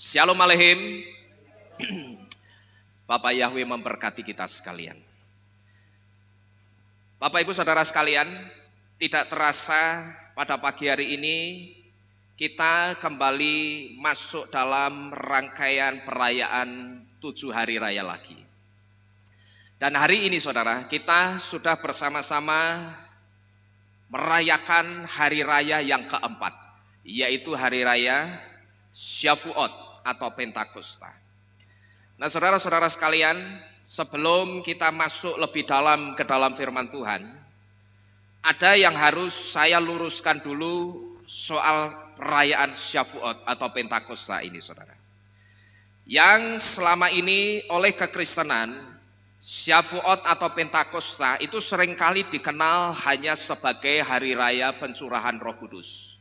Shalom Aleichem. Bapak Yahweh memberkati kita sekalian. Bapak Ibu Saudara sekalian, tidak terasa pada pagi hari ini kita kembali masuk dalam rangkaian perayaan 7 hari raya lagi. Dan hari ini saudara, kita sudah bersama-sama merayakan hari raya yang keempat, yaitu hari raya Shavuot atau Pentakosta. Nah saudara-saudara sekalian, sebelum kita masuk lebih dalam ke dalam firman Tuhan, ada yang harus saya luruskan dulu soal perayaan Shavuot atau Pentakosta ini saudara. Yang selama ini oleh kekristenan, Shavuot atau Pentakosta itu seringkali dikenal hanya sebagai hari raya pencurahan Roh Kudus.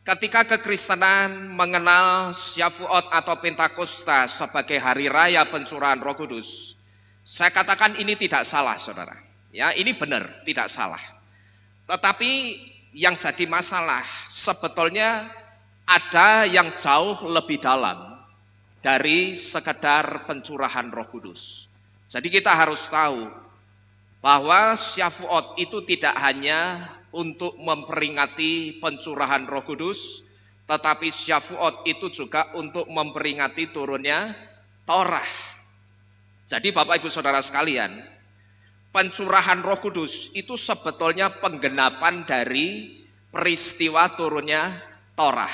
Ketika kekristenan mengenal Shavuot atau Pentakosta sebagai hari raya pencurahan Roh Kudus, saya katakan ini tidak salah saudara. Ya, ini benar, tidak salah. Tetapi yang jadi masalah sebetulnya ada yang jauh lebih dalam dari sekedar pencurahan Roh Kudus. Jadi kita harus tahu bahwa Shavuot itu tidak hanya untuk memperingati pencurahan Roh Kudus, tetapi Shavuot itu juga untuk memperingati turunnya Torah. Jadi Bapak Ibu Saudara sekalian, pencurahan Roh Kudus itu sebetulnya penggenapan dari peristiwa turunnya Torah.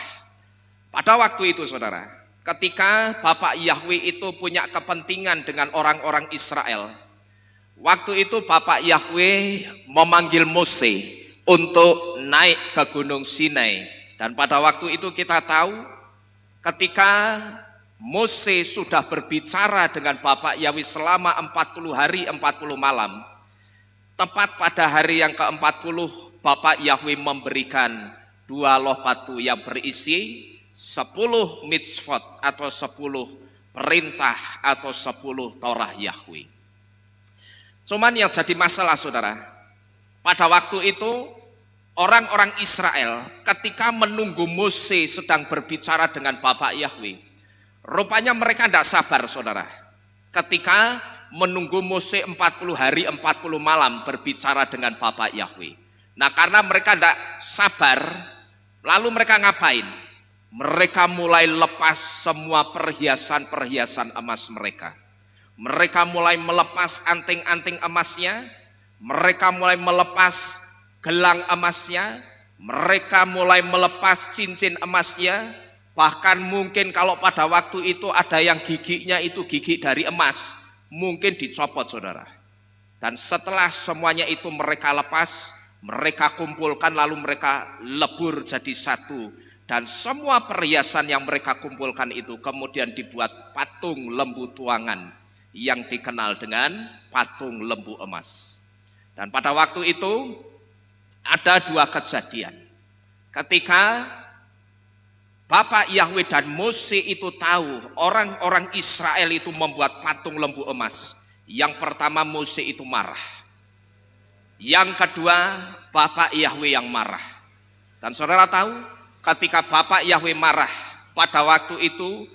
Pada waktu itu saudara, ketika Bapak Yahweh itu punya kepentingan dengan orang-orang Israel, waktu itu Bapak Yahweh memanggil Mose untuk naik ke Gunung Sinai. Dan pada waktu itu kita tahu ketika Mose sudah berbicara dengan Bapak Yahweh selama 40 hari 40 malam, tepat pada hari yang ke-40 Bapak Yahweh memberikan 2 loh batu yang berisi 10 mitzvot atau 10 perintah atau 10 Torah Yahweh. Cuman yang jadi masalah saudara, pada waktu itu orang-orang Israel ketika menunggu Mose sedang berbicara dengan Bapak Yahweh, rupanya mereka tidak sabar saudara. Ketika menunggu Mose 40 hari 40 malam berbicara dengan Bapak Yahweh. Nah karena mereka tidak sabar, lalu mereka ngapain? Mereka mulai lepas semua perhiasan-perhiasan emas mereka. Mereka mulai melepas anting-anting emasnya, mereka mulai melepas gelang emasnya, mereka mulai melepas cincin emasnya, bahkan mungkin kalau pada waktu itu ada yang giginya itu gigi dari emas, mungkin dicopot saudara. Dan setelah semuanya itu mereka lepas, mereka kumpulkan lalu mereka lebur jadi satu. Dan semua perhiasan yang mereka kumpulkan itu kemudian dibuat patung lembu tuangan yang dikenal dengan patung lembu emas. Dan pada waktu itu ada 2 kejadian. Ketika Bapak Yahweh dan Mose itu tahu orang-orang Israel itu membuat patung lembu emas. Yang pertama Mose itu marah. Yang kedua Bapak Yahweh yang marah. Dan saudara tahu ketika Bapak Yahweh marah pada waktu itu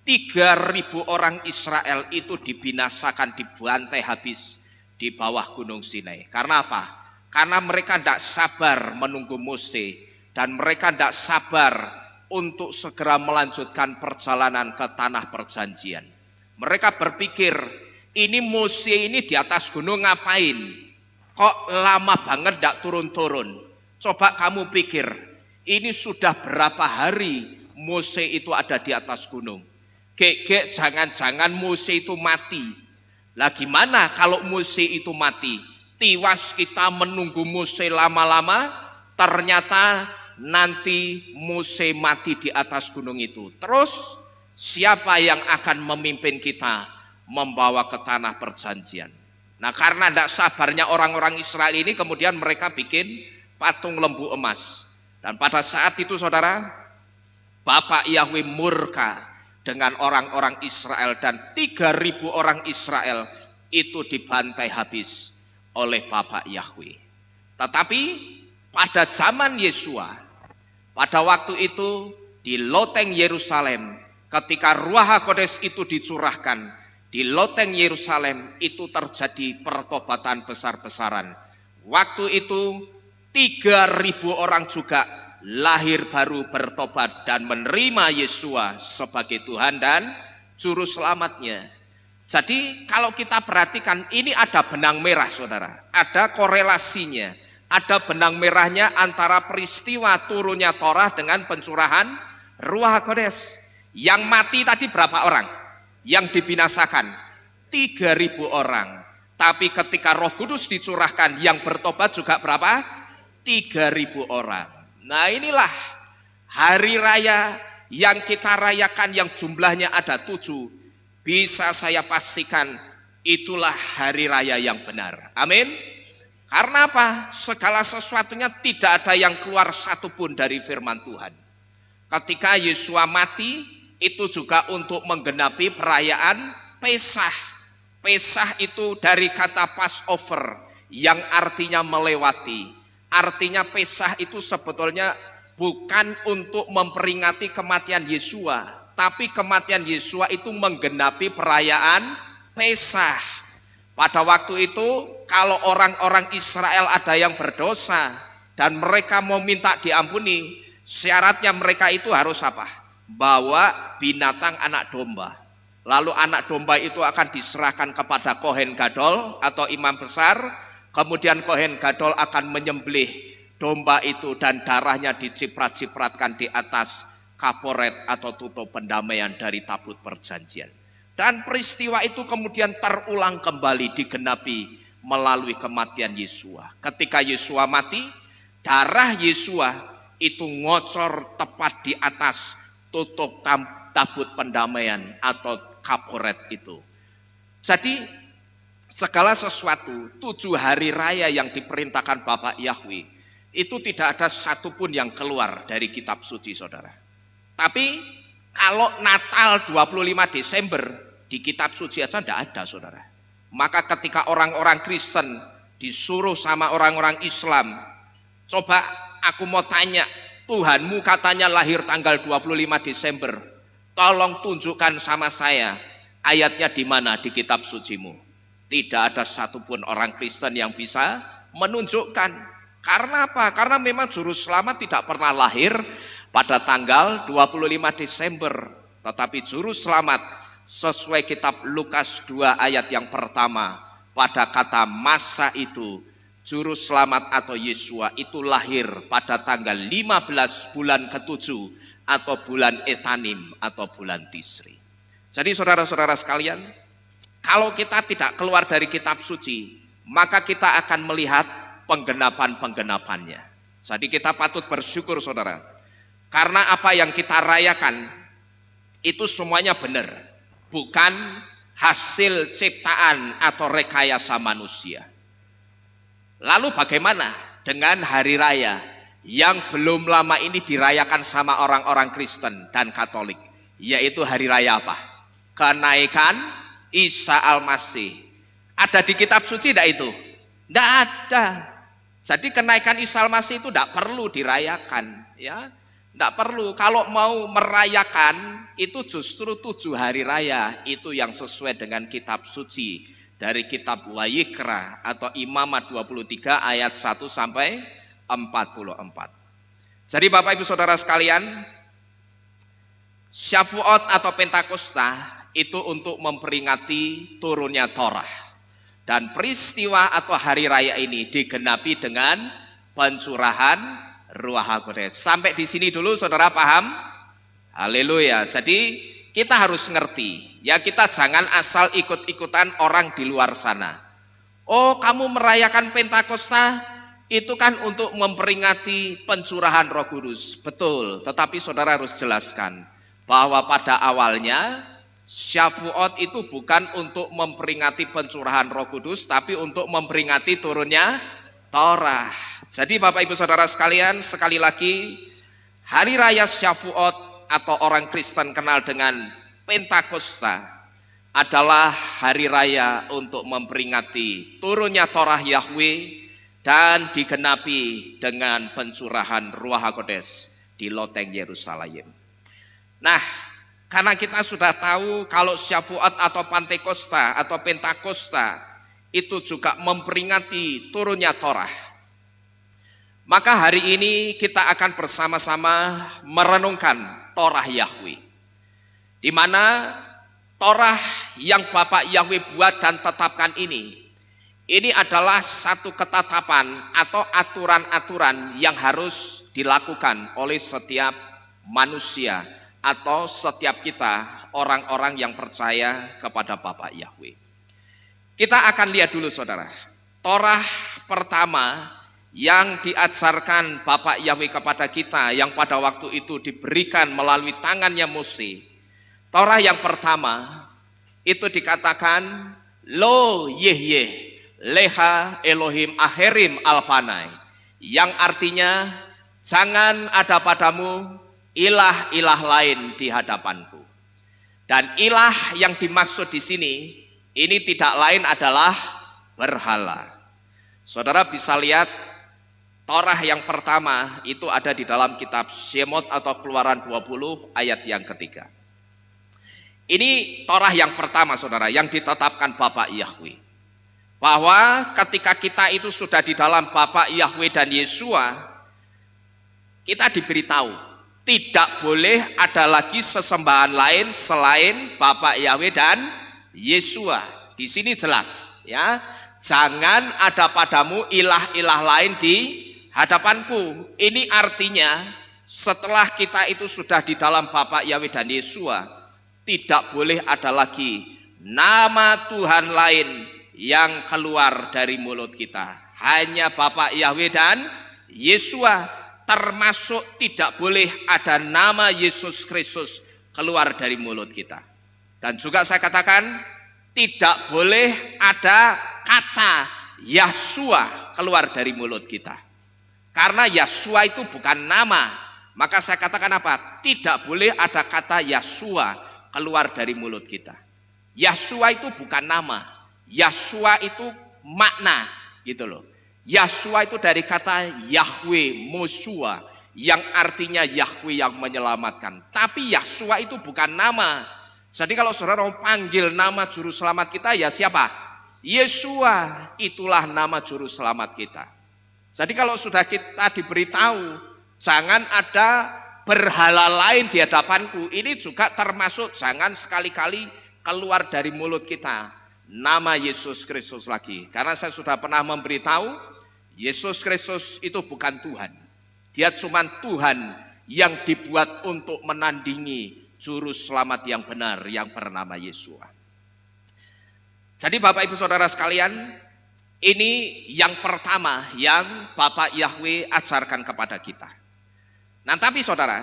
3.000 orang Israel itu dibinasakan, dibantai habis di bawah Gunung Sinai. Karena apa? Karena mereka tidak sabar menunggu Mose dan mereka tidak sabar untuk segera melanjutkan perjalanan ke tanah perjanjian. Mereka berpikir, ini Mose ini di atas gunung ngapain? Kok lama banget tidak turun-turun? Coba kamu pikir, ini sudah berapa hari Mose itu ada di atas gunung? Gek jangan-jangan Mose itu mati. Lah gimana kalau Mose itu mati? Tiwas kita menunggu Mose lama-lama, ternyata nanti Mose mati di atas gunung itu. Terus siapa yang akan memimpin kita membawa ke tanah perjanjian? Nah karena tidak sabarnya orang-orang Israel ini kemudian mereka bikin patung lembu emas. Dan pada saat itu saudara, Bapak Yahweh murka dengan orang-orang Israel dan 3.000 orang Israel itu dibantai habis oleh Bapak Yahweh. Tetapi pada zaman Yesua, pada waktu itu di loteng Yerusalem ketika Ruach HaKodes itu dicurahkan di loteng Yerusalem, itu terjadi pertobatan besar-besaran. Waktu itu 3.000 orang juga lahir baru bertobat dan menerima Yesua sebagai Tuhan dan Juru Selamatnya. Jadi kalau kita perhatikan, ini ada benang merah saudara, ada korelasinya, ada benang merahnya antara peristiwa turunnya Torah dengan pencurahan Ruach HaKodes. Yang mati tadi berapa orang? Yang dibinasakan 3.000 orang. Tapi ketika Roh Kudus dicurahkan, yang bertobat juga berapa? 3.000 orang. Nah inilah hari raya yang kita rayakan yang jumlahnya ada 7. Bisa saya pastikan itulah hari raya yang benar. Amin. Karena apa? Segala sesuatunya tidak ada yang keluar satupun dari firman Tuhan. Ketika Yesua mati, itu juga untuk menggenapi perayaan Pesah. Pesah itu dari kata Passover yang artinya melewati. Artinya Pesah itu sebetulnya bukan untuk memperingati kematian Yesua, tapi kematian Yesua itu menggenapi perayaan Pesah. Pada waktu itu kalau orang-orang Israel ada yang berdosa dan mereka mau minta diampuni, syaratnya mereka itu harus apa? Bawa binatang anak domba. Lalu anak domba itu akan diserahkan kepada Kohen Gadol atau imam besar. Kemudian Kohen Gadol akan menyembelih domba itu dan darahnya diciprat-cipratkan di atas kaporet atau tutup pendamaian dari tabut perjanjian. Dan peristiwa itu kemudian terulang kembali digenapi melalui kematian Yesua. Ketika Yesua mati, darah Yesua itu ngocor tepat di atas tutup tabut pendamaian atau kaporet itu. Jadi segala sesuatu 7 hari raya yang diperintahkan Bapak Yahweh itu tidak ada satupun yang keluar dari kitab suci saudara. Tapi kalau Natal 25 Desember di kitab suci aja tidak ada saudara. Maka ketika orang-orang Kristen disuruh sama orang-orang Islam, coba aku mau tanya, Tuhanmu katanya lahir tanggal 25 Desember. Tolong tunjukkan sama saya ayatnya di mana di kitab sucimu. Tidak ada satupun orang Kristen yang bisa menunjukkan. Karena apa? Karena memang Juru Selamat tidak pernah lahir pada tanggal 25 Desember. Tetapi Juru Selamat sesuai kitab Lukas 2 ayat yang pertama, pada kata masa itu, Juru Selamat atau Yesua itu lahir pada tanggal 15 bulan ke-7 atau bulan Etanim atau bulan Tisri. Jadi saudara-saudara sekalian, kalau kita tidak keluar dari kitab suci, maka kita akan melihat penggenapan-penggenapannya. Jadi kita patut bersyukur saudara, karena apa yang kita rayakan itu semuanya benar, bukan hasil ciptaan atau rekayasa manusia. Lalu bagaimana dengan hari raya yang belum lama ini dirayakan sama orang-orang Kristen dan Katolik, yaitu hari raya apa? Kenaikan Isa Al-Masih. Ada di kitab suci tidak itu? Tidak ada. Jadi kenaikan Isa Al-Masih itu tidak perlu dirayakan, ya. Tidak perlu. Kalau mau merayakan itu justru 7 hari raya itu yang sesuai dengan kitab suci. Dari kitab Wayikra atau Imamat 23 ayat 1 sampai 44. Jadi Bapak Ibu Saudara sekalian, Syafuot atau Pentakosta itu untuk memperingati turunnya Torah. Dan peristiwa atau hari raya ini digenapi dengan pencurahan Ruach HaKodes. Sampai di sini dulu saudara paham? Haleluya. Jadi kita harus ngerti, ya kita jangan asal ikut-ikutan orang di luar sana. Oh kamu merayakan Pentakosta, itu kan untuk memperingati pencurahan Roh Kudus. Betul, tetapi saudara harus jelaskan bahwa pada awalnya Syafuot itu bukan untuk memperingati pencurahan Roh Kudus, tapi untuk memperingati turunnya Torah. Jadi Bapak Ibu Saudara sekalian, sekali lagi hari raya Syafuot atau orang Kristen kenal dengan Pentakosta adalah hari raya untuk memperingati turunnya Torah Yahweh dan digenapi dengan pencurahan Ruach HaKodes di loteng Yerusalem. Nah, Karena kita sudah tahu kalau Syafuat atau Pantekosta atau Pentakosta itu juga memperingati turunnya Torah. Maka hari ini kita akan bersama-sama merenungkan Torah Yahweh, di mana Torah yang Bapak Yahweh buat dan tetapkan ini adalah satu ketetapan atau aturan-aturan yang harus dilakukan oleh setiap manusia atau setiap kita, orang-orang yang percaya kepada Bapak Yahweh. Kita akan lihat dulu saudara, Torah pertama yang diajarkan Bapak Yahweh kepada kita, yang pada waktu itu diberikan melalui tangannya Mose. Torah yang pertama itu dikatakan Lo Yehyeh Leha Elohim Aherim Alpanai, yang artinya jangan ada padamu ilah-ilah lain di hadapanku. Dan ilah yang dimaksud di sini ini tidak lain adalah berhala. Saudara bisa lihat Torah yang pertama itu ada di dalam kitab Shemot atau Keluaran 20 ayat yang ketiga. Ini Torah yang pertama saudara yang ditetapkan Bapak Yahweh, bahwa ketika kita itu sudah di dalam Bapak Yahweh dan Yesua, kita diberitahu tidak boleh ada lagi sesembahan lain selain Bapak Yahweh dan Yesua. Di sini jelas ya, jangan ada padamu ilah-ilah lain di hadapanku. Ini artinya setelah kita itu sudah di dalam Bapak Yahweh dan Yesua, tidak boleh ada lagi nama Tuhan lain yang keluar dari mulut kita. Hanya Bapak Yahweh dan Yesua. Termasuk tidak boleh ada nama Yesus Kristus keluar dari mulut kita. Dan juga saya katakan tidak boleh ada kata Yahshua keluar dari mulut kita. Karena Yahshua itu bukan nama. Maka saya katakan apa? Tidak boleh ada kata Yahshua keluar dari mulut kita. Yahshua itu bukan nama. Yahshua itu makna, gitu loh. Yahshua itu dari kata Yahweh Mosua, yang artinya Yahweh yang menyelamatkan. Tapi Yahshua itu bukan nama. Jadi kalau saudara mau panggil nama juru selamat kita, ya siapa? Yesua, itulah nama juru selamat kita. Jadi kalau sudah kita diberitahu jangan ada berhala lain di hadapanku, ini juga termasuk jangan sekali-kali keluar dari mulut kita nama Yesus Kristus lagi. Karena saya sudah pernah memberitahu Yesus Kristus itu bukan Tuhan. Dia cuma Tuhan yang dibuat untuk menandingi juru selamat yang benar yang bernama Yesua. Jadi Bapak Ibu Saudara sekalian, ini yang pertama yang Bapak Yahweh ajarkan kepada kita. Nah tapi saudara,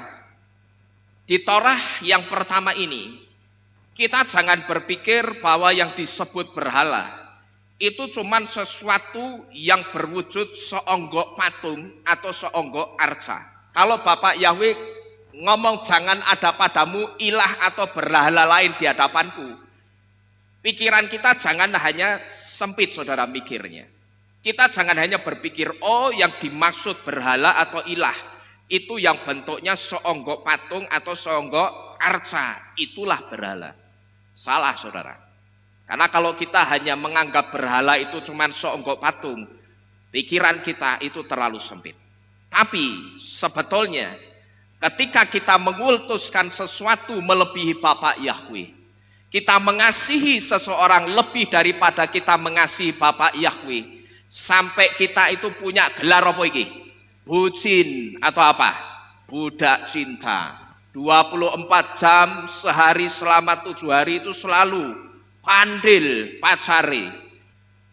di Torah yang pertama ini, kita jangan berpikir bahwa yang disebut berhala itu cuman sesuatu yang berwujud seonggok patung atau seonggok arca. Kalau Bapak Yahweh ngomong jangan ada padamu ilah atau berhala lain di hadapanku, pikiran kita jangan hanya sempit saudara mikirnya. Kita jangan hanya berpikir oh yang dimaksud berhala atau ilah itu yang bentuknya seonggok patung atau seonggok arca, itulah berhala. Salah saudara. Karena kalau kita hanya menganggap berhala itu cuma seonggok patung, pikiran kita itu terlalu sempit. Tapi sebetulnya ketika kita mengultuskan sesuatu melebihi Bapak Yahweh, kita mengasihi seseorang lebih daripada kita mengasihi Bapak Yahweh, sampai kita itu punya gelar apa iki? Bucin atau apa? Budak cinta. 24 jam sehari selama 7 hari itu selalu pandil pacari.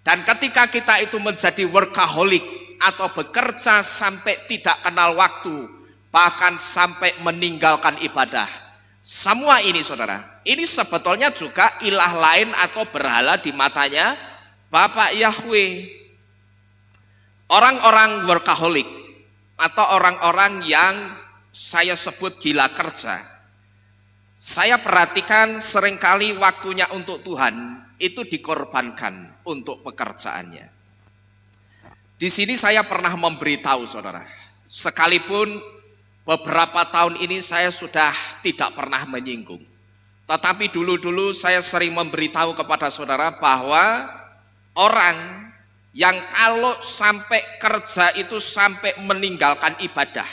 Dan ketika kita itu menjadi workaholic atau bekerja sampai tidak kenal waktu, bahkan sampai meninggalkan ibadah, semua ini saudara, ini sebetulnya juga ilah lain atau berhala di matanya Bapak Yahweh. Orang-orang workaholic atau orang-orang yang saya sebut gila kerja, saya perhatikan seringkali waktunya untuk Tuhan itu dikorbankan untuk pekerjaannya. Di sini saya pernah memberitahu saudara, sekalipun beberapa tahun ini saya sudah tidak pernah menyinggung. Tetapi dulu-dulu saya sering memberitahu kepada saudara bahwa orang yang kalau sampai kerja itu sampai meninggalkan ibadah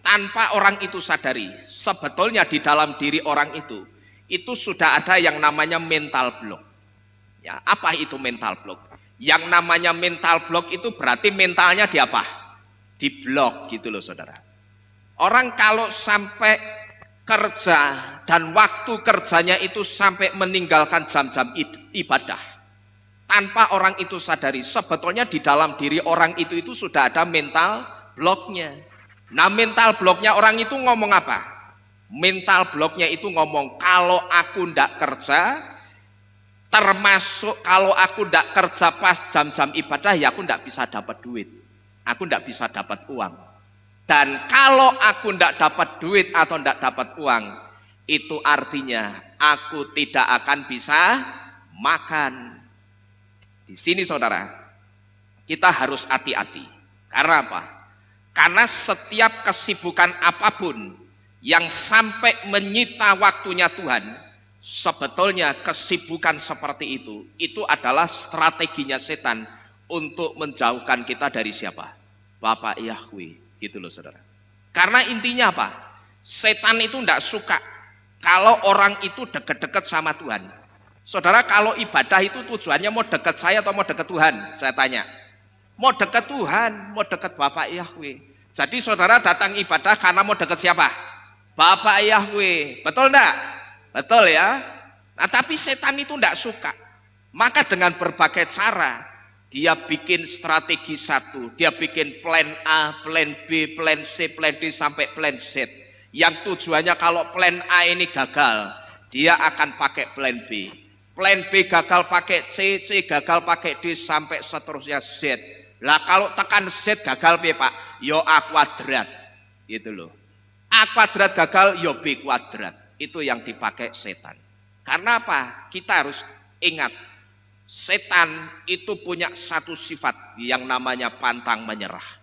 tanpa orang itu sadari, sebetulnya di dalam diri orang itu sudah ada yang namanya mental block. Ya, apa itu mental block? Yang namanya mental block itu berarti mentalnya di apa? Di blok gitu loh saudara. Orang kalau sampai kerja dan waktu kerjanya itu sampai meninggalkan jam-jam ibadah tanpa orang itu sadari, sebetulnya di dalam diri orang itu sudah ada mental blocknya. Nah, mental blocknya orang itu ngomong apa? Mental blocknya itu ngomong, kalau aku ndak kerja, termasuk kalau aku ndak kerja pas jam-jam ibadah, ya aku ndak bisa dapat duit, aku ndak bisa dapat uang. Dan kalau aku ndak dapat duit atau ndak dapat uang, itu artinya aku tidak akan bisa makan. Di sini saudara, kita harus hati-hati. Karena apa? Karena setiap kesibukan apapun yang sampai menyita waktunya Tuhan, sebetulnya kesibukan seperti itu adalah strateginya setan untuk menjauhkan kita dari siapa? Bapak Yahweh, gitu loh saudara. Karena intinya apa? Setan itu tidak suka kalau orang itu dekat-dekat sama Tuhan. Saudara, kalau ibadah itu tujuannya mau dekat saya atau mau dekat Tuhan? Saya tanya. Mau dekat Tuhan, mau dekat Bapak Yahweh. Jadi saudara datang ibadah karena mau dekat siapa? Bapak Yahweh. Betul enggak? Betul ya. Nah, tapi setan itu enggak suka. Maka dengan berbagai cara dia bikin strategi satu. Dia bikin plan A, plan B, plan C, plan D sampai plan Z. Yang tujuannya kalau plan A ini gagal, dia akan pakai plan B. Plan B gagal pakai C, C gagal pakai D sampai seterusnya Z. Lah kalau tekan Z gagal B Pak, yo A kuadrat. Gitu loh. A kuadrat gagal, yo B kuadrat. Itu yang dipakai setan. Karena apa? Kita harus ingat, setan itu punya satu sifat yang namanya pantang menyerah.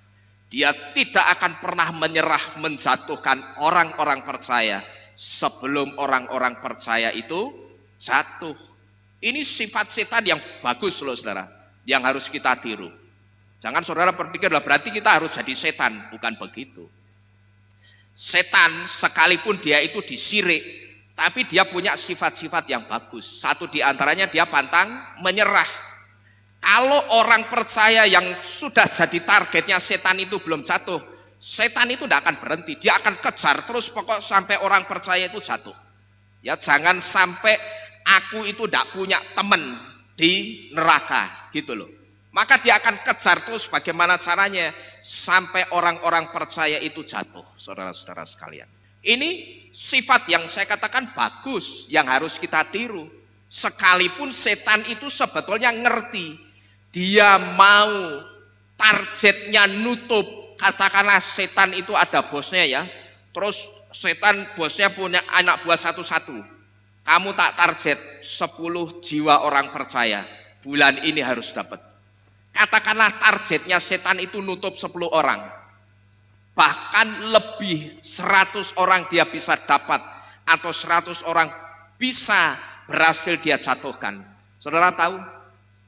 Dia tidak akan pernah menyerah menjatuhkan orang-orang percaya sebelum orang-orang percaya itu jatuh. Ini sifat setan yang bagus loh saudara, yang harus kita tiru. Jangan saudara berpikir lah berarti kita harus jadi setan, bukan begitu. Setan sekalipun dia itu disirik, tapi dia punya sifat-sifat yang bagus. Satu di antaranya dia pantang menyerah. Kalau orang percaya yang sudah jadi targetnya setan itu belum jatuh, setan itu tidak akan berhenti. Dia akan kejar terus pokok sampai orang percaya itu jatuh. Ya, jangan sampai aku itu tidak punya teman di neraka gitu loh. Maka dia akan kejar terus bagaimana caranya sampai orang-orang percaya itu jatuh, saudara-saudara sekalian. Ini sifat yang saya katakan bagus, yang harus kita tiru. Sekalipun setan itu sebetulnya ngerti, dia mau targetnya nutup. Katakanlah setan itu ada bosnya ya, terus setan bosnya punya anak buah satu-satu. Kamu tak target 10 jiwa orang percaya, bulan ini harus dapat. Katakanlah targetnya setan itu nutup 10 orang. Bahkan lebih 100 orang dia bisa dapat, atau 100 orang bisa berhasil dia jatuhkan. Saudara tahu,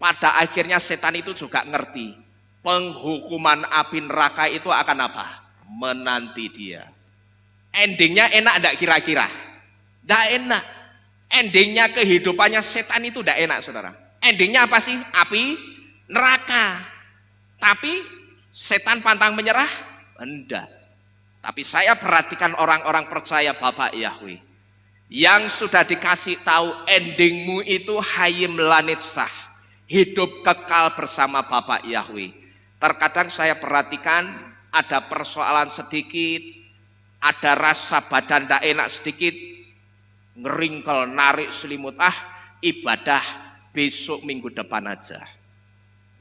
pada akhirnya setan itu juga ngerti penghukuman api neraka itu akan apa? Menanti dia. Endingnya enak enggak kira-kira? Enggak enak. Endingnya kehidupannya setan itu enggak enak saudara. Endingnya apa sih? Api neraka. Tapi setan pantang menyerah? Enggak. Tapi saya perhatikan orang-orang percaya Bapak Yahweh yang sudah dikasih tahu endingmu itu hayim lanitsah, hidup kekal bersama Bapak Yahweh. Terkadang saya perhatikan ada persoalan sedikit, ada rasa badan tidak enak sedikit, ngeringkel, narik selimut, ibadah besok minggu depan aja.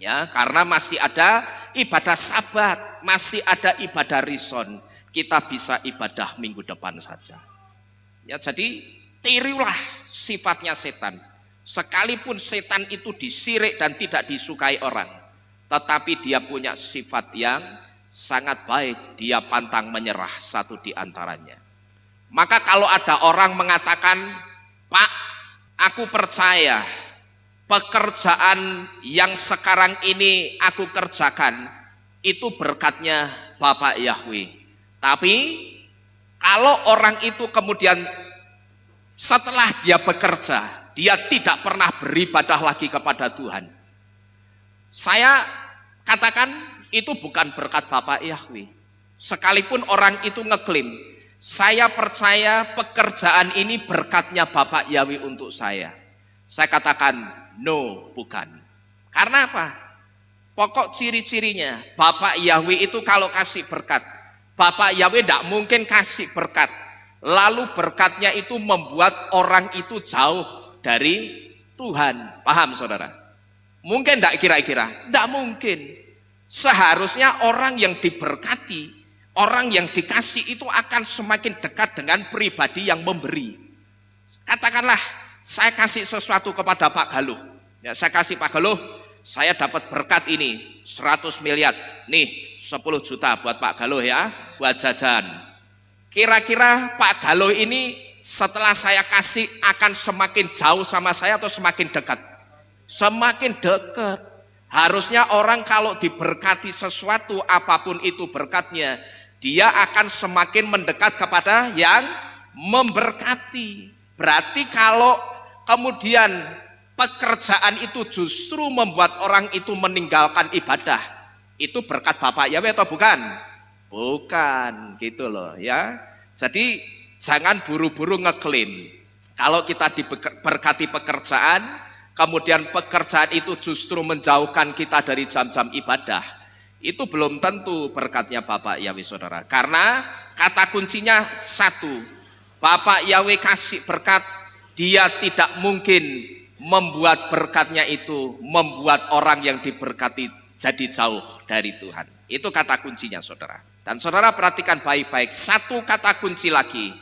Ya, karena masih ada ibadah Sabat, masih ada ibadah Rison, kita bisa ibadah minggu depan saja. Ya, jadi tirulah sifatnya setan. Sekalipun setan itu disirik dan tidak disukai orang, tetapi dia punya sifat yang sangat baik, dia pantang menyerah, satu di antaranya. Maka kalau ada orang mengatakan, Pak, aku percaya pekerjaan yang sekarang ini aku kerjakan itu berkatnya Bapak Yahweh. Tapi kalau orang itu kemudian setelah dia bekerja, dia tidak pernah beribadah lagi kepada Tuhan, saya katakan itu bukan berkat Bapak Yahweh. Sekalipun orang itu ngeklaim, saya percaya pekerjaan ini berkatnya Bapak Yahweh untuk saya katakan no, bukan. Karena apa? Pokok ciri-cirinya Bapak Yahweh itu kalau kasih berkat, Bapak Yahweh tidak mungkin kasih berkat lalu berkatnya itu membuat orang itu jauh dari Tuhan. Paham saudara? Mungkin tidak kira-kira? Tidak mungkin. Seharusnya orang yang diberkati, orang yang dikasih itu akan semakin dekat dengan pribadi yang memberi. Katakanlah saya kasih sesuatu kepada Pak Galuh, ya, saya kasih Pak Galuh, saya dapat berkat ini 100 miliar, nih 10 juta buat Pak Galuh ya, buat jajan. Kira-kira Pak Galuh ini setelah saya kasih akan semakin jauh sama saya atau semakin dekat? Semakin dekat. Harusnya orang kalau diberkati sesuatu apapun itu berkatnya, dia akan semakin mendekat kepada yang memberkati. Berarti kalau kemudian pekerjaan itu justru membuat orang itu meninggalkan ibadah, itu berkat Bapak Yahweh atau bukan? Bukan, gitu loh ya. Jadi jangan buru-buru ngeklaim kalau kita diberkati pekerjaan, kemudian pekerjaan itu justru menjauhkan kita dari jam-jam ibadah. Itu belum tentu berkatnya Bapak Yahweh saudara. Karena kata kuncinya satu, Bapak Yahweh kasih berkat, dia tidak mungkin membuat berkatnya itu membuat orang yang diberkati jadi jauh dari Tuhan. Itu kata kuncinya saudara. Dan saudara perhatikan baik-baik, satu kata kunci lagi.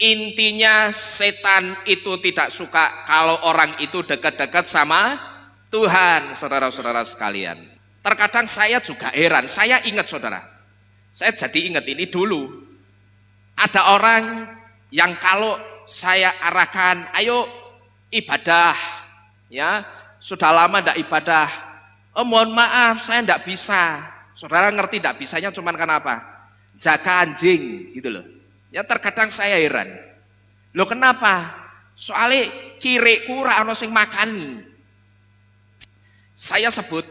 Intinya setan itu tidak suka kalau orang itu dekat-dekat sama Tuhan, saudara-saudara sekalian. Terkadang saya juga heran, saya ingat saudara, saya jadi ingat ini dulu. Ada orang yang kalau saya arahkan, ayo ibadah, ya sudah lama tidak ibadah, mohon maaf saya tidak bisa. Saudara ngerti tidak bisanya cuman kenapa? Jaga anjing gitu loh. Ya terkadang saya heran. Loh kenapa? Soalnya kiriku ora ono sing makani. Saya sebut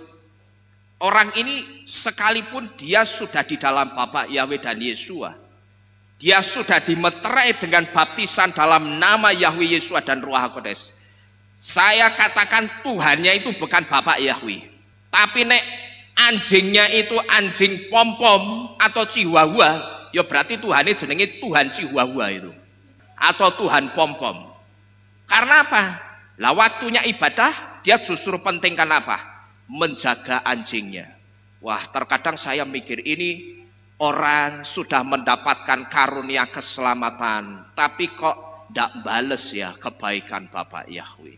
orang ini sekalipun dia sudah di dalam Bapak Yahweh dan Yesua, dia sudah dimeterai dengan baptisan dalam nama Yahweh Yesua dan Ruach HaKodes. Saya katakan Tuhannya itu bukan Bapak Yahweh, tapi nek anjingnya itu anjing pom-pom atau chihuahua, ya berarti Tuhannya jenenge Tuhan chihuahua itu atau Tuhan pom-pom. Karena apa? Lah waktunya ibadah dia justru pentingkan apa? Menjaga anjingnya. Wah, terkadang saya mikir ini orang sudah mendapatkan karunia keselamatan, tapi kok tidak bales ya kebaikan Bapak Yahweh.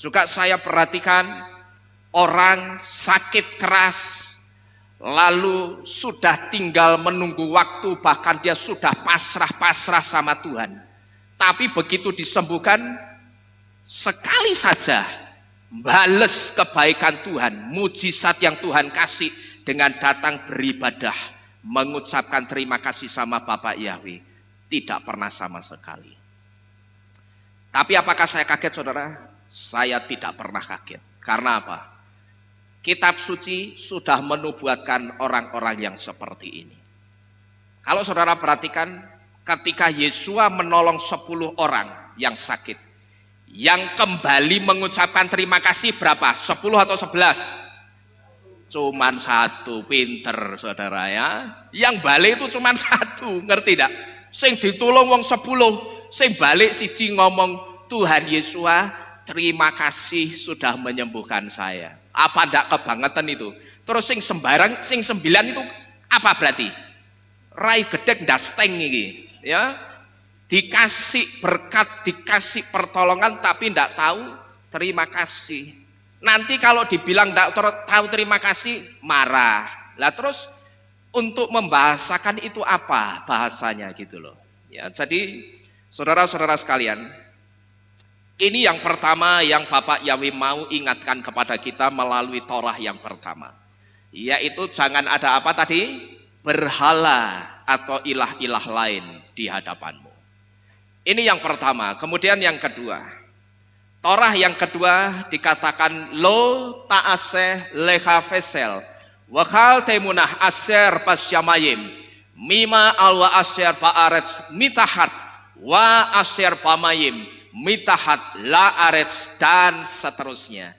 Juga saya perhatikan orang sakit keras, lalu sudah tinggal menunggu waktu, bahkan dia sudah pasrah-pasrah sama Tuhan. Tapi begitu disembuhkan, sekali saja bales kebaikan Tuhan, mujizat yang Tuhan kasih dengan datang beribadah, mengucapkan terima kasih sama Bapak Yahweh. Tidak pernah sama sekali. Tapi apakah saya kaget saudara? Saya tidak pernah kaget. Karena apa? Kitab suci sudah menubuatkan orang-orang yang seperti ini. Kalau saudara perhatikan, ketika Yesua menolong 10 orang yang sakit, yang kembali mengucapkan terima kasih berapa? 10 atau 11? Cuman 1, pinter saudara ya. Yang balik itu cuman 1, ngerti tidak? Sing ditulung wong 10, sing balik siji ngomong, Tuhan Yesua, terima kasih sudah menyembuhkan saya. Apa ndak kebangetan itu? Terus sing sembarang, sing 9 itu apa berarti? Rai gedek ndasteng iki, ya. Dikasih berkat, dikasih pertolongan tapi ndak tahu terima kasih. Nanti kalau dibilang ndak tahu terima kasih, marah. Lah terus untuk membahasakan itu apa bahasanya gitu loh. Ya, jadi saudara-saudara sekalian, Ini yang pertama yang Bapak Yahweh mau ingatkan kepada kita melalui Torah yang pertama. Yaitu jangan ada apa tadi? Berhala atau ilah-ilah lain di hadapanmu. Ini yang pertama. Kemudian yang kedua. Torah yang kedua dikatakan lo ta'aseh leha vesel. Wakal temunah aser pasyamayim. Mima alwa aser pa'aretz mitahat. Wa aser pamayim. Mitahat la arets dan seterusnya.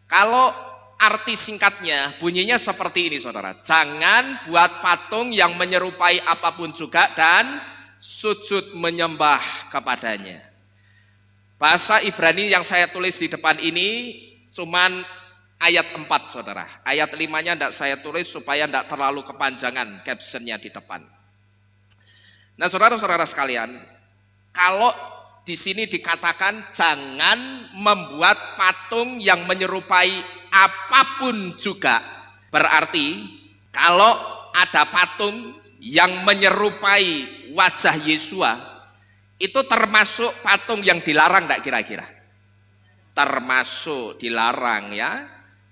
Kalau arti singkatnya bunyinya seperti ini saudara. Jangan buat patung yang menyerupai apapun juga dan sujud menyembah kepadanya. Bahasa Ibrani yang saya tulis di depan ini cuman ayat 4 saudara. Ayat 5-nya tidak saya tulis supaya tidak terlalu kepanjangan captionnya di depan. Nah saudara-saudara sekalian, kalau di sini dikatakan jangan membuat patung yang menyerupai apapun juga. Berarti kalau ada patung yang menyerupai wajah Yesua, itu termasuk patung yang dilarang tidak kira-kira? Termasuk dilarang ya.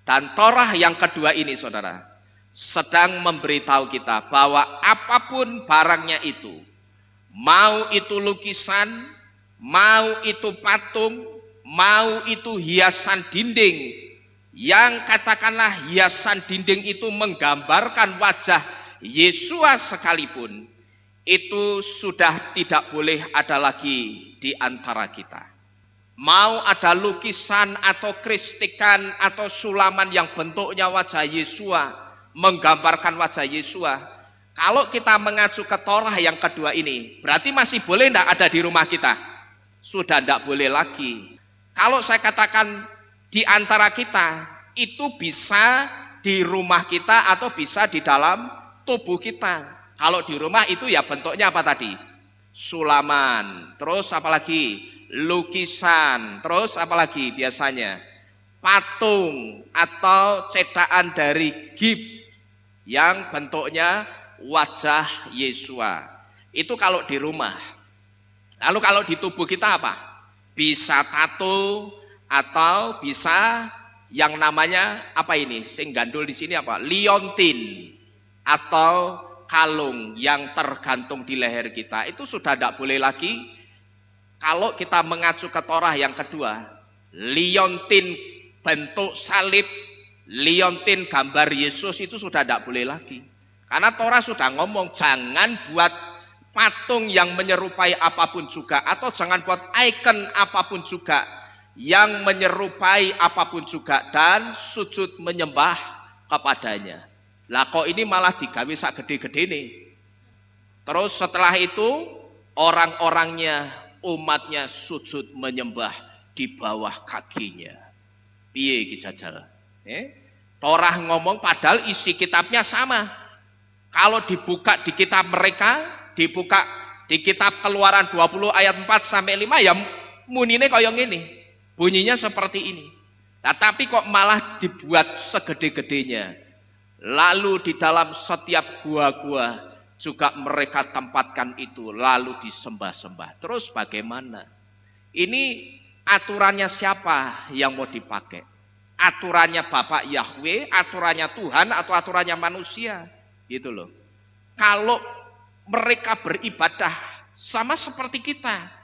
Dan Torah yang kedua ini saudara, sedang memberitahu kita bahwa apapun barangnya itu, mau itu lukisan, mau itu patung, mau itu hiasan dinding, yang katakanlah hiasan dinding itu menggambarkan wajah Yesua sekalipun, itu sudah tidak boleh ada lagi di antara kita. Mau ada lukisan atau kristikan atau sulaman yang bentuknya wajah Yesua, menggambarkan wajah Yesua, kalau kita mengacu ke Torah yang kedua ini, berarti masih boleh tidak ada di rumah kita? Sudah tidak boleh lagi. Kalau saya katakan di antara kita, itu bisa di rumah kita atau bisa di dalam tubuh kita. Kalau di rumah itu ya bentuknya apa tadi? Sulaman, terus apalagi? Lukisan, terus apalagi biasanya? Patung atau cetakan dari gip yang bentuknya wajah Yesua. Itu kalau di rumah. Lalu kalau di tubuh kita apa? Bisa tato atau bisa yang namanya apa ini? Sing gandul di sini apa? Liontin atau kalung yang tergantung di leher kita. Itu sudah tidak boleh lagi. Kalau kita mengacu ke Torah yang kedua, liontin bentuk salib, liontin gambar Yesus itu sudah tidak boleh lagi. Karena Torah sudah ngomong jangan buat patung yang menyerupai apapun juga, atau jangan buat ikon apapun juga yang menyerupai apapun juga dan sujud menyembah kepadanya. Lah kok ini malah digawe sak gede-gede nih. Terus setelah itu orang-orangnya, umatnya sujud menyembah di bawah kakinya. Piye iki jajal? Torah ngomong padahal isi kitabnya sama. Kalau dibuka di kitab mereka, dibuka di kitab Keluaran 20 ayat 4 sampai 5 ya munine kaya ngene. Bunyinya seperti ini. Nah, tapi kok malah dibuat segede-gedenya. Lalu di dalam setiap gua-gua juga mereka tempatkan itu lalu disembah-sembah. Terus bagaimana? Ini aturannya siapa yang mau dipakai? Aturannya Bapak Yahweh, aturannya Tuhan atau aturannya manusia? Gitu loh. Kalau mereka beribadah sama seperti kita.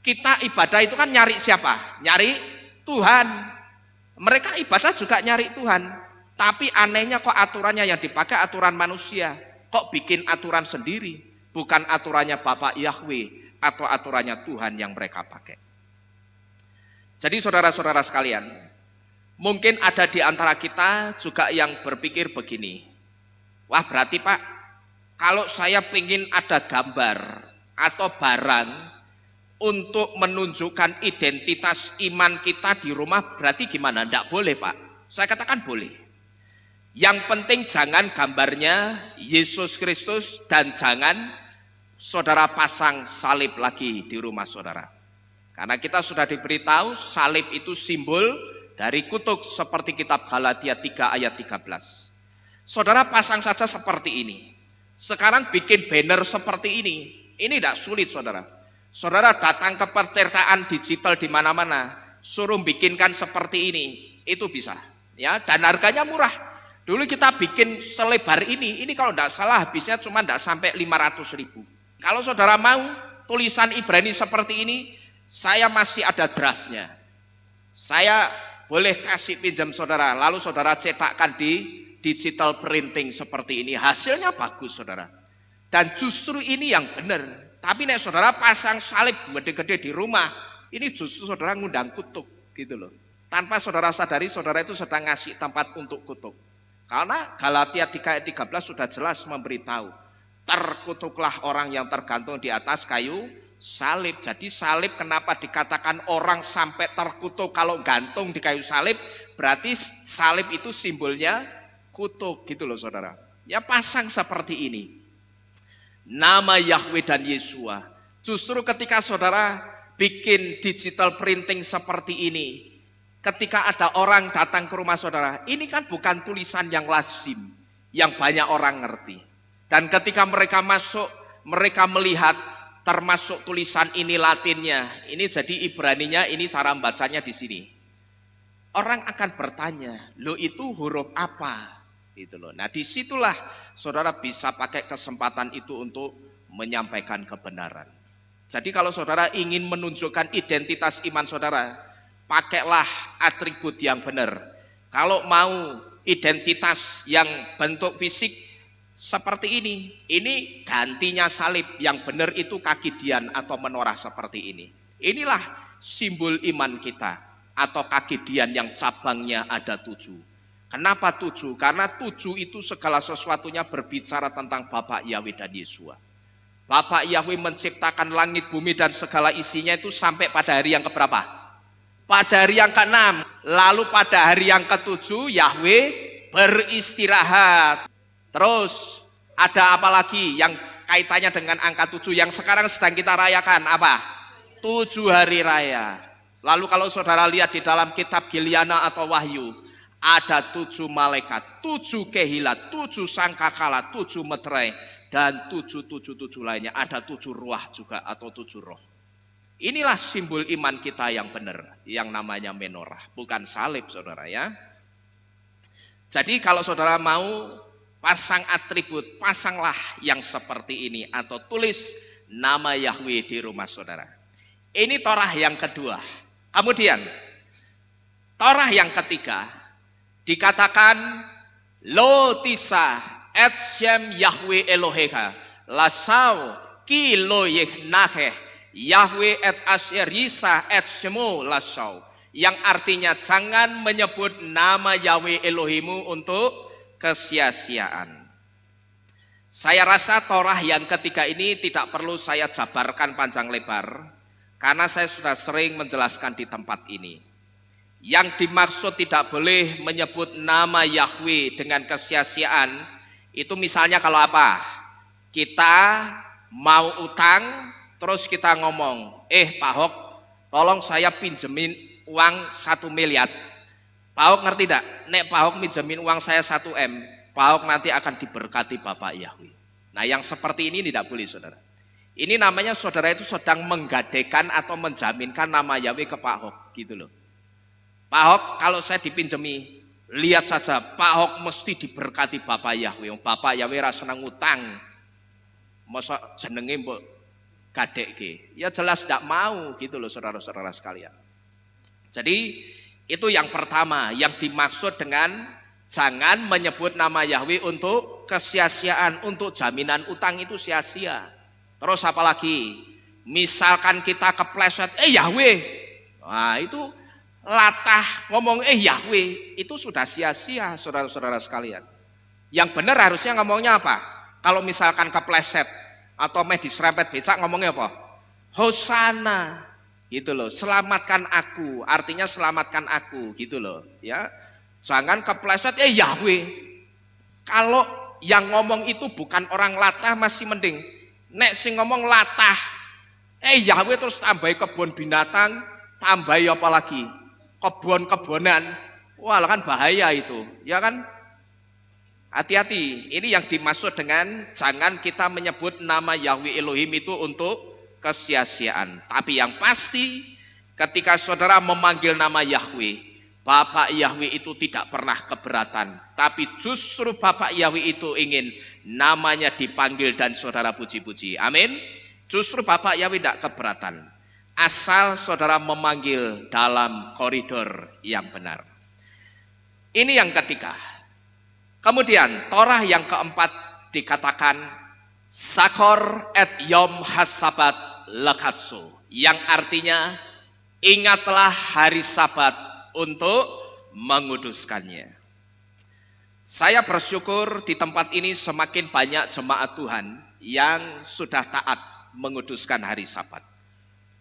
Kita ibadah itu kan nyari siapa? Nyari Tuhan. Mereka ibadah juga nyari Tuhan. Tapi anehnya kok aturannya yang dipakai aturan manusia. Kok bikin aturan sendiri? Bukan aturannya Bapak Yahweh atau aturannya Tuhan yang mereka pakai. Jadi saudara-saudara sekalian, mungkin ada di antara kita juga yang berpikir begini. Wah berarti Pak, kalau saya ingin ada gambar atau barang untuk menunjukkan identitas iman kita di rumah, berarti gimana? Tidak boleh Pak. Saya katakan boleh. Yang penting jangan gambarnya Yesus Kristus dan jangan saudara pasang salib lagi di rumah saudara. Karena kita sudah diberitahu salib itu simbol dari kutuk seperti kitab Galatia 3 ayat 13. Saudara pasang saja seperti ini. Sekarang bikin banner seperti ini tidak sulit saudara. Saudara datang ke percetakan digital di mana-mana, suruh bikinkan seperti ini, itu bisa. Ya, dan harganya murah. Dulu kita bikin selebar ini kalau tidak salah habisnya cuma tidak sampai 500.000. Kalau saudara mau tulisan Ibrani seperti ini, saya masih ada draftnya. Saya boleh kasih pinjam saudara, lalu saudara cetakkan di digital printing seperti ini. Hasilnya bagus saudara. Dan justru ini yang benar. Tapi nek saudara pasang salib gede-gede di rumah, ini justru saudara ngundang kutuk gitu loh. Tanpa saudara sadari, saudara itu sedang ngasih tempat untuk kutuk. Karena Galatia 3 ayat 13 sudah jelas memberitahu, terkutuklah orang yang tergantung di atas kayu salib. Jadi salib kenapa dikatakan orang sampai terkutuk kalau gantung di kayu salib? Berarti salib itu simbolnya kutuk gitu loh saudara. Ya pasang seperti ini. Nama Yahweh dan Yesua. Justru ketika saudara bikin digital printing seperti ini, ketika ada orang datang ke rumah saudara, ini kan bukan tulisan yang lazim, yang banyak orang ngerti. Dan ketika mereka masuk, mereka melihat termasuk tulisan ini Latinnya, ini jadi Ibraninya, ini cara bacanya di sini. Orang akan bertanya, lo itu huruf apa? Gitu loh. Nah disitulah saudara bisa pakai kesempatan itu untuk menyampaikan kebenaran. Jadi kalau saudara ingin menunjukkan identitas iman saudara, pakailah atribut yang benar. Kalau mau identitas yang bentuk fisik seperti ini gantinya salib. Yang benar itu kaki dian atau menorah seperti ini. Inilah simbol iman kita, atau kaki dian yang cabangnya ada 7. Kenapa 7? Karena 7 itu segala sesuatunya berbicara tentang Bapa Yahweh dan Yesua. Bapa Yahweh menciptakan langit, bumi dan segala isinya itu sampai pada hari yang keberapa? Pada hari yang ke-6. Lalu pada hari yang ke-7 Yahweh beristirahat. Terus ada apa lagi yang kaitannya dengan angka 7 yang sekarang sedang kita rayakan? Apa? 7 hari raya. Lalu kalau saudara lihat di dalam kitab Giliana atau Wahyu, ada 7 malaikat, 7 kehilat, 7 sangkakala, 7 meterai, dan 7 lainnya. Ada 7 ruah juga atau 7 roh. Inilah simbol iman kita yang benar, yang namanya menorah, bukan salib saudara ya. Jadi kalau saudara mau pasang atribut, pasanglah yang seperti ini atau tulis nama Yahweh di rumah saudara. Ini Torah yang kedua. Kemudian Torah yang ketiga dikatakan lo tisa et shem Yahweh Elohecha lasau ki lo yehnahe Yahweh et asher yisa et shemu lasau, yang artinya jangan menyebut nama Yahweh Elohimu untuk kesia-siaan. Saya rasa Torah yang ketiga ini tidak perlu saya jabarkan panjang lebar, karena saya sudah sering menjelaskan di tempat ini. Yang dimaksud tidak boleh menyebut nama Yahweh dengan kesia-siaan, itu misalnya kalau apa? Kita mau utang, terus kita ngomong, Pak Hok, tolong saya pinjemin uang 1 miliar. Pak Hok ngerti tidak? Nek Pak Hok pinjemin uang saya 1 M, Pak Hok nanti akan diberkati Bapak Yahweh. Nah yang seperti ini tidak boleh saudara. Ini namanya saudara itu sedang menggadekan atau menjaminkan nama Yahweh ke Pak Hok gitu loh. Pak Hok kalau saya dipinjemi, lihat saja Pak Hok mesti diberkati Bapak Yahweh. Bapak Yahweh rasa ngutang, masa jenenge mbok gadekke. Ya jelas tidak mau gitu loh saudara-saudara sekalian. Jadi itu yang pertama yang dimaksud dengan jangan menyebut nama Yahweh untuk kesia-siaan, untuk jaminan utang itu sia-sia. Terus apalagi misalkan kita kepleset Yahweh, nah itu latah ngomong Yahweh, itu sudah sia-sia saudara-saudara sekalian. Yang benar harusnya ngomongnya apa? Kalau misalkan kepleset atau diserempet becak ngomongnya apa? Hosana gitu loh, selamatkan aku, artinya selamatkan aku gitu loh ya. Jangan kepleset Yahweh. Kalau yang ngomong itu bukan orang latah masih mending. Nek sing ngomong latah Yahweh terus tambahi kebun binatang, tambahi apa lagi? Kebun-kebunan, wah kan bahaya itu, ya kan? Hati-hati, ini yang dimaksud dengan jangan kita menyebut nama Yahweh Elohim itu untuk kesia-siaan. Tapi yang pasti ketika saudara memanggil nama Yahweh, Bapak Yahweh itu tidak pernah keberatan. Tapi justru Bapak Yahweh itu ingin namanya dipanggil dan saudara puji-puji. Amin. Justru Bapak Yahweh tidak keberatan. Asal saudara memanggil dalam koridor yang benar. Ini yang ketiga. Kemudian Torah yang keempat dikatakan Sakor et Yom Hasabat Lekatsu, yang artinya ingatlah hari Sabat untuk menguduskannya. Saya bersyukur di tempat ini semakin banyak jemaat Tuhan yang sudah taat menguduskan hari Sabat.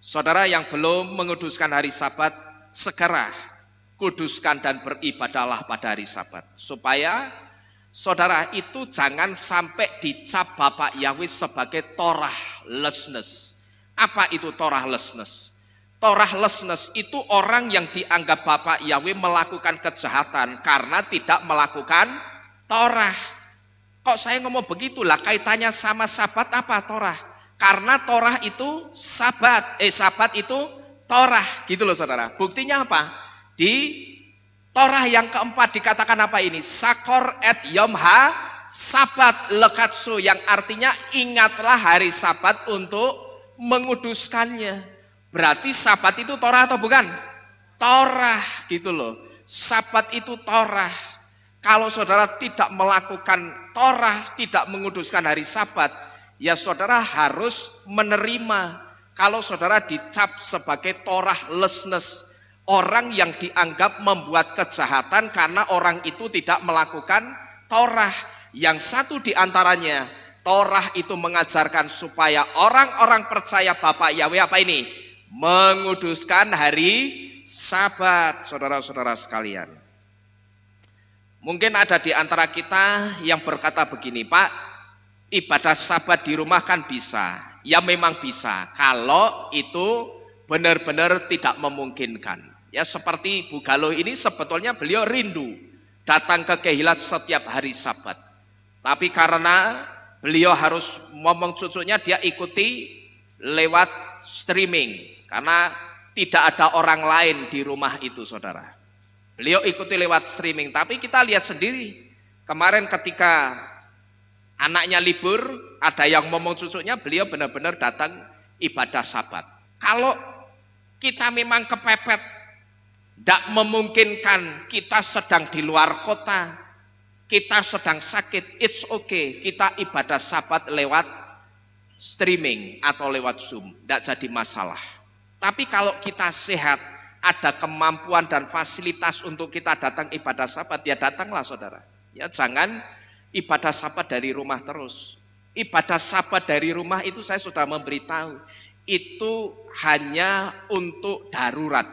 Saudara yang belum menguduskan hari Sabat, segera kuduskan dan beribadahlah pada hari Sabat, supaya saudara itu jangan sampai dicap Bapak Yahweh sebagai Torahlessness. Apa itu Torahlessness? Torahlessness itu orang yang dianggap Bapak Yahweh melakukan kejahatan karena tidak melakukan Torah. Kok saya ngomong begitulah, kaitannya sama Sabat apa Torah? Karena Torah itu Sabat, Sabat itu Torah, gitu loh saudara. Buktinya apa? Di Torah yang keempat dikatakan apa ini? Sakor et Yom Sabat Lekatsu, yang artinya ingatlah hari Sabat untuk menguduskannya. Berarti Sabat itu Torah atau bukan? Torah, gitu loh. Sabat itu Torah. Kalau saudara tidak melakukan Torah, tidak menguduskan hari Sabat, ya saudara harus menerima kalau saudara dicap sebagai Torahlessness, orang yang dianggap membuat kejahatan karena orang itu tidak melakukan Torah. Yang satu diantaranya, Torah itu mengajarkan supaya orang-orang percaya Bapak Yahweh apa ini? Menguduskan hari Sabat, saudara-saudara sekalian. Mungkin ada di antara kita yang berkata begini, Pak, ibadah Sabat di rumah kan bisa. Ya memang bisa, kalau itu benar-benar tidak memungkinkan. Ya seperti Bu Galuh ini sebetulnya beliau rindu datang ke Keilat setiap hari Sabat. Tapi karena beliau harus ngomong cucunya, dia ikuti lewat streaming. Karena tidak ada orang lain di rumah itu saudara. Beliau ikuti lewat streaming. Tapi kita lihat sendiri, kemarin ketika anaknya libur, ada yang ngomong cucunya, beliau benar-benar datang ibadah Sabat. Kalau kita memang kepepet, tidak memungkinkan, kita sedang di luar kota, kita sedang sakit, it's okay, kita ibadah Sabat lewat streaming atau lewat Zoom, tidak jadi masalah. Tapi kalau kita sehat, ada kemampuan dan fasilitas untuk kita datang ibadah Sabat, ya datanglah saudara. Ya jangan ibadah Sabat dari rumah terus. Ibadah Sabat dari rumah itu saya sudah memberitahu, itu hanya untuk darurat.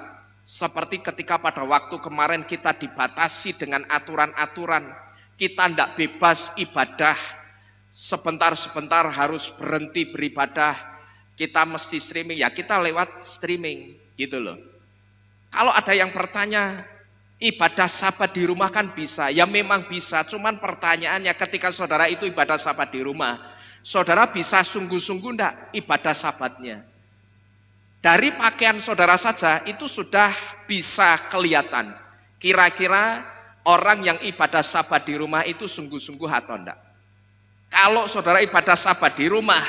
Seperti ketika pada waktu kemarin kita dibatasi dengan aturan-aturan, kita tidak bebas ibadah, sebentar-sebentar harus berhenti beribadah, kita mesti streaming, ya kita lewat streaming, gitu loh. Kalau ada yang bertanya, ibadah Sabat di rumah kan bisa, ya memang bisa, cuman pertanyaannya ketika saudara itu ibadah Sabat di rumah, saudara bisa sungguh-sungguh enggak ibadah Sabatnya? Dari pakaian saudara saja itu sudah bisa kelihatan. Kira-kira orang yang ibadah Sabat di rumah itu sungguh-sungguh atau enggak. Kalau saudara ibadah Sabat di rumah,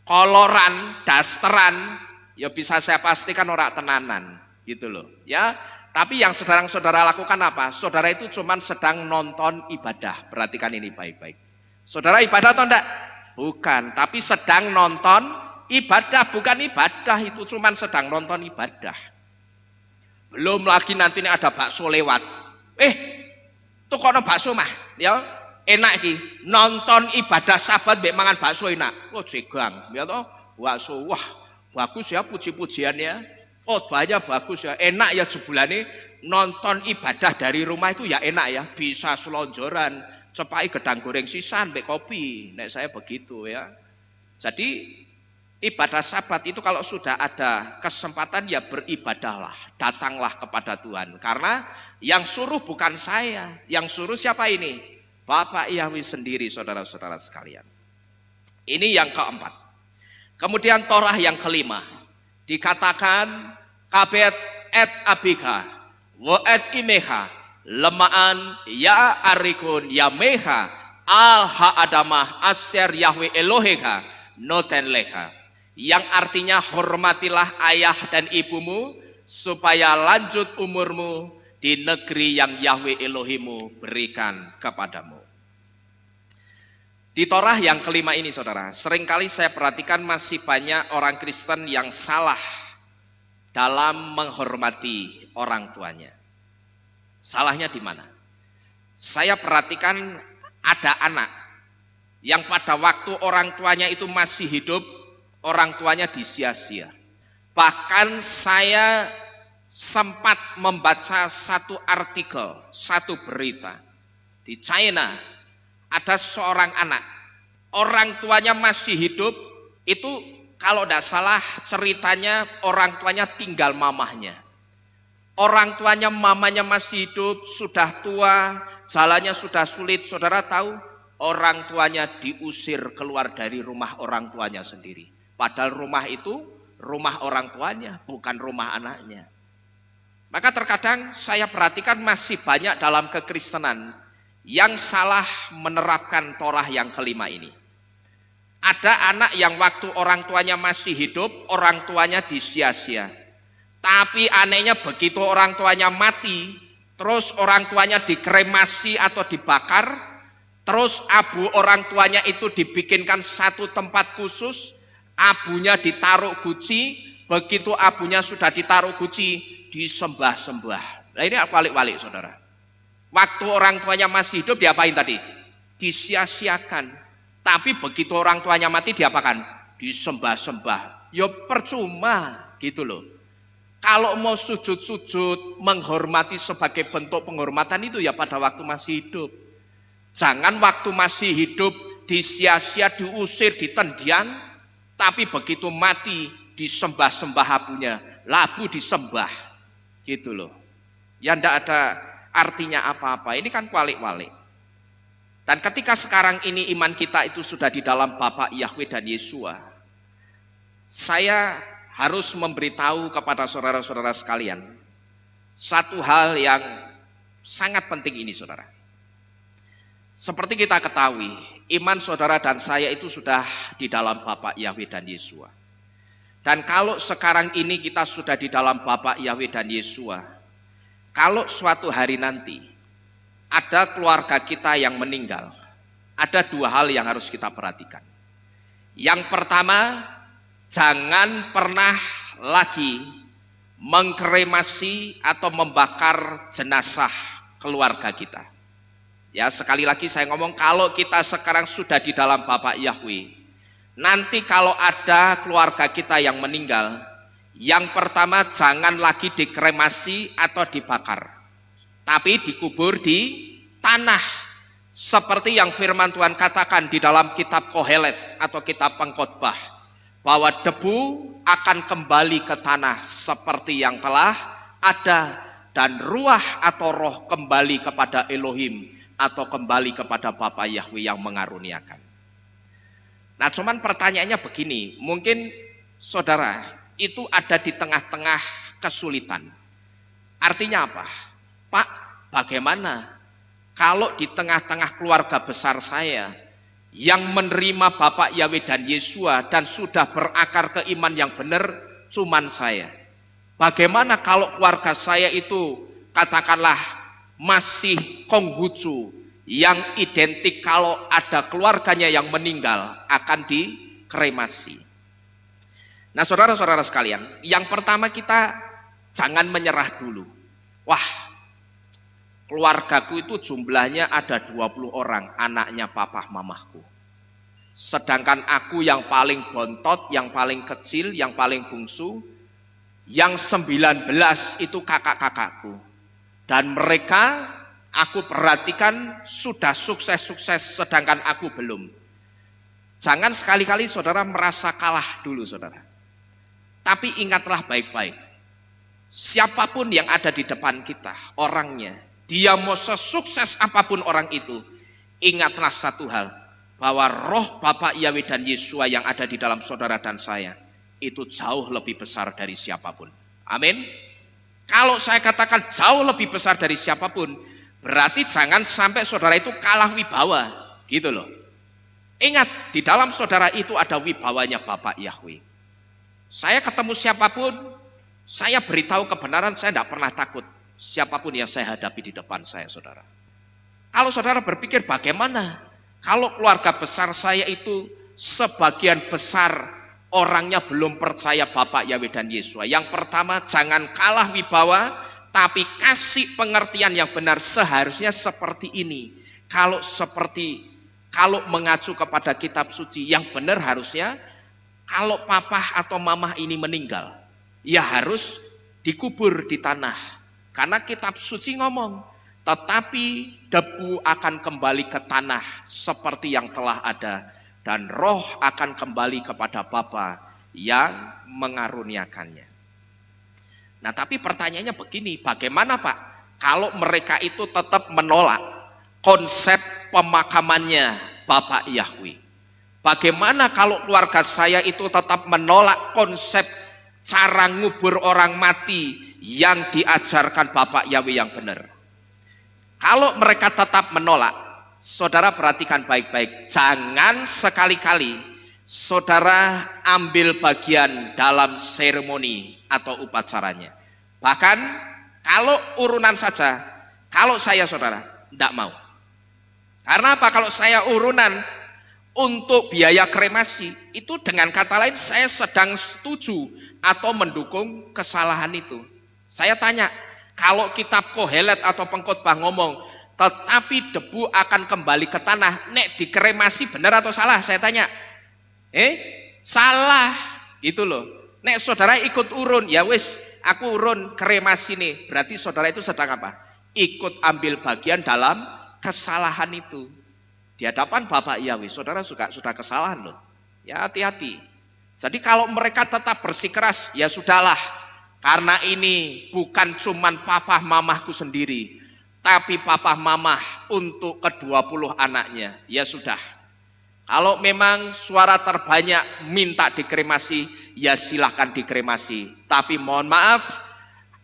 koloran, dasteran, ya bisa saya pastikan orang tenanan, gitu loh. Ya, tapi yang sedang saudara lakukan apa? Saudara itu cuma sedang nonton ibadah. Perhatikan ini baik-baik. Saudara ibadah atau enggak? Bukan, tapi sedang nonton ibadah, bukan ibadah, itu cuma sedang nonton ibadah. Belum lagi nanti ini ada bakso lewat. Tuh kono bakso mah, ya enak ki. Nonton ibadah Sabat mbek mangan bakso enak. Oh jegang, ya toh bakso. Wah, bagus ya puji-pujiannya. Khotbahnya bagus ya. Enak ya jebulane nonton ibadah dari rumah itu ya enak ya. Bisa selonjoran, cepai gedang goreng sisan mbek kopi. Nek saya begitu ya. Jadi ibadah Sabat itu kalau sudah ada kesempatan ya beribadahlah, datanglah kepada Tuhan. Karena yang suruh bukan saya, yang suruh siapa ini? Bapak Yahweh sendiri, saudara-saudara sekalian. Ini yang keempat. Kemudian Torah yang kelima dikatakan kabet et abika wa et imeha lemaan ya arikun ya meha al ha-adamah asyer Yahweh Eloheka noten leha, yang artinya hormatilah ayah dan ibumu supaya lanjut umurmu di negeri yang Yahweh Elohimu berikan kepadamu. Di Torah yang kelima ini saudara, seringkali saya perhatikan masih banyak orang Kristen yang salah dalam menghormati orang tuanya. Salahnya di mana? Saya perhatikan ada anak yang pada waktu orang tuanya itu masih hidup, orang tuanya disia-sia. Bahkan saya sempat membaca satu artikel, satu berita di China. Ada seorang anak, orang tuanya masih hidup, itu kalau tidak salah ceritanya orang tuanya tinggal mamahnya. Orang tuanya mamanya masih hidup, sudah tua, jalannya sudah sulit. Saudara tahu, orang tuanya diusir keluar dari rumah orang tuanya sendiri. Padahal rumah itu rumah orang tuanya, bukan rumah anaknya. Maka terkadang saya perhatikan masih banyak dalam kekristenan yang salah menerapkan Torah yang kelima ini. Ada anak yang waktu orang tuanya masih hidup, orang tuanya disia-sia. Tapi anehnya begitu orang tuanya mati, terus orang tuanya dikremasi atau dibakar, terus abu orang tuanya itu dibikinkan satu tempat khusus, abunya ditaruh guci, begitu abunya sudah ditaruh guci, disembah-sembah. Nah ini balik-balik saudara. Waktu orang tuanya masih hidup diapain tadi? Disia-siakan. Tapi begitu orang tuanya mati diapakan? Disembah-sembah. Ya percuma gitu loh. Kalau mau sujud-sujud menghormati sebagai bentuk penghormatan itu ya pada waktu masih hidup. Jangan waktu masih hidup disia-sia, diusir, ditendian, tapi begitu mati disembah-sembah abunya. Labu disembah. Gitu loh. Ya ndak ada artinya apa-apa. Ini kan walik-walik. Dan ketika sekarang ini iman kita itu sudah di dalam Bapa Yahweh dan Yesua, saya harus memberitahu kepada saudara-saudara sekalian satu hal yang sangat penting ini saudara. Seperti kita ketahui, iman saudara dan saya itu sudah di dalam Bapa Yahweh dan Yesua. Dan kalau sekarang ini kita sudah di dalam Bapa Yahweh dan Yesua, kalau suatu hari nanti ada keluarga kita yang meninggal, ada dua hal yang harus kita perhatikan. Yang pertama, jangan pernah lagi mengkremasi atau membakar jenazah keluarga kita. Ya, sekali lagi saya ngomong, kalau kita sekarang sudah di dalam Bapa Yahweh, nanti kalau ada keluarga kita yang meninggal, yang pertama jangan lagi dikremasi atau dibakar, tapi dikubur di tanah. Seperti yang firman Tuhan katakan di dalam kitab Kohelet atau kitab Pengkhotbah, bahwa debu akan kembali ke tanah seperti yang telah ada, dan ruah atau roh kembali kepada Elohim atau kembali kepada Bapa Yahweh yang mengaruniakan. Nah cuman pertanyaannya begini, mungkin saudara itu ada di tengah-tengah kesulitan. Artinya apa? Pak, bagaimana kalau di tengah-tengah keluarga besar saya yang menerima Bapak Yahweh dan Yesua dan sudah berakar ke iman yang benar cuman saya? Bagaimana kalau keluarga saya itu katakanlah masih Konghucu yang identik kalau ada keluarganya yang meninggal akan dikremasi? Nah saudara-saudara sekalian, yang pertama kita jangan menyerah dulu. Wah, keluargaku itu jumlahnya ada 20 orang, anaknya papa mamahku. Sedangkan aku yang paling bontot, yang paling kecil, yang paling bungsu, yang 19 itu kakak-kakakku. Dan mereka aku perhatikan sudah sukses-sukses sedangkan aku belum. Jangan sekali-kali saudara merasa kalah dulu saudara. Tapi ingatlah baik-baik, siapapun yang ada di depan kita, orangnya, dia mau sesukses apapun orang itu, ingatlah satu hal, bahwa roh Bapak Yahweh dan Yesua yang ada di dalam saudara dan saya itu jauh lebih besar dari siapapun. Amin. Kalau saya katakan jauh lebih besar dari siapapun, berarti jangan sampai saudara itu kalah wibawa, gitu loh. Ingat, di dalam saudara itu ada wibawanya Bapak Yahweh. Saya ketemu siapapun, saya beritahu kebenaran, saya tidak pernah takut. Siapapun yang saya hadapi di depan saya, saudara. Kalau saudara berpikir bagaimana? Kalau keluarga besar saya itu sebagian besar orangnya belum percaya Bapak Yahweh dan Yesua. Yang pertama, jangan kalah wibawa, tapi kasih pengertian yang benar. Seharusnya seperti ini. Kalau mengacu kepada kitab suci, yang benar harusnya kalau papa atau mama ini meninggal, ya harus dikubur di tanah. Karena kitab suci ngomong, tetapi debu akan kembali ke tanah seperti yang telah ada, dan roh akan kembali kepada Bapa yang mengaruniakannya. Nah, tapi pertanyaannya begini, bagaimana Pak kalau mereka itu tetap menolak konsep pemakamannya Bapak Yahweh? Bagaimana kalau keluarga saya itu tetap menolak konsep cara ngubur orang mati yang diajarkan Bapak Yahweh yang benar? Kalau mereka tetap menolak, saudara perhatikan baik-baik, jangan sekali-kali saudara ambil bagian dalam seremoni atau upacaranya. Bahkan kalau urunan saja, kalau saya saudara tidak mau. Karena apa? Kalau saya urunan untuk biaya kremasi, itu dengan kata lain saya sedang setuju atau mendukung kesalahan itu. Saya tanya, kalau kitab Kohelet atau pengkhotbah ngomong, tetapi debu akan kembali ke tanah, nek dikremasi benar atau salah? Saya tanya. Salah. Itu loh. Nek saudara ikut urun, ya wis, aku urun kremasi nih. Berarti saudara itu sedang apa? Ikut ambil bagian dalam kesalahan itu. Di hadapan Bapak Yahweh, saudara sudah kesalahan loh. Ya hati-hati. Jadi kalau mereka tetap bersikeras, ya sudahlah. Karena ini bukan cuman papa mamahku sendiri, tapi papa mamah untuk ke-20 anaknya. Ya sudah. Kalau memang suara terbanyak minta dikremasi, ya silahkan dikremasi. Tapi mohon maaf,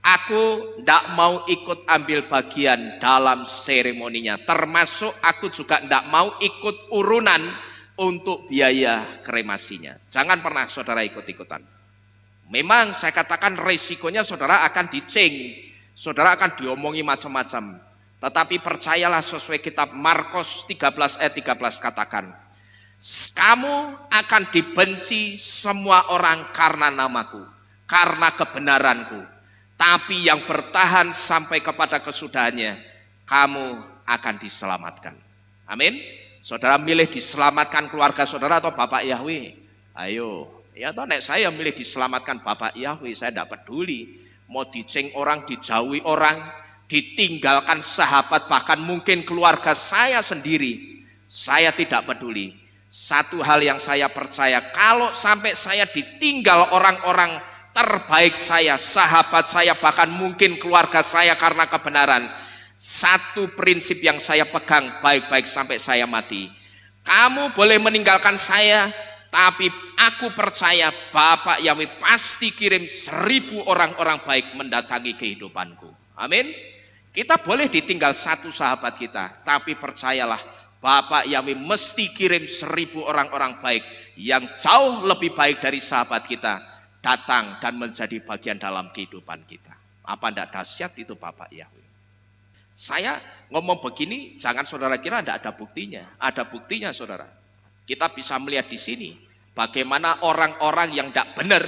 aku tidak mau ikut ambil bagian dalam seremoninya. Termasuk aku juga tidak mau ikut urunan untuk biaya kremasinya. Jangan pernah saudara ikut-ikutan. Memang saya katakan resikonya saudara akan diceng, saudara akan diomongi macam-macam. Tetapi percayalah sesuai kitab Markus 13 ayat 13 katakan, kamu akan dibenci semua orang karena namaku, karena kebenaranku. Tapi yang bertahan sampai kepada kesudahannya, kamu akan diselamatkan. Amin. Saudara milih diselamatkan keluarga saudara atau Bapak Yahweh? Ayo. Ya toh, nek saya milih diselamatkan Bapak Yahweh, saya tidak peduli. Mau diceng orang, dijauhi orang, ditinggalkan sahabat, bahkan mungkin keluarga saya sendiri. Saya tidak peduli. Satu hal yang saya percaya, kalau sampai saya ditinggal orang-orang terbaik saya, sahabat saya, bahkan mungkin keluarga saya karena kebenaran, satu prinsip yang saya pegang baik-baik sampai saya mati. Kamu boleh meninggalkan saya, tapi aku percaya Bapak Yahweh pasti kirim 1000 orang-orang baik mendatangi kehidupanku. Amin. Kita boleh ditinggal satu sahabat kita, tapi percayalah Bapak Yahweh mesti kirim 1000 orang-orang baik yang jauh lebih baik dari sahabat kita datang dan menjadi bagian dalam kehidupan kita. Apa tidak dahsyat itu Bapak Yahweh? Saya ngomong begini, jangan saudara kira tidak ada buktinya. Ada buktinya saudara. Kita bisa melihat di sini bagaimana orang-orang yang tidak benar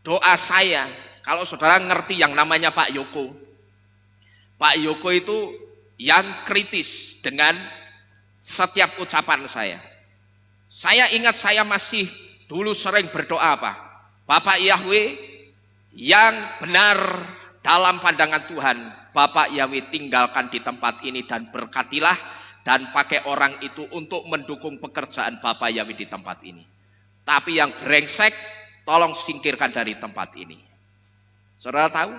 doa saya. Kalau saudara ngerti yang namanya Pak Yoko. Pak Yoko itu yang kritis dengan setiap ucapan saya. Saya ingat saya masih dulu sering berdoa apa? Bapak Yahweh yang benar dalam pandangan Tuhan, Bapak Yahweh tinggalkan di tempat ini dan berkatilah dan pakai orang itu untuk mendukung pekerjaan Bapak Yahweh di tempat ini. Tapi yang brengsek tolong singkirkan dari tempat ini. Saudara tahu?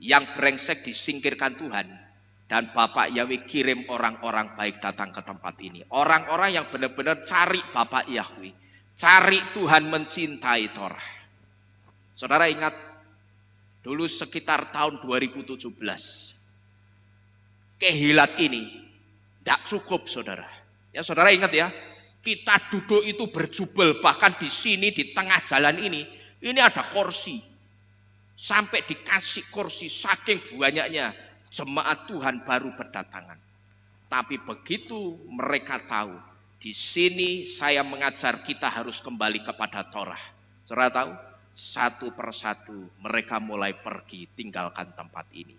Yang brengsek disingkirkan Tuhan, Dan Bapak Yahweh kirim orang-orang baik datang ke tempat ini. Orang-orang yang benar-benar cari Bapak Yahweh. Cari Tuhan, mencintai Torah. Saudara ingat, dulu sekitar tahun 2017. Kehilat ini tidak cukup, saudara. Ya, saudara ingat ya, kita duduk itu berjubel. Bahkan di sini, di tengah jalan ini ada kursi. Sampai dikasih kursi, saking banyaknya jemaat Tuhan baru berdatangan. Tapi begitu mereka tahu, di sini saya mengajar kita harus kembali kepada Torah. Saudara tahu, satu persatu mereka mulai pergi tinggalkan tempat ini.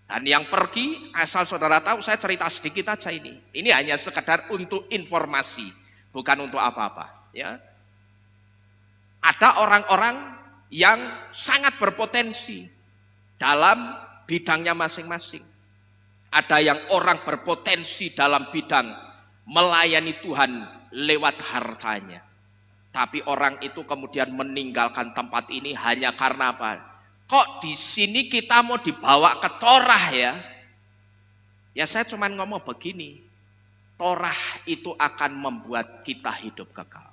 Dan yang pergi, asal saudara tahu, saya cerita sedikit aja ini. Ini hanya sekedar untuk informasi, bukan untuk apa-apa. Ya, ada orang-orang yang sangat berpotensi dalam bidangnya masing-masing. Ada yang orang berpotensi dalam bidang melayani Tuhan lewat hartanya. Tapi orang itu kemudian meninggalkan tempat ini hanya karena apa? Kok di sini kita mau dibawa ke Torah ya? Ya saya cuma ngomong begini. Torah itu akan membuat kita hidup kekal.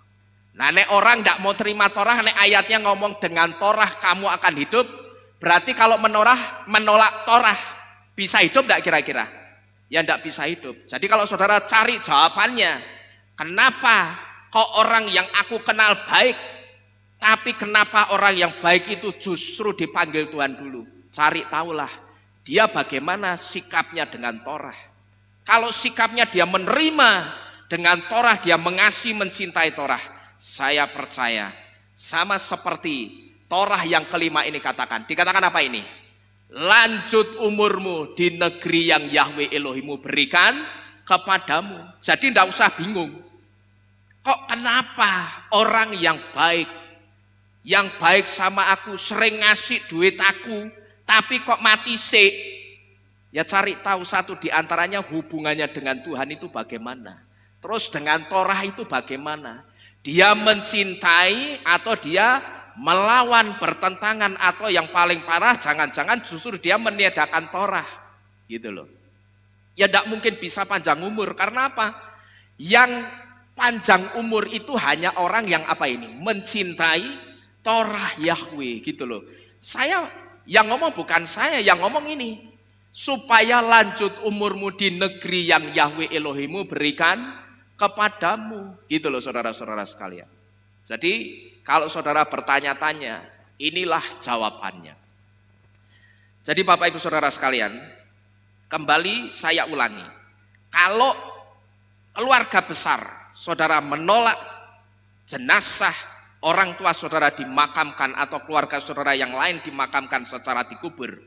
Nah, nek orang tidak mau terima Torah, nek ayatnya ngomong dengan Torah kamu akan hidup. Berarti kalau menolak Torah, bisa hidup tidak kira-kira? Ya tidak bisa hidup. Jadi kalau saudara cari jawabannya, kenapa kok orang yang aku kenal baik, tapi kenapa orang yang baik itu justru dipanggil Tuhan dulu? Cari tahulah, dia bagaimana sikapnya dengan Torah. Kalau sikapnya dia menerima dengan Torah, dia mengasihi, mencintai Torah, saya percaya sama seperti Torah yang kelima ini dikatakan apa ini? Lanjut umurmu di negeri yang Yahweh Elohimmu berikan kepadamu. Jadi tidak usah bingung. Kok kenapa orang yang baik sama aku, sering ngasih duit aku, tapi kok mati sih? Ya cari tahu satu di antaranya hubungannya dengan Tuhan itu bagaimana. Terus dengan Torah itu bagaimana. Dia mencintai atau dia melawan, bertentangan, atau yang paling parah jangan-jangan justru dia meniadakan Torah gitu loh. Ya tidak mungkin bisa panjang umur. Karena apa? Yang panjang umur itu hanya orang yang apa ini? Mencintai Torah Yahweh gitu loh. Saya yang ngomong bukan saya, yang ngomong ini. Supaya lanjut umurmu di negeri yang Yahweh Elohimmu berikan kepadamu gitu loh saudara-saudara sekalian. Jadi kalau saudara bertanya-tanya, inilah jawabannya. Jadi Bapak Ibu Saudara sekalian, kembali saya ulangi. Kalau keluarga besar saudara menolak jenazah orang tua saudara dimakamkan atau keluarga saudara yang lain dimakamkan secara dikubur,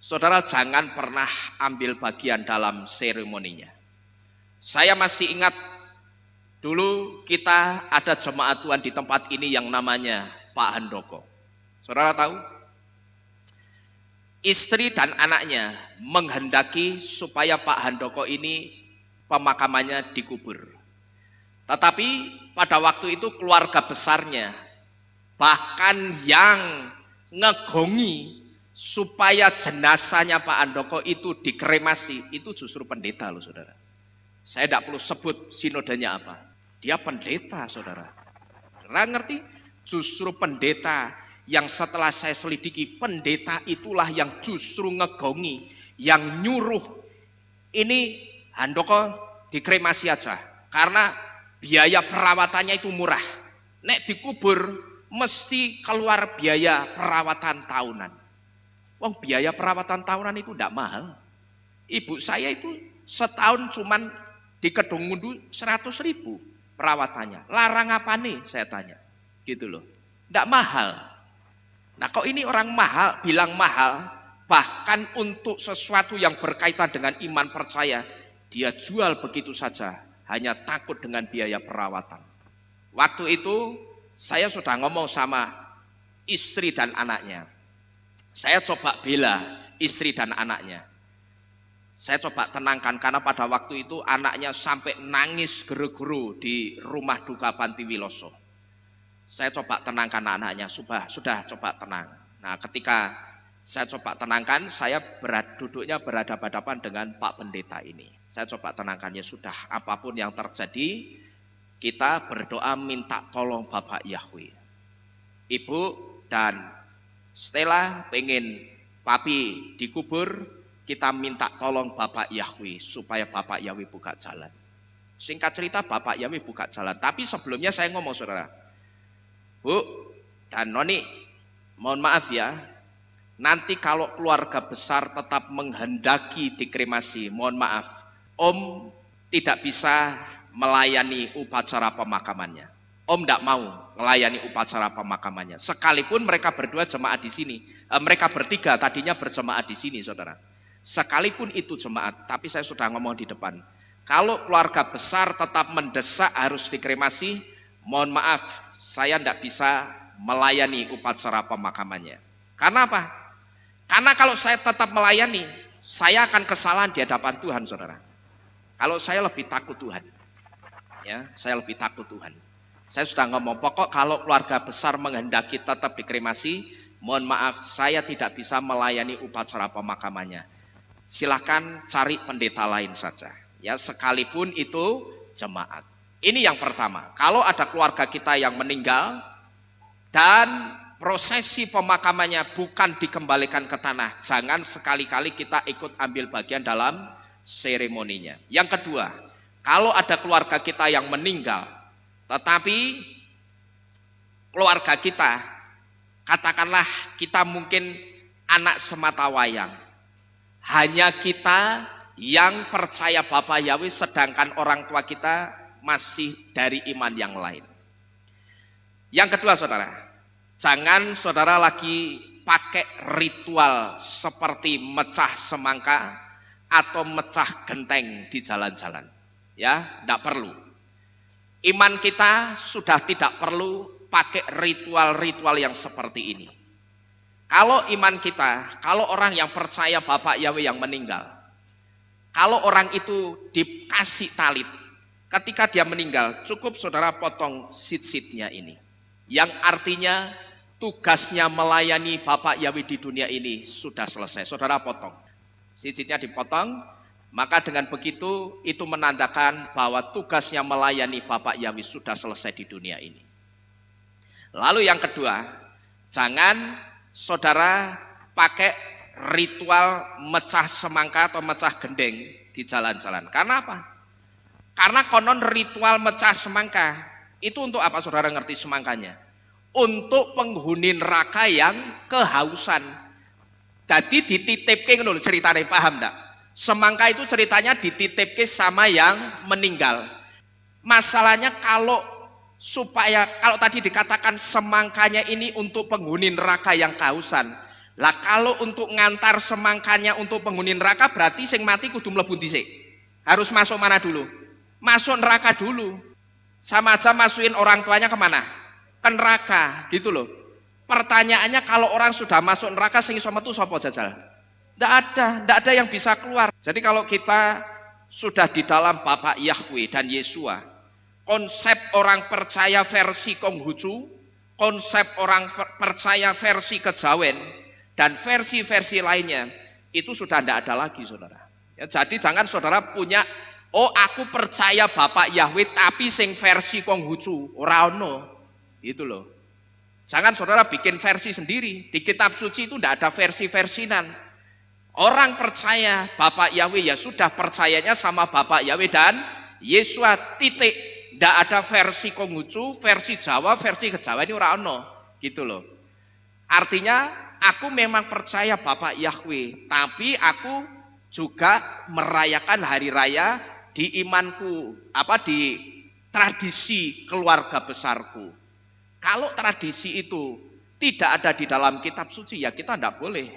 saudara jangan pernah ambil bagian dalam seremoninya. Saya masih ingat dulu kita ada jemaat Tuhan di tempat ini yang namanya Pak Handoko. Saudara tahu? Istri dan anaknya menghendaki supaya Pak Handoko ini pemakamannya dikubur. Tetapi pada waktu itu keluarga besarnya, bahkan yang ngegongi supaya jenazahnya Pak Handoko itu dikremasi, itu justru pendeta loh saudara. Saya tidak perlu sebut sinodenya apa. Dia pendeta saudara. Saudara ngerti? Justru pendeta yang setelah saya selidiki, pendeta itulah yang justru ngegongi, yang nyuruh ini Handoko dikremasi aja. Karena biaya perawatannya itu murah. Nek dikubur mesti keluar biaya perawatan tahunan. Wong biaya perawatan tahunan itu tidak mahal. Ibu saya itu setahun cuman di Kedung Mundu 100.000 perawatannya. Larang apa nih saya tanya. Gitu loh. Tidak mahal. Nah kok ini orang mahal, bilang mahal, bahkan untuk sesuatu yang berkaitan dengan iman percaya, dia jual begitu saja, hanya takut dengan biaya perawatan. Waktu itu saya sudah ngomong sama istri dan anaknya. Saya coba bela istri dan anaknya. Saya coba tenangkan karena pada waktu itu anaknya sampai nangis geru-geru di rumah duka Panti Wiloso. Saya coba tenangkan anaknya, sudah coba tenang. Nah ketika Saya coba tenangkan, saya duduknya berhadapan-hadapan dengan Pak Pendeta ini. Saya coba tenangkan, ya sudah, apapun yang terjadi, kita berdoa minta tolong Bapak Yahweh. Ibu dan Stella pengen papi dikubur, kita minta tolong Bapak Yahweh supaya Bapak Yahweh buka jalan. Singkat cerita, Bapak Yahweh buka jalan. Tapi sebelumnya saya ngomong, saudara, Bu dan Noni, mohon maaf ya, nanti kalau keluarga besar tetap menghendaki dikremasi, mohon maaf, Om tidak bisa melayani upacara pemakamannya. Om tidak mau melayani upacara pemakamannya. Sekalipun mereka berdua jemaat di sini, mereka bertiga tadinya berjemaat di sini, saudara. Sekalipun itu jemaat, tapi saya sudah ngomong di depan. Kalau keluarga besar tetap mendesak harus dikremasi, mohon maaf, saya tidak bisa melayani upacara pemakamannya. Karena apa? Karena kalau saya tetap melayani, saya akan kesalahan di hadapan Tuhan, saudara. Kalau saya lebih takut Tuhan, ya, saya lebih takut Tuhan. Saya sudah ngomong, pokok kalau keluarga besar menghendaki tetap dikremasi, mohon maaf, saya tidak bisa melayani upacara pemakamannya. Silahkan cari pendeta lain saja, ya, sekalipun itu jemaat. Ini yang pertama. Kalau ada keluarga kita yang meninggal dan prosesi pemakamannya bukan dikembalikan ke tanah, jangan sekali-kali kita ikut ambil bagian dalam seremoninya. Yang kedua, kalau ada keluarga kita yang meninggal, tetapi keluarga kita, katakanlah kita mungkin anak sematawayang, hanya kita yang percaya Bapak Yahweh, sedangkan orang tua kita masih dari iman yang lain. Yang kedua, saudara, jangan saudara lagi pakai ritual seperti mecah semangka atau mecah genteng di jalan-jalan. Ya, tidak perlu. Iman kita sudah tidak perlu pakai ritual-ritual yang seperti ini. Kalau iman kita, kalau orang yang percaya Bapak Yahweh yang meninggal, kalau orang itu dikasih talit, ketika dia meninggal, cukup saudara potong sit-sitnya ini. Yang artinya tugasnya melayani Bapak Yahweh di dunia ini sudah selesai. Saudara potong. Sit-sitnya dipotong, maka dengan begitu itu menandakan bahwa tugasnya melayani Bapak Yahweh sudah selesai di dunia ini. Lalu yang kedua, jangan saudara pakai ritual mecah semangka atau mecah gendeng di jalan-jalan. Karena apa? Karena konon ritual mecah semangka itu untuk apa, saudara ngerti semangkanya? Untuk penghuni neraka yang kehausan. Jadi dititipke ngono ceritanya, paham enggak? Semangka itu ceritanya dititipke sama yang meninggal. Masalahnya kalau tadi dikatakan semangkanya ini untuk penghuni neraka yang kehausan. Lah kalau untuk ngantar semangkanya untuk penghuni neraka, berarti sing mati kudu mlebu dhisik. Harus masuk mana dulu? Masuk neraka dulu. Sama aja masukin orang tuanya kemana? Ke neraka, gitu loh. Pertanyaannya, kalau orang sudah masuk neraka sing iso metu sapa jajal? Tidak ada yang bisa keluar. Jadi kalau kita sudah di dalam Bapak Yahweh dan Yesua, konsep orang percaya versi Konghucu, konsep orang percaya versi kejawen, dan versi-versi lainnya, itu sudah tidak ada lagi, saudara. Ya, jadi jangan saudara punya, oh aku percaya Bapak Yahweh tapi sing versi Konghucu, ora ono. Itu loh. Jangan saudara bikin versi sendiri. Di kitab suci itu tidak ada versi-versinan. Orang percaya Bapak Yahweh ya sudah percayanya sama Bapak Yahweh dan Yesua, titik. Tidak ada versi Konghucu, versi Jawa, versi kejawa ini ora ono. Gitu loh. Artinya aku memang percaya Bapak Yahweh, tapi aku juga merayakan hari raya di imanku, di tradisi keluarga besarku. Kalau tradisi itu tidak ada di dalam kitab suci, ya kita tidak boleh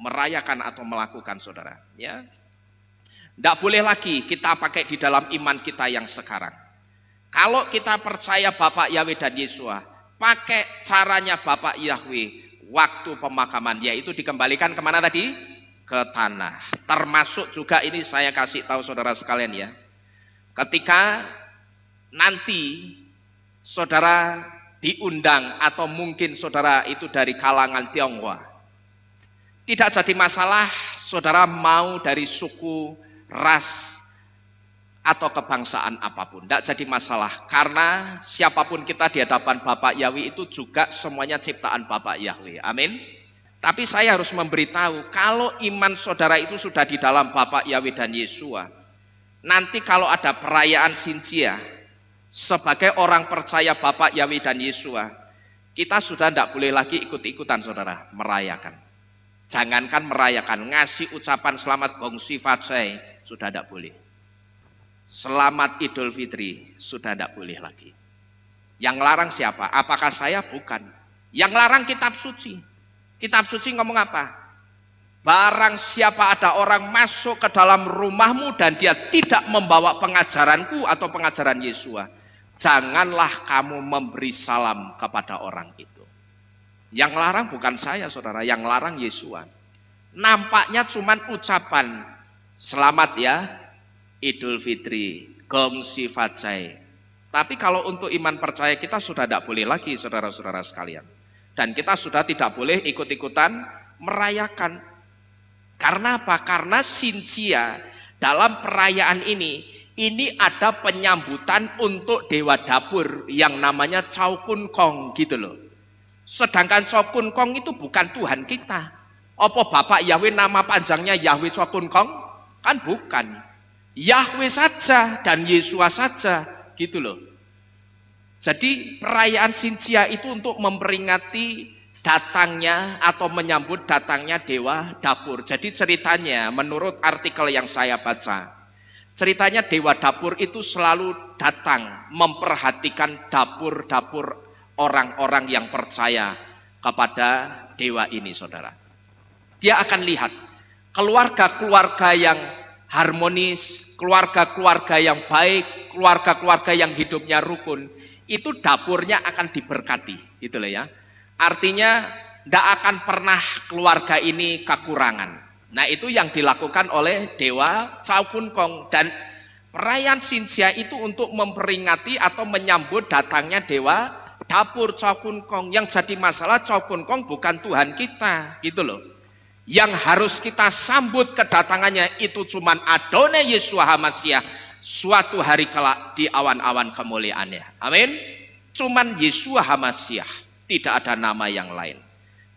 merayakan atau melakukan, saudara. Ya, tidak boleh lagi kita pakai di dalam iman kita yang sekarang. Kalau kita percaya Bapak Yahweh dan Yesua, pakai caranya Bapak Yahweh waktu pemakaman, yaitu dikembalikan kemana tadi? Ke tanah. Termasuk juga ini saya kasih tahu saudara sekalian ya, ketika nanti saudara diundang atau mungkin saudara itu dari kalangan Tionghoa, Tidak jadi masalah saudara mau dari suku, ras, atau kebangsaan apapun. Tidak jadi masalah. Karena siapapun kita di hadapan Bapak Yahweh itu juga semuanya ciptaan Bapak Yahweh. Amin. Tapi saya harus memberitahu, kalau iman saudara itu sudah di dalam Bapak Yahweh dan Yesua, nanti kalau ada perayaan Sinsia, sebagai orang percaya Bapak Yahweh dan Yesua, kita sudah tidak boleh lagi ikut-ikutan saudara merayakan. Jangankan merayakan, ngasih ucapan selamat gongsi fatsai sudah tidak boleh. Selamat Idul Fitri sudah tidak boleh lagi. Yang larang siapa? Apakah saya? Bukan. Yang larang kitab suci. Kitab suci ngomong apa? Barang siapa ada orang masuk ke dalam rumahmu dan dia tidak membawa pengajaranku atau pengajaran Yesua, janganlah kamu memberi salam kepada orang itu. Yang larang bukan saya saudara, yang larang Yesua. Nampaknya cuman ucapan selamat ya Idul Fitri, gongsi fatsai. Tapi kalau untuk iman percaya kita sudah tidak boleh lagi saudara-saudara sekalian. Dan kita sudah tidak boleh ikut-ikutan merayakan. Karena apa? Karena Sinsia dalam perayaan ini ada penyambutan untuk dewa dapur yang namanya Chow Kun Kong gitu loh. Sedangkan Chow Kun Kong itu bukan Tuhan kita. Apa Bapak Yahweh nama panjangnya Yahweh Chow Kun Kong? Kan bukan. Yahweh saja dan Yesua saja gitu loh. Jadi perayaan Sinsia itu untuk memperingati datangnya atau menyambut datangnya dewa dapur. Jadi ceritanya menurut artikel yang saya baca, ceritanya dewa dapur itu selalu datang memperhatikan dapur-dapur orang-orang yang percaya kepada dewa ini saudara. Dia akan lihat keluarga-keluarga yang harmonis, keluarga-keluarga yang baik, keluarga-keluarga yang hidupnya rukun, itu dapurnya akan diberkati gitu loh ya. Artinya tidak akan pernah keluarga ini kekurangan. Nah itu yang dilakukan oleh dewa Chow Kun Kong. Dan perayaan Sinsia itu untuk memperingati atau menyambut datangnya dewa dapur Chow Kun Kong. Yang jadi masalah Chow Kun Kong bukan Tuhan kita gitu loh. Yang harus kita sambut kedatangannya itu cuman Adonai Yeshua HaMashiach suatu hari kelak di awan-awan kemuliaannya. Amin. Cuman Yeshua HaMashiach, tidak ada nama yang lain.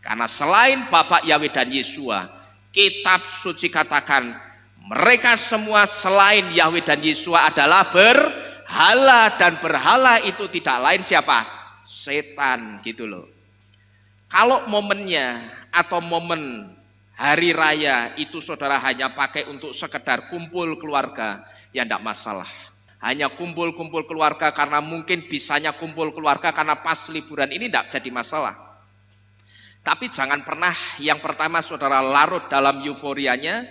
Karena selain Bapak Yahweh dan Yeshua, kitab suci katakan mereka semua selain Yahweh dan Yeshua adalah berhala, dan berhala itu tidak lain siapa? Setan gitu loh. Kalau momennya atau momen hari raya itu saudara hanya pakai untuk sekedar kumpul keluarga, ya tidak masalah. Hanya kumpul-kumpul keluarga karena mungkin bisanya kumpul keluarga karena pas liburan, ini tidak jadi masalah. Tapi jangan pernah yang pertama saudara larut dalam euforianya,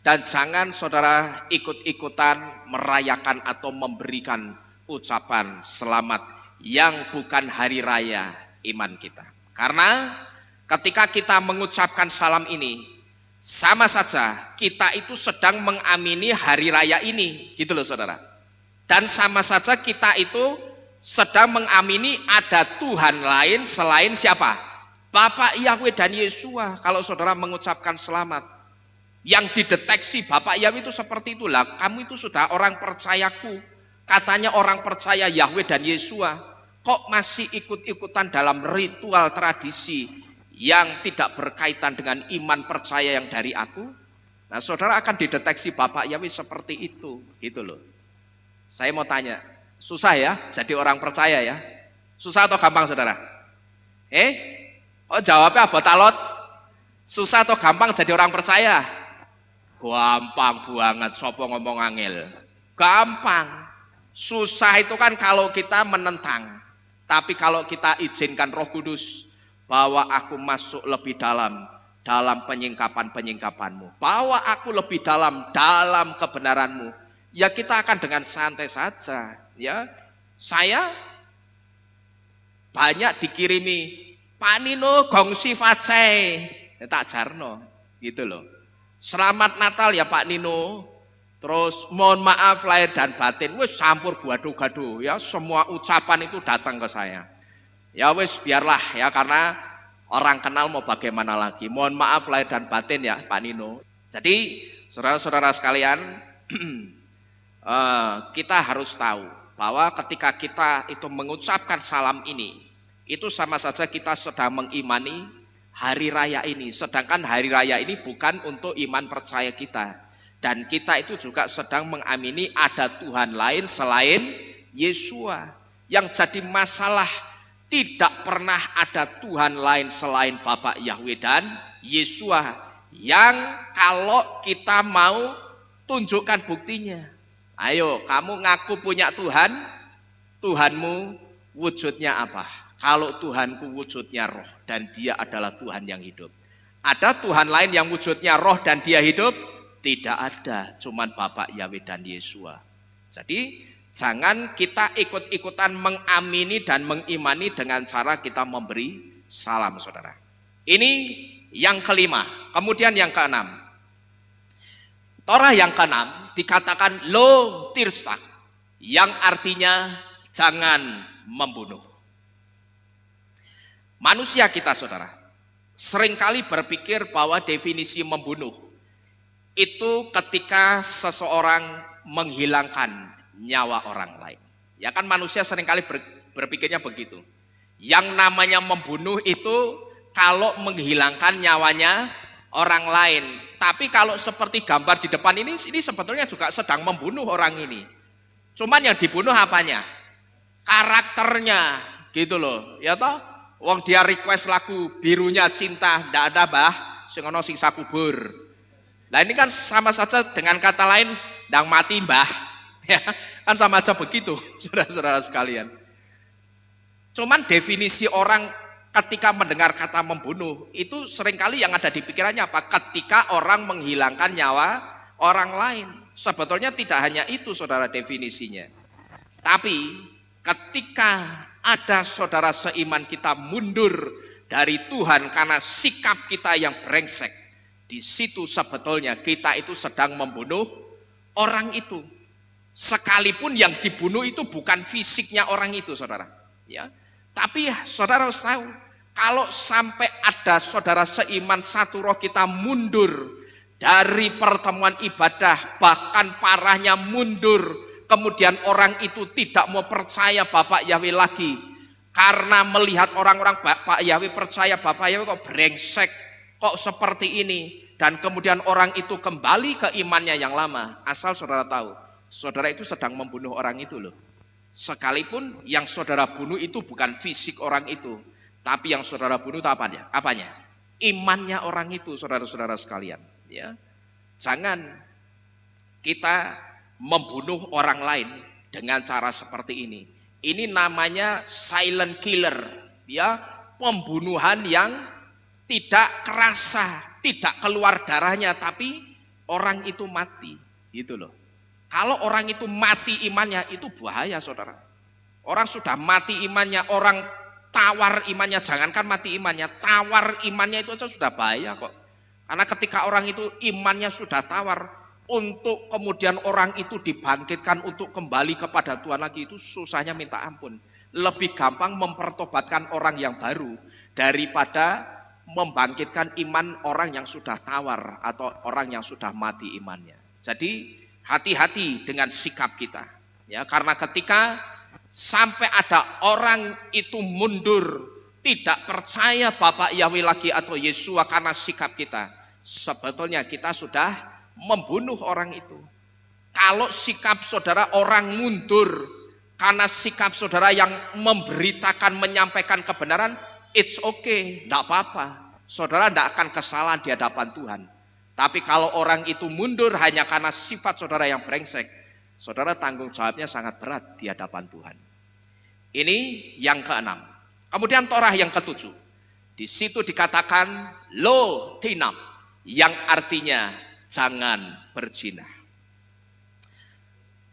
dan jangan saudara ikut-ikutan merayakan atau memberikan ucapan selamat yang bukan hari raya iman kita. Karena ketika kita mengucapkan salam ini, sama saja kita itu sedang mengamini hari raya ini gitu loh saudara. Dan sama saja kita itu sedang mengamini ada Tuhan lain selain siapa? Bapak Yahweh dan Yesua. Kalau saudara mengucapkan selamat, yang dideteksi Bapak Yahweh itu seperti itulah. Kamu itu sudah orang percayaku. Katanya orang percaya Yahweh dan Yesua, kok masih ikut-ikutan dalam ritual tradisi yang tidak berkaitan dengan iman percaya yang dari aku? Nah saudara akan dideteksi Bapak Yahweh seperti itu gitu loh. Saya mau tanya, susah ya jadi orang percaya ya? Susah atau gampang saudara? Oh jawabnya apa talot? Susah atau gampang jadi orang percaya? Gampang banget, sopo ngomong angel. Gampang. Susah itu kan kalau kita menentang. Tapi kalau kita izinkan Roh Kudus, bahwa aku masuk lebih dalam penyingkapan-penyingkapanmu, bahwa aku lebih dalam kebenaranmu, ya kita akan dengan santai saja. Ya, saya banyak dikirimi Pak Nino gongsi fatsai, tak jarno gitu loh. Selamat Natal ya Pak Nino. Terus mohon maaf lahir dan batin, wes campur gado-gado ya, semua ucapan itu datang ke saya. Ya wes biarlah ya, karena Orang kenal mau bagaimana lagi. Mohon maaf lahir dan batin ya Pak Nino. Jadi saudara-saudara sekalian, kita harus tahu bahwa ketika kita itu mengucapkan salam ini, itu sama saja kita sedang mengimani hari raya ini. Sedangkan hari raya ini bukan untuk iman percaya kita. Dan kita itu juga sedang mengamini ada Tuhan lain selain Yesua. Yang jadi masalah, tidak pernah ada Tuhan lain selain Bapa Yahweh dan Yesua. Yang kalau kita mau tunjukkan buktinya. Ayo, kamu ngaku punya Tuhan, Tuhanmu wujudnya apa? Kalau Tuhanku wujudnya roh dan dia adalah Tuhan yang hidup. Ada Tuhan lain yang wujudnya roh dan dia hidup? Tidak ada, cuman Bapa Yahweh dan Yesua. Jadi jangan kita ikut-ikutan mengamini dan mengimani dengan cara kita memberi salam, saudara. Ini yang kelima. Kemudian yang keenam. Torah yang keenam dikatakan lo tirsak, yang artinya jangan membunuh. Manusia kita, saudara, seringkali berpikir bahwa definisi membunuh itu ketika seseorang menghilangkan nyawa orang lain. Ya kan manusia seringkali berpikirnya begitu. Yang namanya membunuh itu kalau menghilangkan nyawanya orang lain. Tapi kalau seperti gambar di depan ini sebetulnya juga sedang membunuh orang ini. Cuman yang dibunuh apanya? Karakternya, gitu loh. Ya toh? Wong dia request lagu Birunya Cinta, ndak ada bah, sing ono siksa kubur. Nah ini kan sama saja dengan kata lain, ndang mati mbah. Ya, kan sama aja begitu, saudara-saudara sekalian. Cuman definisi orang ketika mendengar kata membunuh, itu seringkali yang ada di pikirannya apa? Ketika orang menghilangkan nyawa orang lain. Sebetulnya tidak hanya itu, saudara, definisinya. Tapi ketika ada saudara seiman kita mundur dari Tuhan karena sikap kita yang brengsek, di situ sebetulnya kita itu sedang membunuh orang itu. Sekalipun yang dibunuh itu bukan fisiknya orang itu, saudara. Ya, tapi saudara harus tahu, kalau sampai ada saudara seiman satu roh kita mundur dari pertemuan ibadah, bahkan parahnya mundur, kemudian orang itu tidak mau percaya Bapak Yahweh lagi, karena melihat orang-orang Bapak Yahweh percaya Bapak Yahweh kok brengsek, kok seperti ini, dan kemudian orang itu kembali ke imannya yang lama. Asal saudara tahu, saudara itu sedang membunuh orang itu loh. Sekalipun yang saudara bunuh itu bukan fisik orang itu, tapi yang saudara bunuh itu apanya? Apanya? Imannya orang itu, saudara-saudara sekalian. Ya, jangan kita membunuh orang lain dengan cara seperti ini. Ini namanya silent killer, ya, pembunuhan yang tidak kerasa, tidak keluar darahnya, tapi orang itu mati, gitu loh. Kalau orang itu mati imannya, itu bahaya, saudara. Orang sudah mati imannya, orang tawar imannya, jangankan mati imannya, tawar imannya itu aja sudah bahaya kok. Karena ketika orang itu imannya sudah tawar, untuk kemudian orang itu dibangkitkan untuk kembali kepada Tuhan lagi, itu susahnya minta ampun. Lebih gampang mempertobatkan orang yang baru daripada membangkitkan iman orang yang sudah tawar atau orang yang sudah mati imannya. Jadi hati-hati dengan sikap kita, ya, karena ketika sampai ada orang itu mundur, tidak percaya Bapak Yahweh lagi atau Yesua karena sikap kita, sebetulnya kita sudah membunuh orang itu. Kalau sikap saudara orang mundur karena sikap saudara yang memberitakan, menyampaikan kebenaran, it's okay, tidak apa-apa. Saudara tidak akan kesalahan di hadapan Tuhan. Tapi kalau orang itu mundur hanya karena sifat saudara yang brengsek, saudara tanggung jawabnya sangat berat di hadapan Tuhan. Ini yang keenam. Kemudian Torah yang ketujuh. Di situ dikatakan lo tinam, yang artinya jangan berzina.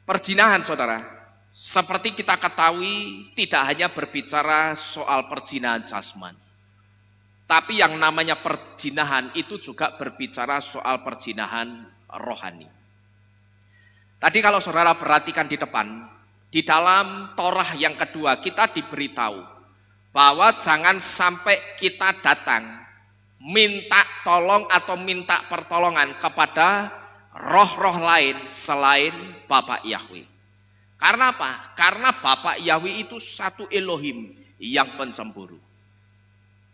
Perzinahan, saudara, seperti kita ketahui tidak hanya berbicara soal perzinahan jasmani. Tapi yang namanya perzinahan itu juga berbicara soal perzinahan rohani. Tadi kalau saudara perhatikan di depan, di dalam Torah yang kedua kita diberitahu bahwa jangan sampai kita datang minta tolong atau minta pertolongan kepada roh-roh lain selain Bapak Yahweh. Karena apa? Karena Bapak Yahweh itu satu Elohim yang pencemburu.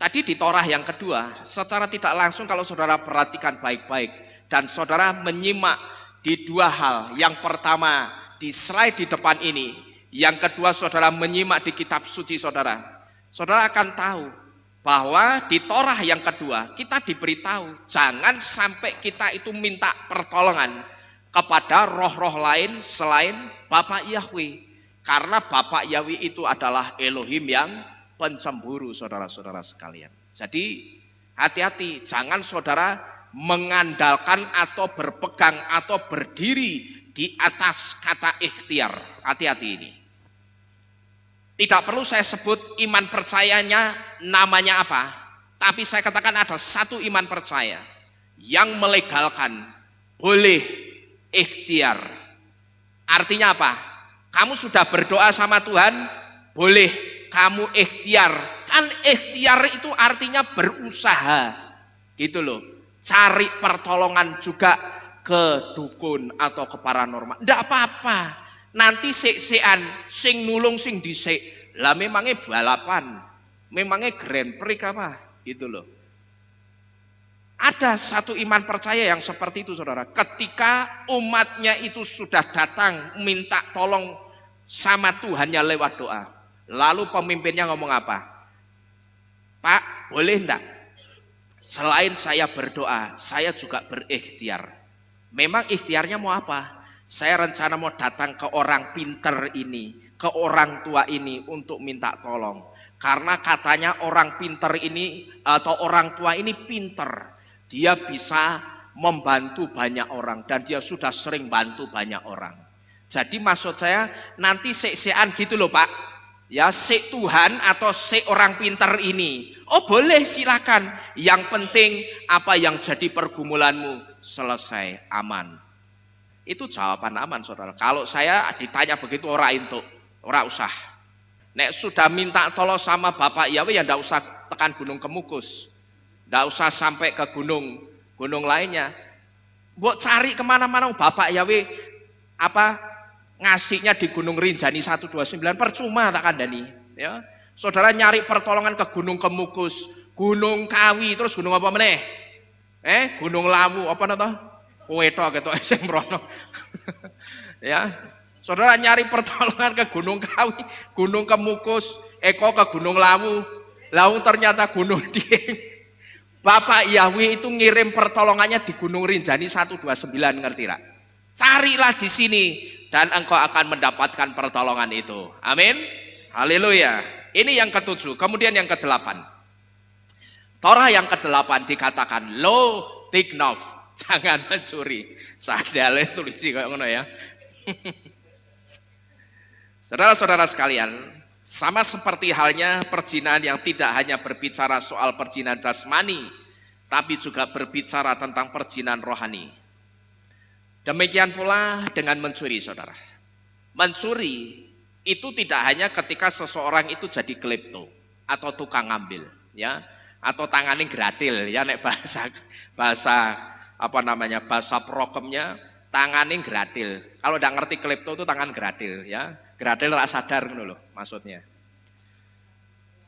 Tadi di Torah yang kedua, secara tidak langsung kalau saudara perhatikan baik-baik dan saudara menyimak di dua hal. Yang pertama di slide di depan ini, yang kedua saudara menyimak di kitab suci saudara. Saudara akan tahu bahwa di Torah yang kedua kita diberitahu jangan sampai kita itu minta pertolongan kepada roh-roh lain selain Bapak Yahweh. Karena Bapak Yahweh itu adalah Elohim yang pencemburu, saudara-saudara sekalian. Jadi hati-hati, jangan saudara mengandalkan atau berpegang atau berdiri di atas kata ikhtiar. Hati-hati ini. Tidak perlu saya sebut iman percayanya namanya apa, tapi saya katakan ada satu iman percaya yang melegalkan boleh ikhtiar. Artinya apa? Kamu sudah berdoa sama Tuhan, boleh kamu ikhtiar. Kan ikhtiar itu artinya berusaha, gitu loh. Cari pertolongan juga ke dukun atau ke paranormal. Tidak apa-apa. Nanti sik-sikan sing nulung sing dhisik. Lah memangnya balapan, memangnya Grand Prix apa? Gitu loh. Ada satu iman percaya yang seperti itu, saudara. Ketika umatnya itu sudah datang minta tolong sama Tuhannya lewat doa, lalu pemimpinnya ngomong apa? Pak, boleh enggak? Selain saya berdoa, saya juga berikhtiar. Memang ikhtiarnya mau apa? Saya rencana mau datang ke orang pinter ini, ke orang tua ini untuk minta tolong. Karena katanya orang pinter ini atau orang tua ini pinter. Dia bisa membantu banyak orang dan dia sudah sering bantu banyak orang. Jadi maksud saya nanti sik-sikan gitu loh Pak. Ya sik Tuhan atau sik orang pinter ini. Oh boleh silakan. Yang penting apa yang jadi pergumulanmu selesai aman. Itu jawaban aman saudara. Kalau saya ditanya begitu orang itu, orang usah. Nek sudah minta tolong sama Bapak Yahweh ya ndak usah tekan Gunung Kemukus. Ndak usah sampai ke gunung lainnya. Buat cari kemana-mana Bapak Yahweh apa ngasihnya di Gunung Rinjani 129 percuma tak kandani. Ya. Saudara nyari pertolongan ke Gunung Kemukus, Gunung Kawi, terus gunung apa meneh? Gunung Lawu apa namanya? Weto gitu sing mrono. Ya. Saudara nyari pertolongan ke Gunung Kawi, Gunung Kemukus, ke Gunung Lawu. Lawu ternyata Gunung Dieng. Bapak Yahweh itu ngirim pertolongannya di Gunung Rinjani 129, ngerti tak? Carilah di sini dan engkau akan mendapatkan pertolongan itu. Amin. Haleluya. Ini yang ketujuh. Kemudian yang kedelapan. Torah yang kedelapan dikatakan lo tignov. Jangan mencuri. Sadale tulis kayak ngono ya. Saudara-saudara sekalian, sama seperti halnya perzinahan yang tidak hanya berbicara soal perzinahan jasmani, tapi juga berbicara tentang perzinahan rohani. Demikian pula dengan mencuri, saudara. Mencuri itu tidak hanya ketika seseorang itu jadi klepto atau tukang ngambil, ya, atau tangannya gratil, ya, nek bahasa apa namanya, bahasa prokemnya tanganing gratil. Kalau udah ngerti klepto itu tangan gratil, ya. Gratil rak sadar gitu loh maksudnya.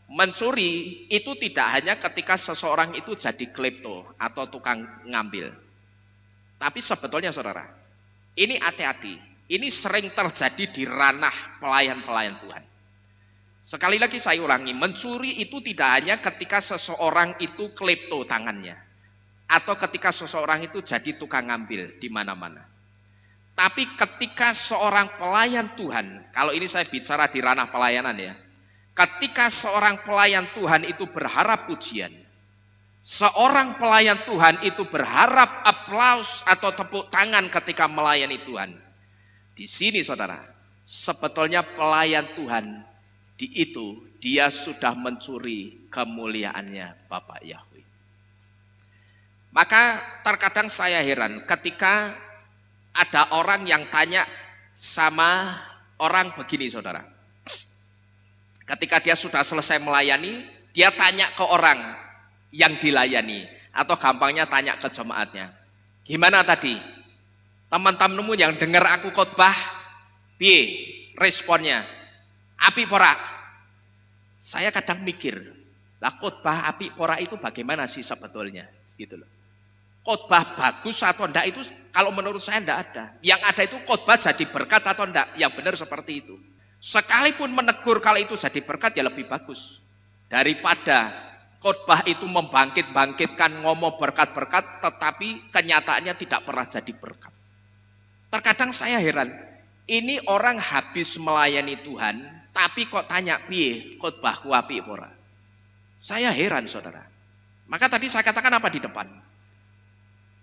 Mencuri itu tidak hanya ketika seseorang itu jadi klepto atau tukang ngambil. Tapi sebetulnya saudara, ini hati-hati. Ini sering terjadi di ranah pelayan-pelayan Tuhan. Sekali lagi saya ulangi, mencuri itu tidak hanya ketika seseorang itu klepto tangannya. Atau ketika seseorang itu jadi tukang ngambil di mana-mana. Tapi ketika seorang pelayan Tuhan, kalau ini saya bicara di ranah pelayanan ya. Ketika seorang pelayan Tuhan itu berharap pujian. Seorang pelayan Tuhan itu berharap aplaus atau tepuk tangan ketika melayani Tuhan. Di sini saudara, sebetulnya pelayan Tuhan itu dia sudah mencuri kemuliaannya Bapak Yahweh. Maka terkadang saya heran ketika ada orang yang tanya sama orang begini saudara. Ketika dia sudah selesai melayani, dia tanya ke orang yang dilayani, atau gampangnya tanya ke jemaatnya. Gimana tadi? Teman-temanmu yang dengar aku khotbah, piye responnya? Apik pora? Saya kadang mikir, lah khotbah apik pora itu bagaimana sih sebetulnya? Gitu loh. Khotbah bagus atau enggak itu kalau menurut saya enggak ada. Yang ada itu khotbah jadi berkat atau enggak, yang benar seperti itu. Sekalipun menegur kalau itu jadi berkat ya lebih bagus daripada khotbah itu membangkit-bangkitkan ngomong berkat-berkat tetapi kenyataannya tidak pernah jadi berkat. Terkadang saya heran, ini orang habis melayani Tuhan tapi kok tanya piye khotbahku apik ora. Saya heran saudara. Maka tadi saya katakan apa di depan?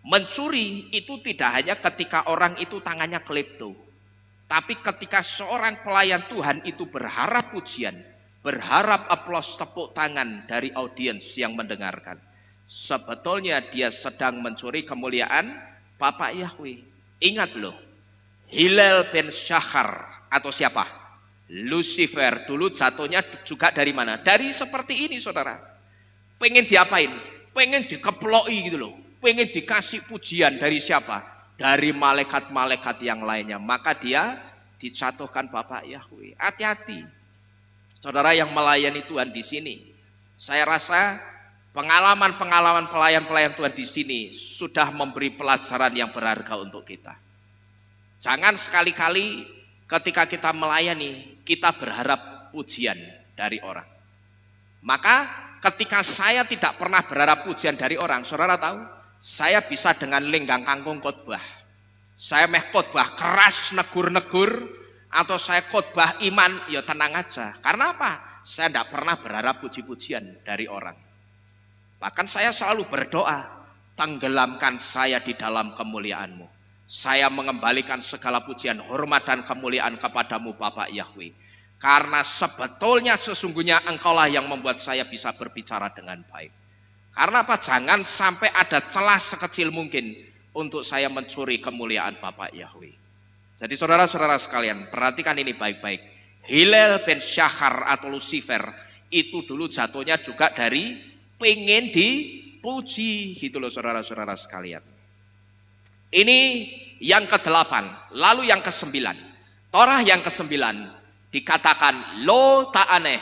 Mencuri itu tidak hanya ketika orang itu tangannya klepto, tapi ketika seorang pelayan Tuhan itu berharap pujian, berharap aplaus tepuk tangan dari audiens yang mendengarkan, sebetulnya dia sedang mencuri kemuliaan Bapak Yahweh. Ingat loh, Hillel bin Syahar atau siapa? Lucifer dulu jatuhnya juga dari mana? Dari seperti ini saudara. Pengen diapain? Pengen dikeploi gitu loh. Pengen dikasih pujian dari siapa? Dari malaikat-malaikat yang lainnya. Maka dia dijatuhkan Bapak Yahweh. Hati-hati. Saudara yang melayani Tuhan di sini. Saya rasa pengalaman-pengalaman pelayan-pelayan Tuhan di sini sudah memberi pelajaran yang berharga untuk kita. Jangan sekali-kali ketika kita melayani, kita berharap pujian dari orang. Maka ketika saya tidak pernah berharap pujian dari orang, saudara tahu, saya bisa dengan lenggang kangkung khotbah. Saya meh khotbah keras negur-negur, atau saya khotbah iman, ya tenang aja. Karena apa? Saya tidak pernah berharap puji-pujian dari orang. Bahkan saya selalu berdoa, tenggelamkan saya di dalam kemuliaan-Mu. Saya mengembalikan segala pujian, hormat dan kemuliaan kepadamu Bapak Yahweh. Karena sebetulnya sesungguhnya Engkaulah yang membuat saya bisa berbicara dengan baik. Karena apa? Jangan sampai ada celah sekecil mungkin untuk saya mencuri kemuliaan Bapak Yahweh. Jadi saudara-saudara sekalian, perhatikan ini baik-baik. Hillel bin Syahar atau Lucifer itu dulu jatuhnya juga dari pengen dipuji, gitu loh saudara-saudara sekalian. Ini yang ke-8, lalu yang ke-9. Torah yang ke-9 dikatakan lo ta'aneh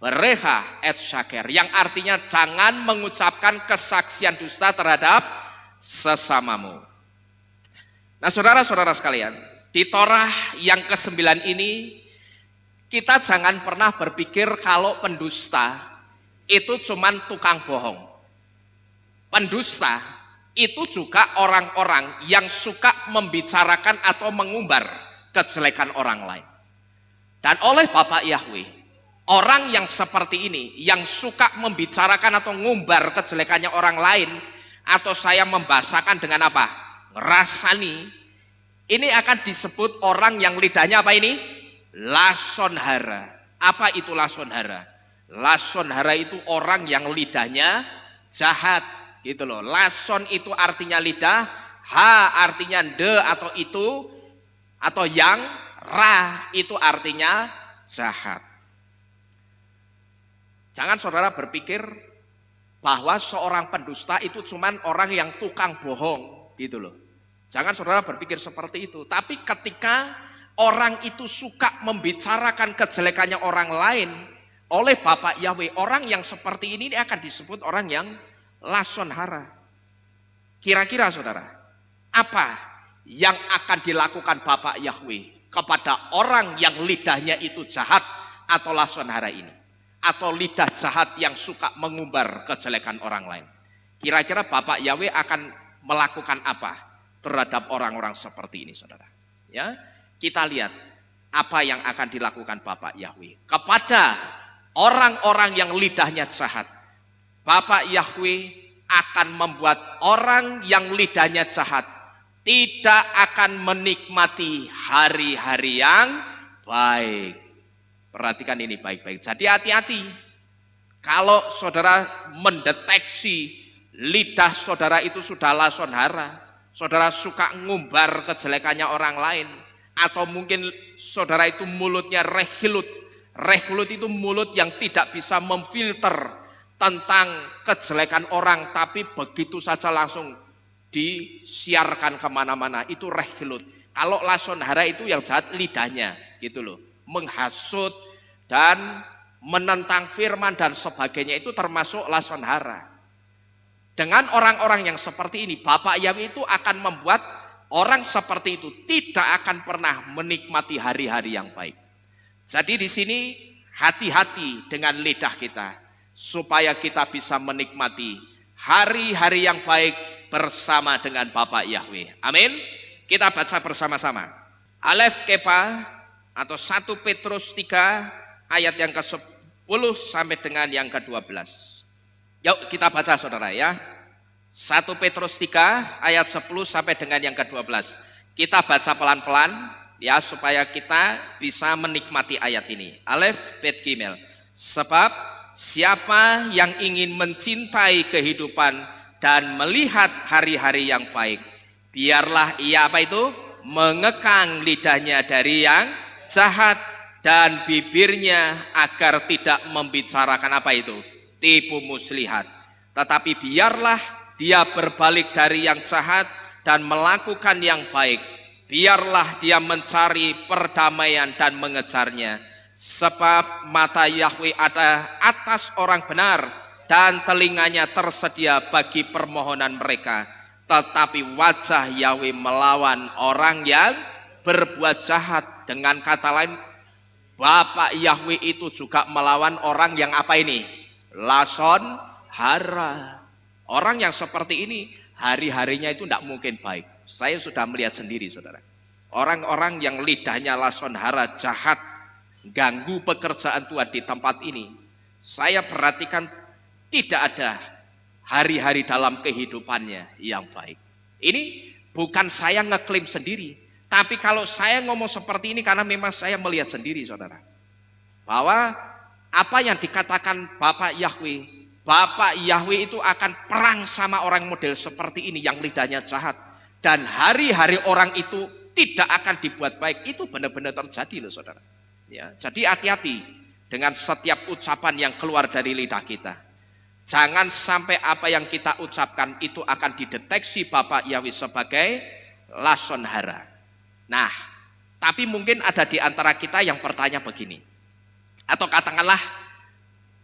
bereha et syaker, yang artinya jangan mengucapkan kesaksian dusta terhadap sesamamu. Nah saudara-saudara sekalian, di Torah yang ke-9 ini kita jangan pernah berpikir kalau pendusta itu cuman tukang bohong. Pendusta itu juga orang-orang yang suka membicarakan atau mengumbar kejelekan orang lain. Dan oleh Bapak Yahweh, orang yang seperti ini, yang suka membicarakan atau ngumbar kejelekannya orang lain, atau saya membahasakan dengan apa? Ngerasani, ini akan disebut orang yang lidahnya apa ini? Lason hara. Apa itu lason hara? Lason hara itu orang yang lidahnya jahat, gitu loh. Lason itu artinya lidah, ha artinya de atau itu, atau yang, ra itu artinya jahat. Jangan saudara berpikir bahwa seorang pendusta itu cuman orang yang tukang bohong, gitu loh. Jangan saudara berpikir seperti itu. Tapi ketika orang itu suka membicarakan kejelekannya orang lain, oleh Bapak Yahweh, orang yang seperti ini akan disebut orang yang lason hara. Kira-kira saudara, apa yang akan dilakukan Bapak Yahweh kepada orang yang lidahnya itu jahat atau lason hara ini? Atau lidah jahat yang suka mengumbar kejelekan orang lain? Kira-kira Bapak Yahweh akan melakukan apa terhadap orang-orang seperti ini saudara? Ya, kita lihat apa yang akan dilakukan Bapak Yahweh kepada orang-orang yang lidahnya jahat. Bapak Yahweh akan membuat orang yang lidahnya jahat tidak akan menikmati hari-hari yang baik. Perhatikan ini baik-baik. Jadi hati-hati. Kalau saudara mendeteksi lidah saudara itu sudah lason hara, saudara suka ngumbar kejelekannya orang lain, atau mungkin saudara itu mulutnya rehilut, Regelut itu mulut yang tidak bisa memfilter tentang kejelekan orang, tapi begitu saja langsung disiarkan kemana-mana. Itu regelut. Kalau lason hara itu yang jahat lidahnya, gitu loh, menghasut dan menentang firman dan sebagainya, itu termasuk lason hara. Dengan orang-orang yang seperti ini, Bapak Yahweh itu akan membuat orang seperti itu tidak akan pernah menikmati hari-hari yang baik. Jadi di sini hati-hati dengan lidah kita supaya kita bisa menikmati hari-hari yang baik bersama dengan Bapak Yahweh. Amin. Kita baca bersama-sama. Alef Kepa atau 1 Petrus 3 ayat yang ke-10 sampai dengan yang ke-12. Yuk kita baca saudara ya. 1 Petrus 3 ayat 10 sampai dengan yang ke-12. Kita baca pelan-pelan ya supaya kita bisa menikmati ayat ini. Alef Bet Gimel. Sebab siapa yang ingin mencintai kehidupan dan melihat hari-hari yang baik, biarlah ia apa itu? Mengekang lidahnya dari yang jahat dan bibirnya agar tidak membicarakan apa itu? Tipu muslihat. Tetapi biarlah dia berbalik dari yang jahat dan melakukan yang baik. Biarlah dia mencari perdamaian dan mengejarnya. Sebab mata Yahweh ada atas orang benar dan telinganya tersedia bagi permohonan mereka. Tetapi wajah Yahweh melawan orang yang berbuat jahat. Dengan kata lain, Bapak Yahweh itu juga melawan orang yang apa ini? Lason hara. Orang yang seperti ini hari-harinya itu tidak mungkin baik. Saya sudah melihat sendiri saudara. Orang-orang yang lidahnya lason hara, jahat, ganggu pekerjaan Tuhan di tempat ini. Saya perhatikan tidak ada hari-hari dalam kehidupannya yang baik. Ini bukan saya ngeklaim sendiri. Tapi kalau saya ngomong seperti ini karena memang saya melihat sendiri saudara. Bahwa apa yang dikatakan Bapak Yahweh itu akan perang sama orang model seperti ini yang lidahnya jahat. Dan hari-hari orang itu tidak akan dibuat baik. Itu benar-benar terjadi loh saudara. Ya, jadi hati-hati dengan setiap ucapan yang keluar dari lidah kita. Jangan sampai apa yang kita ucapkan itu akan dideteksi Bapak Yahweh sebagai lason hara. Nah, tapi mungkin ada di antara kita yang bertanya begini. Atau katakanlah,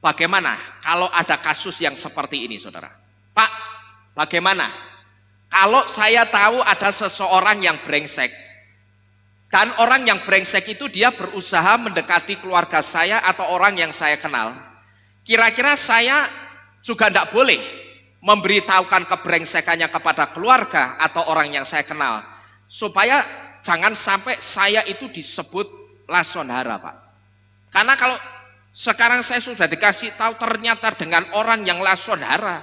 bagaimana kalau ada kasus yang seperti ini saudara? Pak, bagaimana kalau saya tahu ada seseorang yang brengsek, dan orang yang brengsek itu dia berusaha mendekati keluarga saya atau orang yang saya kenal. Kira-kira saya juga tidak boleh memberitahukan kebrengsekannya kepada keluarga atau orang yang saya kenal. Supaya jangan sampai saya itu disebut lason hara Pak. Karena kalau sekarang saya sudah dikasih tahu ternyata dengan orang yang lason hara,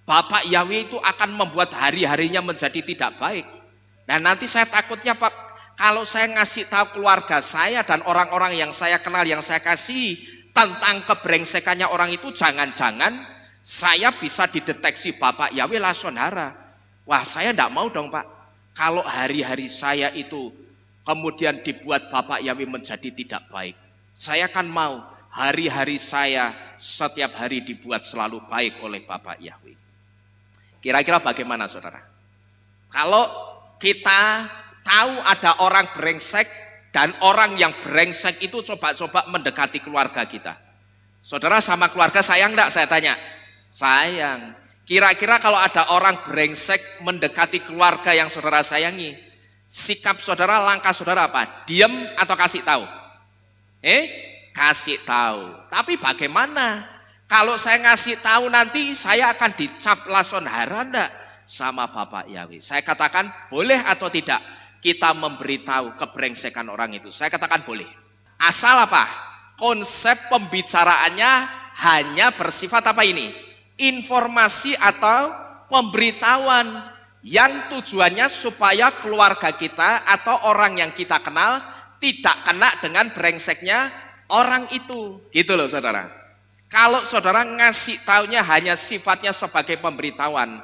Bapak Yahweh itu akan membuat hari-harinya menjadi tidak baik. Dan nanti saya takutnya Pak, kalau saya ngasih tahu keluarga saya dan orang-orang yang saya kenal, yang saya kasih tentang kebrengsekannya orang itu, jangan-jangan saya bisa dideteksi Bapak Yahweh lason hara. Wah, saya tidak mau dong Pak. Kalau hari-hari saya itu kemudian dibuat Bapak Yahweh menjadi tidak baik. Saya kan mau hari-hari saya setiap hari dibuat selalu baik oleh Bapak Yahweh. Kira-kira bagaimana saudara? Kalau kita tahu ada orang brengsek dan orang yang brengsek itu coba-coba mendekati keluarga kita. Saudara sama keluarga sayang enggak? Saya tanya. Sayang. Kira-kira kalau ada orang brengsek mendekati keluarga yang saudara sayangi, sikap saudara, langkah saudara apa? Diam atau kasih tahu? Kasih tahu. Tapi bagaimana? Kalau saya ngasih tahu nanti saya akan dicap lason hara enggak sama Bapak Yahweh? Saya katakan boleh atau tidak kita memberitahu kebrengsekan orang itu? Saya katakan boleh. Asal apa? Konsep pembicaraannya hanya bersifat apa ini? Informasi atau pemberitahuan yang tujuannya supaya keluarga kita atau orang yang kita kenal tidak kena dengan brengseknya orang itu. Gitu loh saudara. Kalau saudara ngasih taunya hanya sifatnya sebagai pemberitahuan.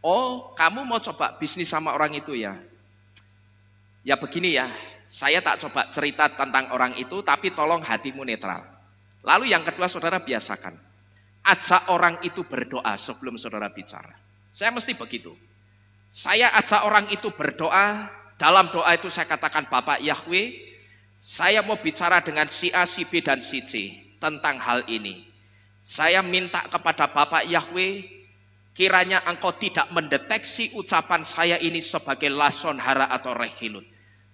Oh, kamu mau coba bisnis sama orang itu ya? Ya begini ya, saya tak coba cerita tentang orang itu, tapi tolong hatimu netral. Lalu yang kedua, saudara biasakan, ajak orang itu berdoa sebelum saudara bicara. Saya mesti begitu. Saya ajak orang itu berdoa, dalam doa itu saya katakan, Bapak Yahweh, saya mau bicara dengan si A, si B, dan si C tentang hal ini. Saya minta kepada Bapak Yahweh, kiranya engkau tidak mendeteksi ucapan saya ini sebagai lason hara atau rehilut.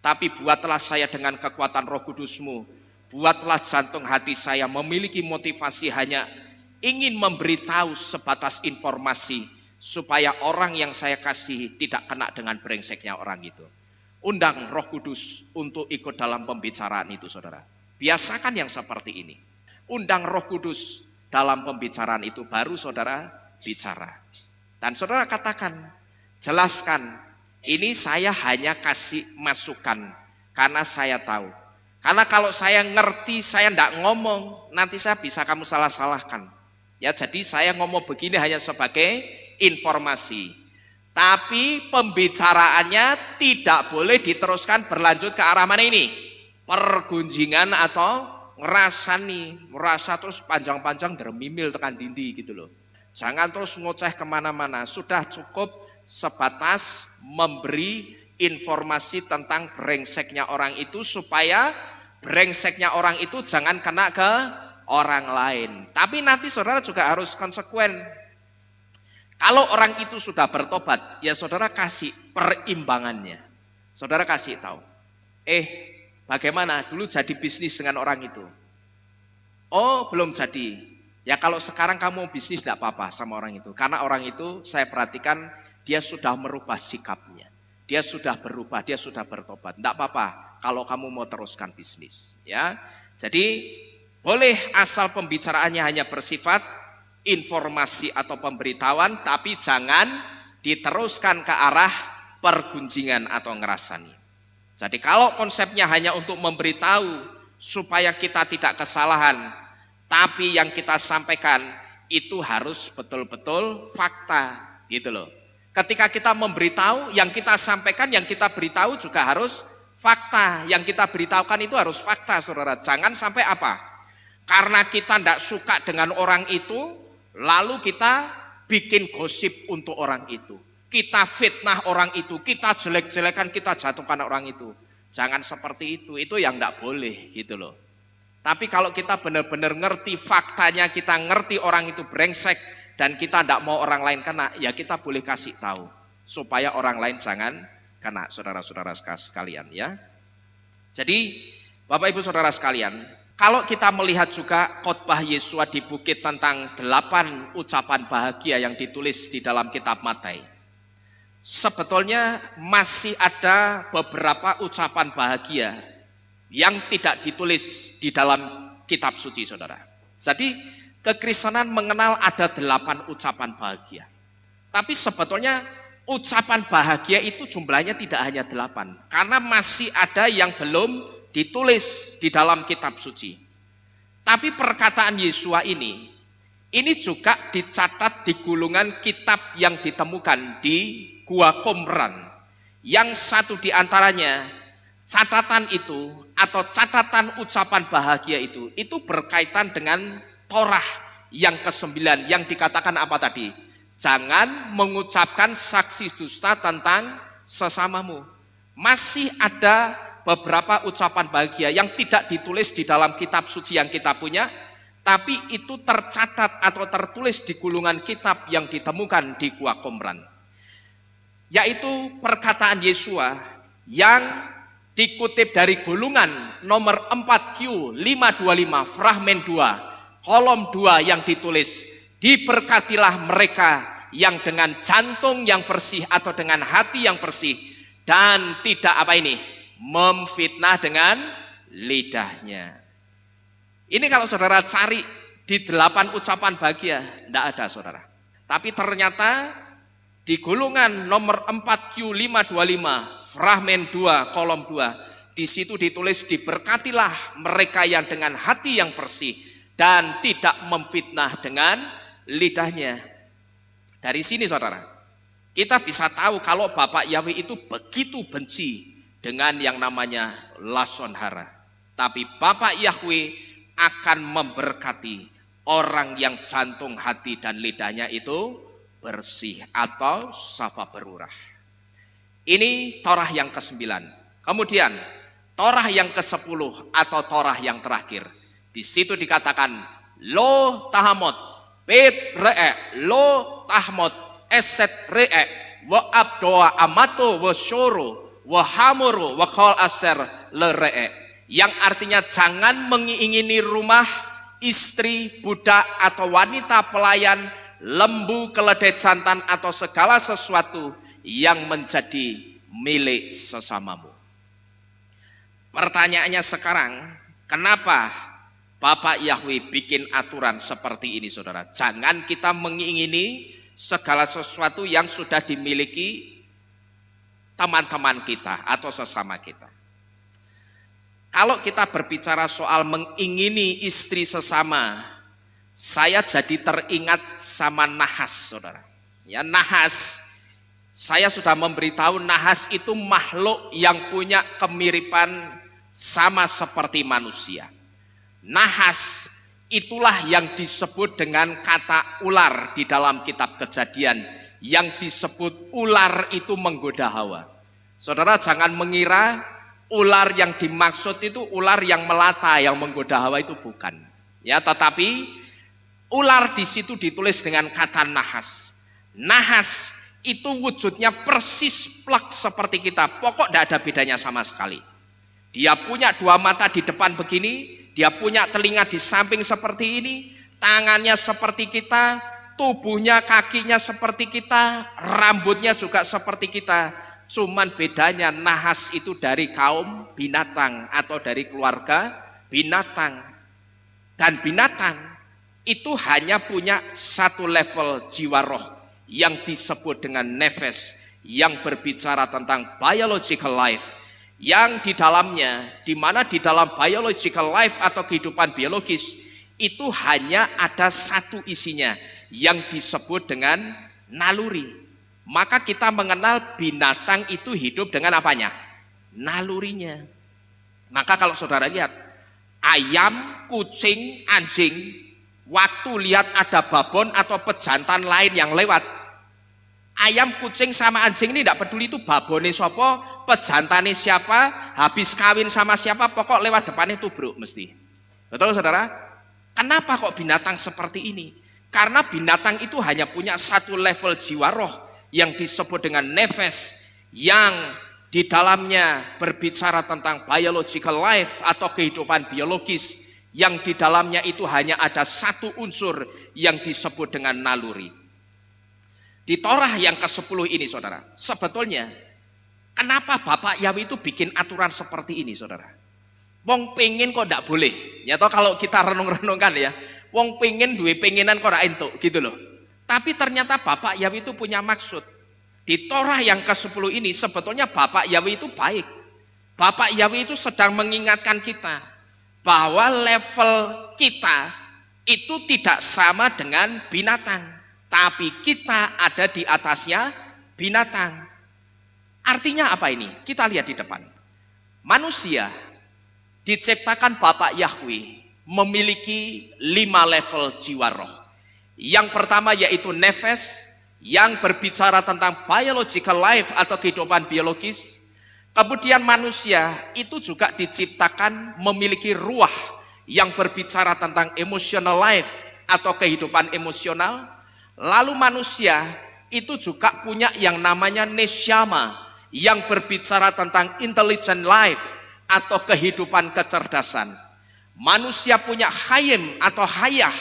Tapi buatlah saya dengan kekuatan Roh Kudus-Mu. Buatlah jantung hati saya memiliki motivasi hanya ingin memberitahu sebatas informasi, supaya orang yang saya kasihi tidak kena dengan brengseknya orang itu. Undang Roh Kudus untuk ikut dalam pembicaraan itu, saudara. Biasakan yang seperti ini. Undang Roh Kudus dalam pembicaraan itu, baru saudara bicara. Dan saudara katakan, jelaskan, ini saya hanya kasih masukan karena saya tahu. Karena kalau saya ngerti, saya tidak ngomong, nanti saya bisa kamu salah-salahkan. Ya, jadi saya ngomong begini hanya sebagai informasi. Tapi pembicaraannya tidak boleh diteruskan berlanjut ke arah mana ini? Pergunjingan atau ngerasani, merasa terus panjang-panjang dermimil tekan dindi gitu loh. Jangan terus ngoceh kemana-mana, sudah cukup sebatas memberi informasi tentang brengseknya orang itu, supaya brengseknya orang itu jangan kena ke orang lain. Tapi nanti saudara juga harus konsekuen. Kalau orang itu sudah bertobat, ya saudara kasih perimbangannya. Saudara kasih tahu, bagaimana dulu jadi bisnis dengan orang itu? Oh, belum jadi. Ya kalau sekarang kamu bisnis tidak apa-apa sama orang itu. Karena orang itu saya perhatikan dia sudah merubah sikapnya. Dia sudah berubah, dia sudah bertobat. Tidak apa-apa kalau kamu mau teruskan bisnis. Ya, jadi boleh asal pembicaraannya hanya bersifat informasi atau pemberitahuan, tapi jangan diteruskan ke arah pergunjingan atau ngerasani. Jadi kalau konsepnya hanya untuk memberitahu supaya kita tidak kesalahan, tapi yang kita sampaikan itu harus betul-betul fakta, gitu loh. Ketika kita memberitahu, yang kita sampaikan, yang kita beritahu juga harus fakta. Yang kita beritahukan itu harus fakta, saudara. Jangan sampai apa? Karena kita tidak suka dengan orang itu, lalu kita bikin gosip untuk orang itu. Kita fitnah orang itu, kita jelek-jelekan, kita jatuhkan orang itu. Jangan seperti itu yang tidak boleh, gitu loh. Tapi kalau kita benar-benar ngerti faktanya, kita ngerti orang itu brengsek, dan kita tidak mau orang lain kena, ya kita boleh kasih tahu supaya orang lain jangan kena, saudara-saudara sekalian ya. Jadi Bapak Ibu Saudara sekalian, kalau kita melihat juga khotbah Yesua di bukit tentang 8 ucapan bahagia yang ditulis di dalam kitab Matius, sebetulnya masih ada beberapa ucapan bahagia yang tidak ditulis di dalam kitab suci, saudara. Jadi kekristenan mengenal ada 8 ucapan bahagia. Tapi sebetulnya ucapan bahagia itu jumlahnya tidak hanya 8. Karena masih ada yang belum ditulis di dalam kitab suci. Tapi perkataan Yesua ini juga dicatat di gulungan kitab yang ditemukan di Gua Qumran. Yang satu di antaranya, catatan itu atau catatan ucapan bahagia itu berkaitan dengan Torah yang ke-9 yang dikatakan apa tadi? Jangan mengucapkan saksi dusta tentang sesamamu. Masih ada beberapa ucapan bahagia yang tidak ditulis di dalam kitab suci yang kita punya, tapi itu tercatat atau tertulis di gulungan kitab yang ditemukan di Gua Qumran. Yaitu perkataan Yesua yang dikutip dari gulungan nomor 4Q525 fragmen 2. Kolom 2 yang ditulis, diberkatilah mereka yang dengan jantung yang bersih atau dengan hati yang bersih dan tidak memfitnah dengan lidahnya. Ini kalau saudara cari di 8 ucapan bahagia, tidak ada, saudara. Tapi ternyata di gulungan nomor 4Q525 fragmen 2 kolom 2, di situ ditulis, diberkatilah mereka yang dengan hati yang bersih dan tidak memfitnah dengan lidahnya. Dari sini saudara, kita bisa tahu kalau Bapak Yahweh itu begitu benci dengan yang namanya lason hara. Tapi Bapak Yahweh akan memberkati orang yang jantung, hati, dan lidahnya itu bersih atau safa berurah. Ini Torah yang ke-9. Kemudian Torah yang ke-10 atau Torah yang terakhir. Di situ dikatakan lo tahamot pet re'e lo tahmot eset re'e wa abdoa amato wa syoro wa hamuru wa kol aser le re'e, yang artinya jangan mengingini rumah, istri, budak atau wanita pelayan, lembu, keledai jantan atau segala sesuatu yang menjadi milik sesamamu. Pertanyaannya sekarang, kenapa Bapak Yahweh bikin aturan seperti ini, saudara? Jangan kita mengingini segala sesuatu yang sudah dimiliki teman-teman kita atau sesama kita. Kalau kita berbicara soal mengingini istri sesama, saya jadi teringat sama nahas, saudara. Ya, nahas. Saya sudah memberitahu nahas itu makhluk yang punya kemiripan sama seperti manusia. Nahas itulah yang disebut dengan kata ular di dalam kitab Kejadian, yang disebut ular itu menggoda Hawa. Saudara jangan mengira ular yang dimaksud itu ular yang melata yang menggoda Hawa, itu bukan. Ya, tetapi ular di situ ditulis dengan kata nahas. Nahas itu wujudnya persis plek seperti kita, pokok tidak ada bedanya sama sekali. Dia punya dua mata di depan begini, dia punya telinga di samping seperti ini, tangannya seperti kita, tubuhnya, kakinya seperti kita, rambutnya juga seperti kita. Cuman bedanya nahas itu dari kaum binatang atau dari keluarga binatang. Dan binatang itu hanya punya satu level jiwa roh yang disebut dengan nefes, yang berbicara tentang biological life, yang di dalamnya, di mana di dalam biological life atau kehidupan biologis itu hanya ada satu isinya yang disebut dengan naluri. Maka kita mengenal binatang itu hidup dengan apanya? Nalurinya. Maka kalau saudara lihat ayam, kucing, anjing, waktu lihat ada babon atau pejantan lain yang lewat, ayam, kucing sama anjing ini tidak peduli itu babone sopo, pejantane siapa, habis kawin sama siapa, pokok lewat depannya tubruk mesti. Betul saudara? Kenapa kok binatang seperti ini? Karena binatang itu hanya punya satu level jiwa roh yang disebut dengan nefes, yang di dalamnya berbicara tentang biological life atau kehidupan biologis, yang di dalamnya itu hanya ada satu unsur yang disebut dengan naluri. Di Torah yang ke-10 ini saudara, sebetulnya kenapa Bapak Yahweh itu bikin aturan seperti ini, saudara? Wong pengen kok tidak boleh. Ya toh kalau kita renung-renungkan ya, wong pengen duwe pengenan kok tidak entuk gitu loh. Tapi ternyata Bapak Yahweh itu punya maksud. Di Torah yang ke-10 ini sebetulnya Bapak Yahweh itu baik. Bapak Yahweh itu sedang mengingatkan kita bahwa level kita itu tidak sama dengan binatang, tapi kita ada di atasnya binatang. Artinya apa ini? Kita lihat di depan. Manusia diciptakan Bapak Yahweh memiliki 5 level jiwa roh. Yang pertama yaitu nefes, yang berbicara tentang biological life atau kehidupan biologis. Kemudian manusia itu juga diciptakan memiliki ruah yang berbicara tentang emotional life atau kehidupan emosional. Lalu manusia itu juga punya yang namanya neshama, yang berbicara tentang intelligent life atau kehidupan kecerdasan. Manusia punya hayim atau hayah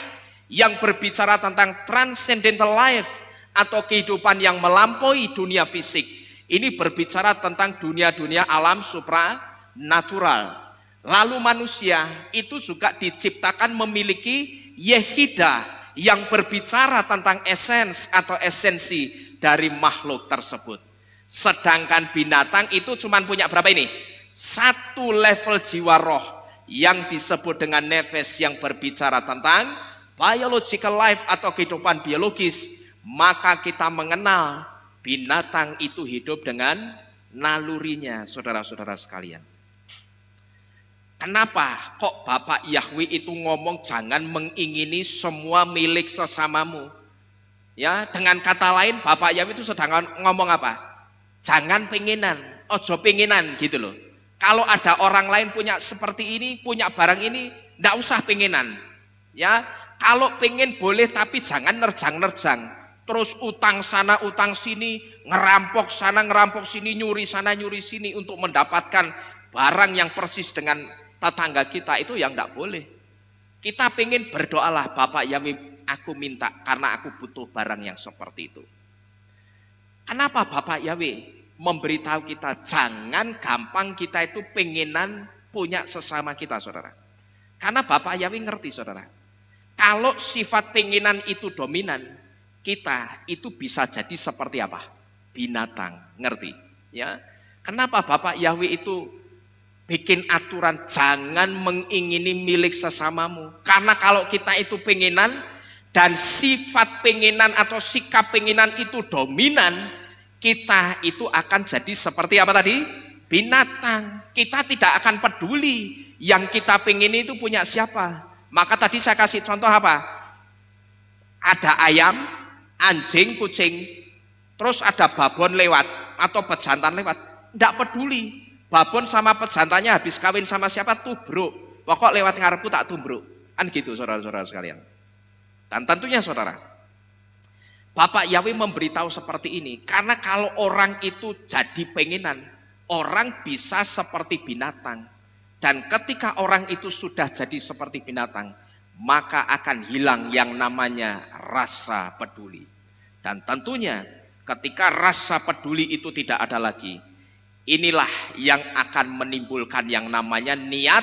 yang berbicara tentang transcendental life atau kehidupan yang melampaui dunia fisik. Ini berbicara tentang dunia-dunia alam supranatural. Lalu manusia itu juga diciptakan memiliki yehida yang berbicara tentang esens atau esensi dari makhluk tersebut. Sedangkan binatang itu cuma punya berapa ini? Satu level jiwa roh yang disebut dengan nefes, yang berbicara tentang biological life atau kehidupan biologis. Maka kita mengenal binatang itu hidup dengan nalurinya, saudara-saudara sekalian. Kenapa kok Bapak Yahweh itu ngomong jangan mengingini semua milik sesamamu? Ya, dengan kata lain Bapak Yahweh itu sedang ngomong apa? Jangan penginan, ojo penginan gitu loh. Kalau ada orang lain punya seperti ini, punya barang ini, ndak usah penginan. Ya, kalau pengen boleh tapi jangan nerjang-nerjang. Terus utang sana, utang sini, ngerampok sana, ngerampok sini, nyuri sana, nyuri sini untuk mendapatkan barang yang persis dengan tetangga kita, itu yang tidak boleh. Kita pengen berdoalah, Bapak Yahweh aku minta karena aku butuh barang yang seperti itu. Kenapa Bapak Yahweh memberitahu kita jangan gampang kita itu pengenan punya sesama kita, saudara? Karena Bapak Yahweh ngerti, saudara, kalau sifat pengenan itu dominan, kita itu bisa jadi seperti apa? Binatang, ngerti? Ya. Kenapa Bapak Yahweh itu bikin aturan jangan mengingini milik sesamamu? Karena kalau kita itu pengenan dan sifat pengenan atau sikap pengenan itu dominan, kita itu akan jadi seperti apa tadi? Binatang. Kita tidak akan peduli yang kita pengen itu punya siapa. Maka tadi saya kasih contoh apa? Ada ayam, anjing, kucing, terus ada babon lewat atau pejantan lewat, tidak peduli. Babon sama pejantannya habis kawin sama siapa tubruk. Pokok lewat ngarepku tak tubruk. Kan gitu, saudara-saudara sekalian. Dan tentunya saudara, Bapak Yahweh memberitahu seperti ini karena kalau orang itu jadi pengenan, orang bisa seperti binatang. Dan ketika orang itu sudah jadi seperti binatang, maka akan hilang yang namanya rasa peduli. Dan tentunya ketika rasa peduli itu tidak ada lagi, inilah yang akan menimbulkan yang namanya niat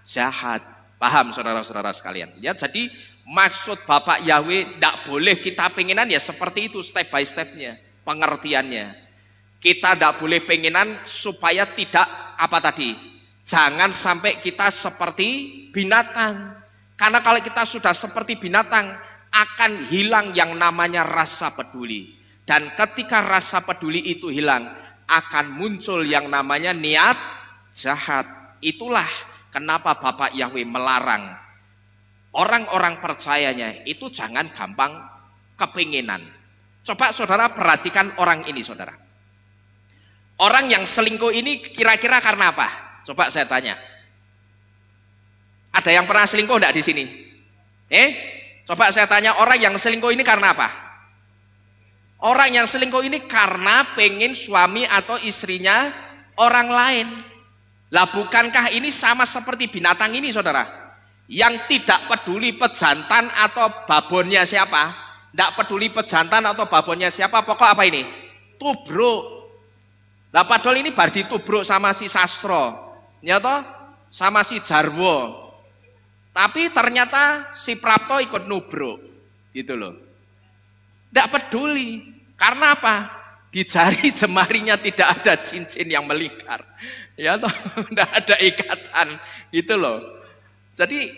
jahat. Paham saudara-saudara sekalian? Ya, jadi maksud Bapak Yahweh tidak boleh kita pengenan ya seperti itu, step by stepnya, pengertiannya. Kita tidak boleh pengenan supaya tidak apa tadi? Jangan sampai kita seperti binatang. Karena kalau kita sudah seperti binatang, akan hilang yang namanya rasa peduli. Dan ketika rasa peduli itu hilang, akan muncul yang namanya niat jahat. Itulah kenapa Bapak Yahweh melarang orang-orang percayanya itu jangan gampang kepinginan. Coba saudara perhatikan orang ini, saudara. Orang yang selingkuh ini kira-kira karena apa? Coba saya tanya. Ada yang pernah selingkuh enggak di sini? Coba saya tanya, orang yang selingkuh ini karena apa? Orang yang selingkuh ini karena pengen suami atau istrinya orang lain. Lah bukankah ini sama seperti binatang ini, saudara? Yang tidak peduli pejantan atau babonnya siapa, tidak peduli pejantan atau babonnya siapa, pokok apa ini? Tubruk. Lah padahal ini bar ditubruk sama si Sastro, ya toh, sama si Jarwo. Tapi ternyata si Prapto ikut nubruk, gitu loh. Tidak peduli, karena apa? Di jari jemarinya tidak ada cincin yang melingkar, ya toh, tidak ada ikatan, gitu loh. Jadi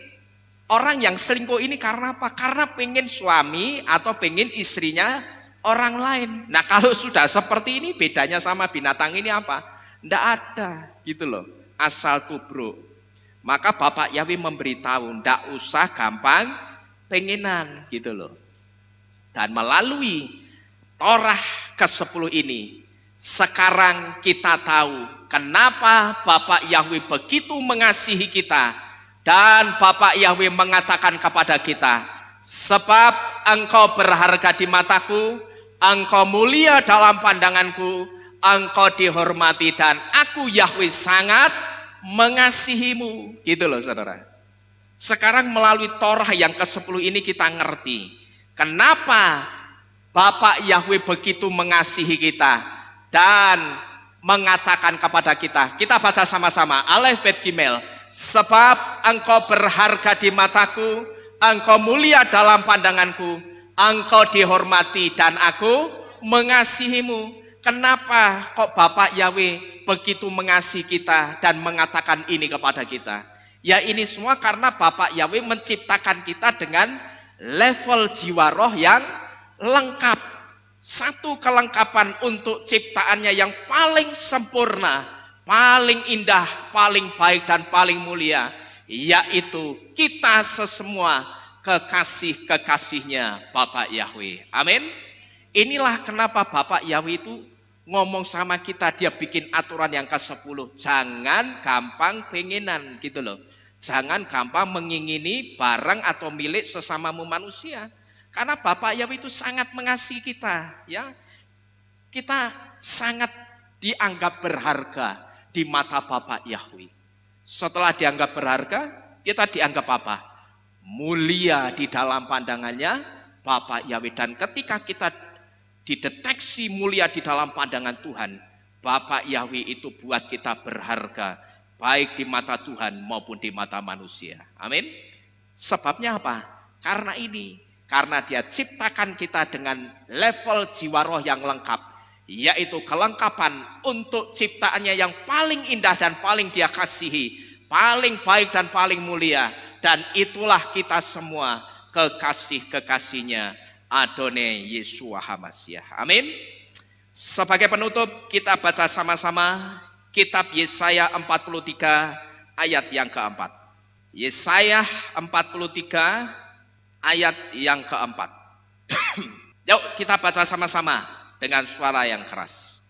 orang yang selingkuh ini karena apa? Karena pengen suami atau pengen istrinya orang lain. Nah kalau sudah seperti ini bedanya sama binatang ini apa? Tidak ada, gitu loh. Asal tubruk. Maka Bapak Yahweh memberitahu tidak usah gampang pengenan, gitu loh. Dan melalui Torah ke-10 ini sekarang kita tahu kenapa Bapak Yahweh begitu mengasihi kita. Dan Bapak Yahweh mengatakan kepada kita, sebab engkau berharga di mataku, engkau mulia dalam pandanganku, engkau dihormati dan aku Yahweh sangat mengasihimu. Gitu loh saudara. Sekarang melalui Torah yang ke-10 ini kita ngerti kenapa Bapak Yahweh begitu mengasihi kita dan mengatakan kepada kita. Kita baca sama-sama, Alef Bet Gimel. Sebab engkau berharga di mataku, engkau mulia dalam pandanganku, engkau dihormati dan aku mengasihimu. Kenapa kok Bapak Yahweh begitu mengasihi kita dan mengatakan ini kepada kita? Ya ini semua karena Bapak Yahweh menciptakan kita dengan level jiwa roh yang lengkap. satu kelengkapan untuk ciptaannya yang paling sempurna, paling indah, paling baik dan paling mulia, yaitu kita sesemua kekasih-kekasihnya Bapak Yahweh. Amin. Inilah kenapa Bapak Yahweh itu ngomong sama kita, dia bikin aturan yang ke-10. Jangan gampang pengenan gitu loh. Jangan gampang mengingini barang atau milik sesamamu manusia. Karena Bapak Yahweh itu sangat mengasihi kita, ya. Kita sangat dianggap berharga di mata Bapak Yahweh. Setelah dianggap berharga, kita dianggap apa? Mulia di dalam pandangannya Bapak Yahweh. Dan ketika kita dideteksi mulia di dalam pandangan Tuhan, Bapak Yahweh itu buat kita berharga, baik di mata Tuhan maupun di mata manusia. Amin. Sebabnya apa? Karena ini. Karena dia ciptakan kita dengan level jiwa roh yang lengkap, yaitu kelengkapan untuk ciptaannya yang paling indah dan paling dia kasihi, paling baik dan paling mulia. Dan itulah kita semua kekasih-kekasihnya Adonai Yeshua HaMashiach. Amin. Sebagai penutup kita baca sama-sama kitab Yesaya 43 ayat yang keempat. Yesaya 43 ayat yang keempat. Yuk kita baca sama-sama dengan suara yang keras.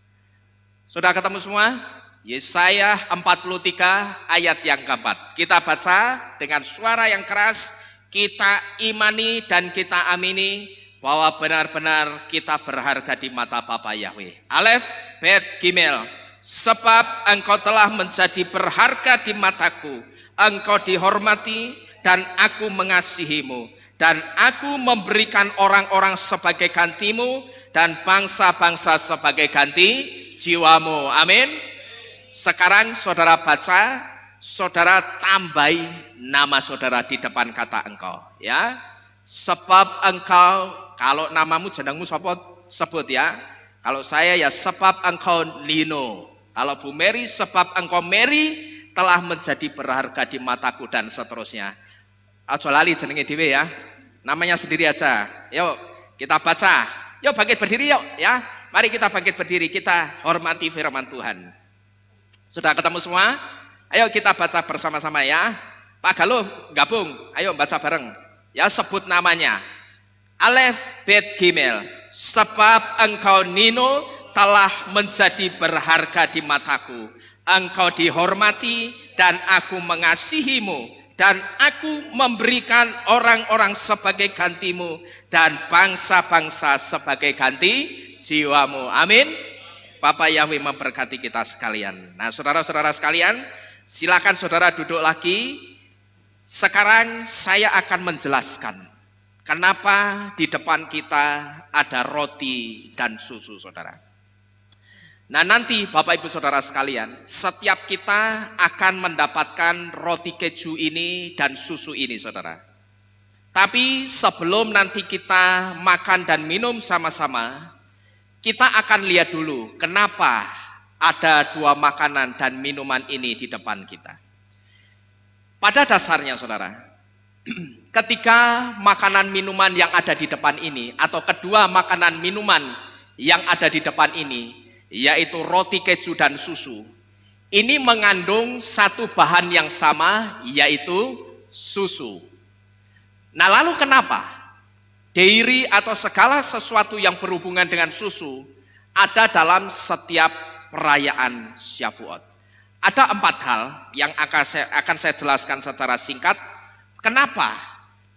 Sudah ketemu semua? Yesaya 43 ayat yang keempat. Kita baca dengan suara yang keras. Kita imani dan kita amini bahwa benar-benar kita berharga di mata Bapa Yahweh. Alef, Bet, Gimel. Sebab engkau telah menjadi berharga di mataku. Engkau dihormati dan aku mengasihimu. Dan aku memberikan orang-orang sebagai gantimu dan bangsa-bangsa sebagai ganti jiwamu. Amin. Sekarang saudara baca, saudara tambahi nama saudara di depan kata engkau, ya. Sebab engkau, kalau namamu jenengmu sebut ya. Kalau saya ya sebab engkau Lino. Kalau Bu Mary, sebab engkau Mary telah menjadi berharga di mataku, dan seterusnya. Aja lali jenenge dhewe ya. Namanya sendiri aja. Yuk kita baca. Yuk bangkit berdiri yuk ya. Mari kita bangkit berdiri, kita hormati firman Tuhan. Sudah ketemu semua? Ayo kita baca bersama-sama ya. Pak Galuh gabung. Ayo baca bareng. Ya, sebut namanya. Alef, Bet, Gimel. Sebab engkau Nino telah menjadi berharga di mataku. Engkau dihormati dan aku mengasihimu. Dan aku memberikan orang-orang sebagai gantimu dan bangsa-bangsa sebagai ganti jiwamu. Amin. Bapak Yahweh memberkati kita sekalian. Nah, saudara-saudara sekalian, silakan saudara duduk lagi. Sekarang saya akan menjelaskan kenapa di depan kita ada roti dan susu, saudara. Nah, nanti Bapak Ibu Saudara sekalian, setiap kita akan mendapatkan roti keju ini dan susu ini, saudara. Tapi sebelum nanti kita makan dan minum sama-sama, kita akan lihat dulu kenapa ada dua makanan dan minuman ini di depan kita. Pada dasarnya, saudara, ketika makanan minuman yang ada di depan ini, atau kedua makanan minuman yang ada di depan ini, yaitu roti keju dan susu, ini mengandung satu bahan yang sama, yaitu susu. Nah, lalu kenapa dairy atau segala sesuatu yang berhubungan dengan susu ada dalam setiap perayaan Syavuot? Ada 4 hal yang akan saya jelaskan secara singkat. Kenapa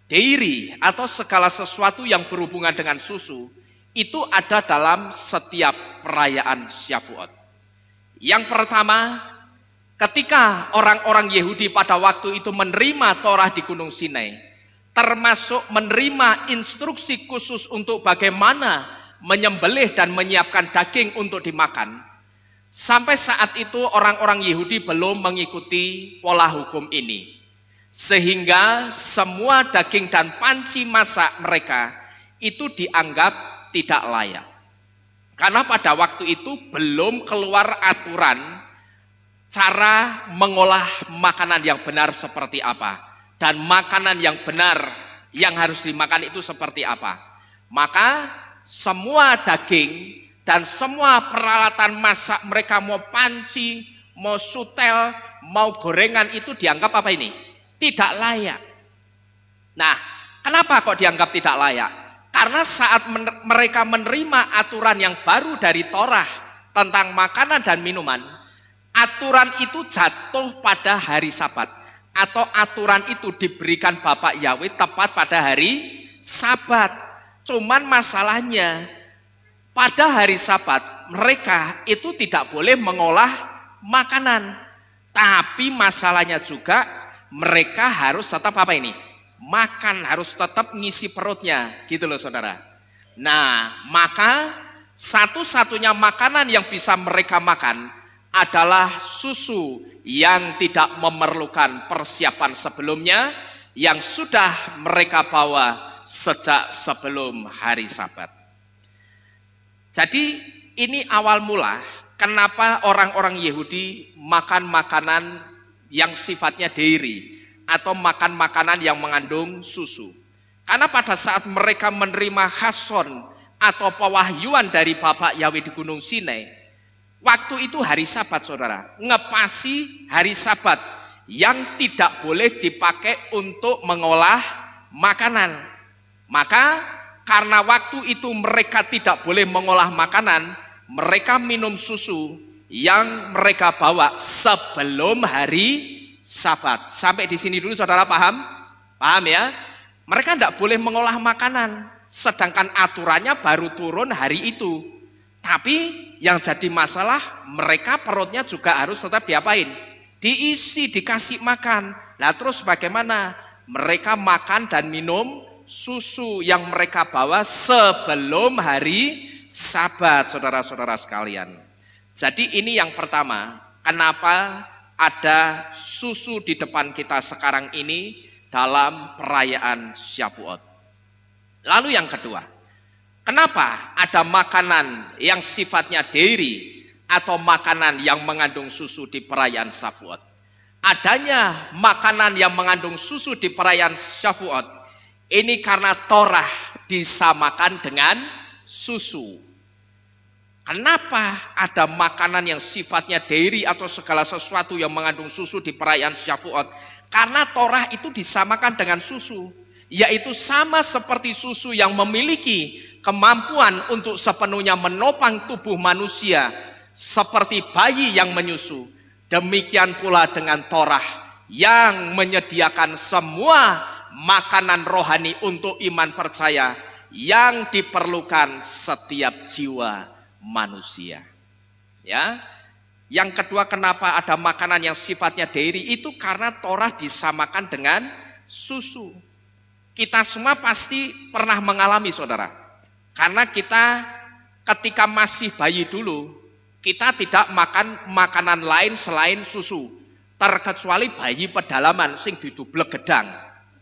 dairy atau segala sesuatu yang berhubungan dengan susu itu ada dalam setiap perayaan Syavuot. Yang pertama, ketika orang-orang Yahudi pada waktu itu menerima Torah di Gunung Sinai, termasuk menerima instruksi khusus untuk bagaimana menyembelih dan menyiapkan daging untuk dimakan, sampai saat itu orang-orang Yahudi belum mengikuti pola hukum ini. Sehingga semua daging dan panci masak mereka itu dianggap tidak layak. Karena pada waktu itu belum keluar aturan cara mengolah makanan yang benar seperti apa, dan makanan yang benar yang harus dimakan itu seperti apa. Maka semua daging dan semua peralatan masak mereka, mau panci, mau sutel, mau gorengan, itu dianggap apa ini? Tidak layak. Nah, kenapa kok dianggap tidak layak? Karena saat mereka menerima aturan yang baru dari Torah tentang makanan dan minuman, aturan itu jatuh pada hari Sabat, atau aturan itu diberikan Bapak Yahweh tepat pada hari Sabat. Cuman masalahnya pada hari Sabat mereka itu tidak boleh mengolah makanan. Tapi masalahnya juga mereka harus tetap apa ini? Makan, harus tetap ngisi perutnya, gitu loh saudara. Nah, maka satu-satunya makanan yang bisa mereka makan adalah susu yang tidak memerlukan persiapan sebelumnya, yang sudah mereka bawa sejak sebelum hari Sabat. Jadi ini awal mula kenapa orang-orang Yahudi makan makanan yang sifatnya dairy atau makan makanan yang mengandung susu. Karena pada saat mereka menerima khason atau pewahyuan dari Bapak Yahweh di Gunung Sinai, waktu itu hari Sabat saudara, ngepasi hari Sabat yang tidak boleh dipakai untuk mengolah makanan. Maka karena waktu itu mereka tidak boleh mengolah makanan, mereka minum susu yang mereka bawa sebelum hari Sabat. Sampai di sini dulu saudara paham? Paham ya? Mereka tidak boleh mengolah makanan, sedangkan aturannya baru turun hari itu. Tapi yang jadi masalah, mereka perutnya juga harus tetap diapain? Diisi, dikasih makan. Nah terus bagaimana? Mereka makan dan minum susu yang mereka bawa sebelum hari Sabat, saudara-saudara sekalian. Jadi ini yang pertama, kenapa ada susu di depan kita sekarang ini dalam perayaan Syavuot. Lalu yang kedua, kenapa ada makanan yang sifatnya dairy atau makanan yang mengandung susu di perayaan Syavuot? Adanya makanan yang mengandung susu di perayaan Syavuot ini karena Torah disamakan dengan susu. Kenapa ada makanan yang sifatnya dairy atau segala sesuatu yang mengandung susu di perayaan Syavuot? Karena Torah itu disamakan dengan susu, yaitu sama seperti susu yang memiliki kemampuan untuk sepenuhnya menopang tubuh manusia seperti bayi yang menyusu. Demikian pula dengan Torah yang menyediakan semua makanan rohani untuk iman percaya yang diperlukan setiap jiwa manusia. Ya. Yang kedua, kenapa ada makanan yang sifatnya dairy? Itu karena Torah disamakan dengan susu. Kita semua pasti pernah mengalami saudara. Karena kita ketika masih bayi dulu, kita tidak makan makanan lain selain susu. Terkecuali bayi pedalaman sing didublek gedang.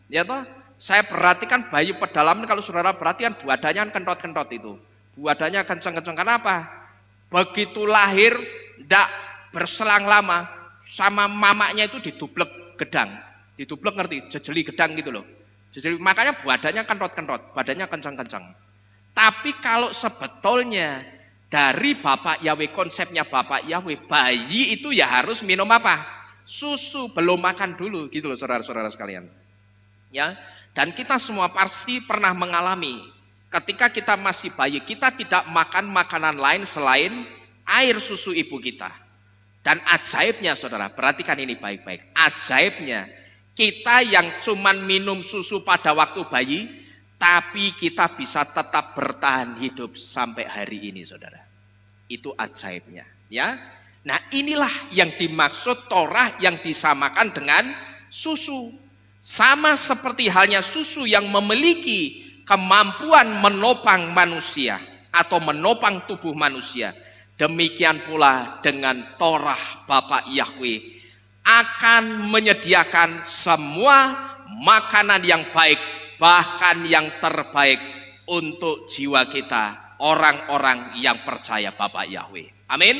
Ya toh? Saya perhatikan bayi pedalaman, kalau saudara perhatikan buadanya kentot-kentot itu. Buadanya kenceng-kenceng. Kenapa? Begitu lahir tidak berselang lama sama mamanya itu didublek gedang. Didublek ngerti? Jejeli gedang gitu loh. Jejeli, makanya buadanya kentot-kentot, badannya kenceng-kenceng. Tapi kalau sebetulnya dari Bapak Yahweh, konsepnya Bapak Yahweh, bayi itu ya harus minum apa? Susu, belum makan dulu gitu loh saudara-saudara sekalian. Ya, dan kita semua pasti pernah mengalami ketika kita masih bayi, kita tidak makan makanan lain selain air susu ibu kita. Dan ajaibnya saudara, perhatikan ini baik-baik. Ajaibnya, kita yang cuman minum susu pada waktu bayi, tapi kita bisa tetap bertahan hidup sampai hari ini saudara. Itu ajaibnya. Ya. Nah inilah yang dimaksud Torah yang disamakan dengan susu. Sama seperti halnya susu yang memiliki kemampuan menopang manusia atau menopang tubuh manusia. Demikian pula dengan Torah Bapak Yahweh akan menyediakan semua makanan yang baik, bahkan yang terbaik untuk jiwa kita, orang-orang yang percaya Bapak Yahweh. Amin.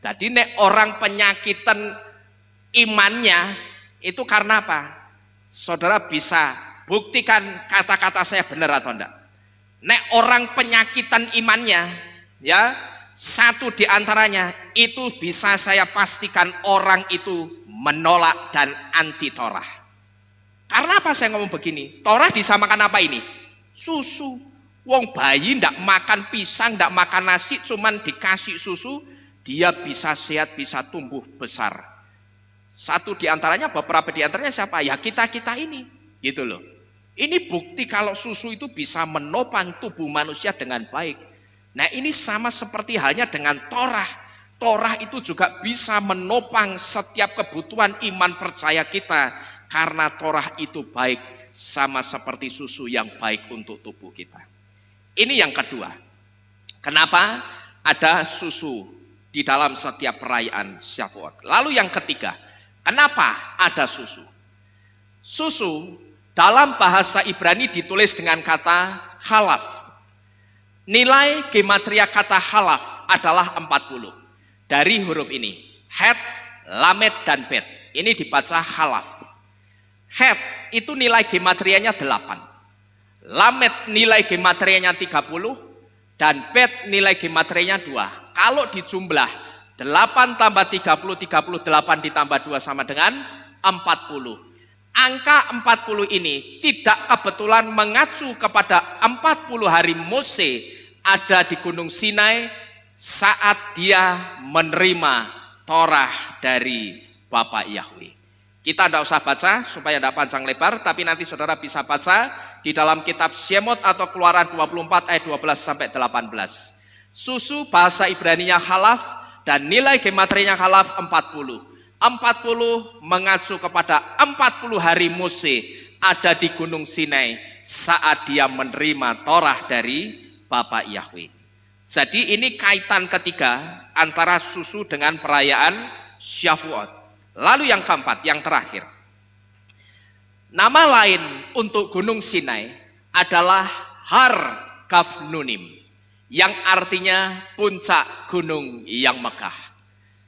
Jadi nek orang penyakitan imannya itu karena apa? Saudara bisa buktikan kata-kata saya benar atau enggak. Nek orang penyakitan imannya, ya, satu di antaranya itu bisa saya pastikan orang itu menolak dan anti Torah. Karena apa saya ngomong begini? Torah disamakan apa ini? Susu. Wong bayi ndak makan pisang, ndak makan nasi, cuman dikasih susu, dia bisa sehat, bisa tumbuh besar. Satu di antaranya, beberapa di antaranya siapa? Ya kita-kita ini, gitu loh. Ini bukti kalau susu itu bisa menopang tubuh manusia dengan baik. Nah, ini sama seperti halnya dengan Torah. Torah itu juga bisa menopang setiap kebutuhan iman percaya kita. Karena Torah itu baik, sama seperti susu yang baik untuk tubuh kita. Ini yang kedua. Kenapa ada susu di dalam setiap perayaan Shavuot? Lalu yang ketiga, kenapa ada susu? Susu dalam bahasa Ibrani ditulis dengan kata halaf. Nilai gematria kata halaf adalah 40. Dari huruf ini, het, lamet, dan bet. Ini dibaca halaf. Het itu nilai gematrianya 8. Lamet nilai gematrianya 30. Dan bet nilai gematrianya 2. Kalau dijumlah 8 tambah 30, 38 ditambah 2 sama dengan 40. Angka 40 ini tidak kebetulan mengacu kepada 40 hari Mose ada di Gunung Sinai saat dia menerima Torah dari Bapak Yahweh. Kita tidak usah baca supaya tidak panjang lebar, tapi nanti saudara bisa baca di dalam kitab Shemot atau Keluaran 24 ayat 12 sampai 18. Susu bahasa Ibraninya halaf dan nilai gematrinya halaf 40. 40 mengacu kepada 40 hari Mose ada di Gunung Sinai saat dia menerima Torah dari Bapak Yahweh. Jadi ini kaitan ketiga antara susu dengan perayaan Shavuot. Lalu yang keempat, yang terakhir. Nama lain untuk Gunung Sinai adalah Har Kafnunim, yang artinya puncak gunung yang megah.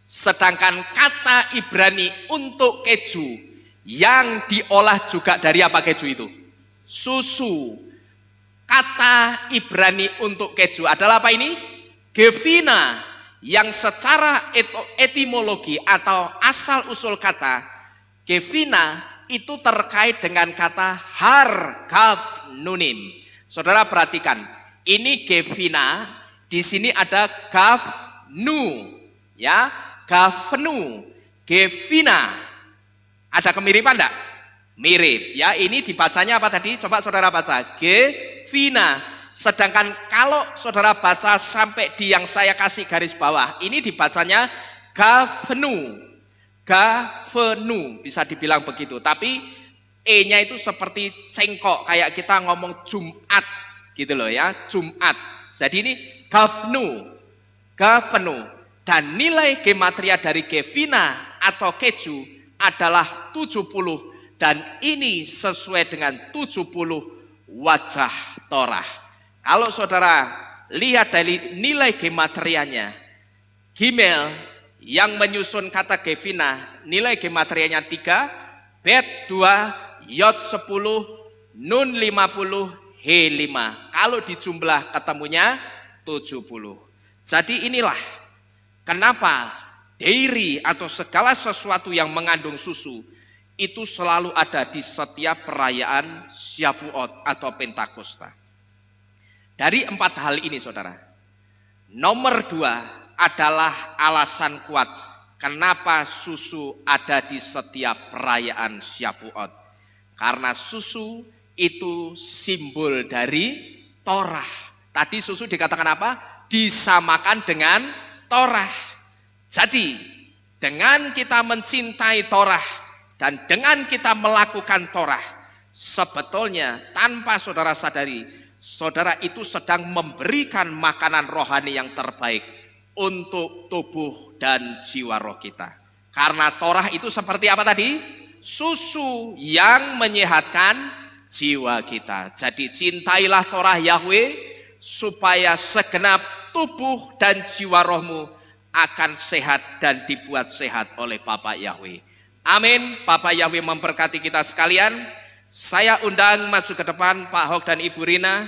Sedangkan kata Ibrani untuk keju yang diolah juga dari apa keju itu? Susu. Kata Ibrani untuk keju adalah apa ini? Gevina, yang secara etimologi atau asal usul kata Gevina itu terkait dengan kata har kaf nunim. Saudara perhatikan, ini Gevina, di sini ada kaf nu, ya, gafnu, Gevina. Ada kemiripan enggak? Mirip, ya. Ini dibacanya apa tadi? Coba saudara baca, Gevina. Sedangkan kalau saudara baca sampai di yang saya kasih garis bawah, ini dibacanya gafnu. Gafnu, bisa dibilang begitu. Tapi E-nya itu seperti cengkok, kayak kita ngomong Jumat gitu loh ya, Jumat. Jadi ini gafnu, gafnu. Dan nilai gematria dari Gevina atau keju adalah 70. Dan ini sesuai dengan 70 wajah Torah. Kalau saudara lihat dari nilai gematrianya, Gimel yang menyusun kata Gevina, nilai gematrianya 3, Bet 2, Yod 10, Nun 50, He 5. Kalau dijumlah ketemunya 70. Jadi inilah kenapa dairy atau segala sesuatu yang mengandung susu itu selalu ada di setiap perayaan Shavuot atau Pentakosta. Dari 4 hal ini saudara, nomor 2 adalah alasan kuat kenapa susu ada di setiap perayaan Shavuot. Karena susu itu simbol dari Torah. Tadi susu dikatakan apa? Disamakan dengan Torah. Jadi dengan kita mencintai Torah dan dengan kita melakukan Torah, sebetulnya tanpa saudara sadari, saudara itu sedang memberikan makanan rohani yang terbaik untuk tubuh dan jiwa roh kita. Karena Torah itu seperti apa tadi? Susu yang menyehatkan jiwa kita. Jadi cintailah Torah Yahweh supaya segenap tubuh dan jiwa rohmu akan sehat dan dibuat sehat oleh Bapak Yahweh. Amin. Bapak Yahweh memberkati kita sekalian. Saya undang maju ke depan Pak Hok dan Ibu Rina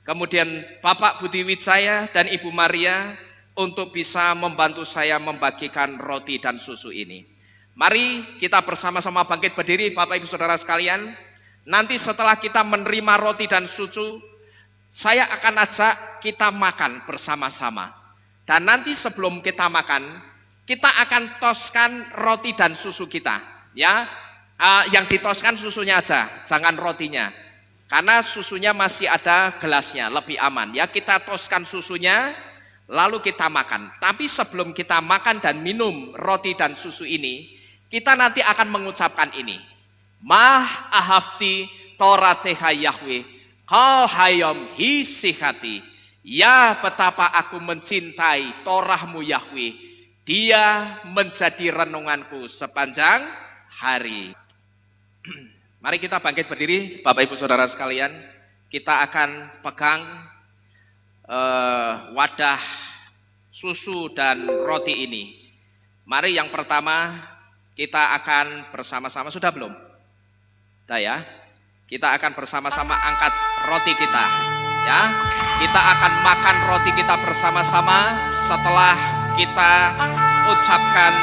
kemudian Bapak Budi Wijaya dan Ibu Maria untuk bisa membantu saya membagikan roti dan susu ini. Mari kita bersama-sama bangkit berdiri Bapak Ibu Saudara sekalian. Nanti setelah kita menerima roti dan susu, saya akan ajak kita makan bersama-sama. Dan nanti sebelum kita makan, kita akan toskan roti dan susu kita. Ya, yang ditoskan susunya aja, jangan rotinya. Karena susunya masih ada gelasnya, lebih aman. Ya, kita toskan susunya, lalu kita makan. Tapi sebelum kita makan dan minum roti dan susu ini, kita nanti akan mengucapkan ini. Mah ahafti torateha Yahweh, kal hayom hisihati. Ya, betapa aku mencintai Torahmu Yahweh. Dia menjadi renunganku sepanjang hari. Mari kita bangkit berdiri, Bapak Ibu Saudara sekalian. Kita akan pegang wadah susu dan roti ini. Mari yang pertama kita akan bersama-sama, sudah belum? Sudah ya? Kita akan bersama-sama angkat roti kita. Ya, kita akan makan roti kita bersama-sama setelah kita ucapkan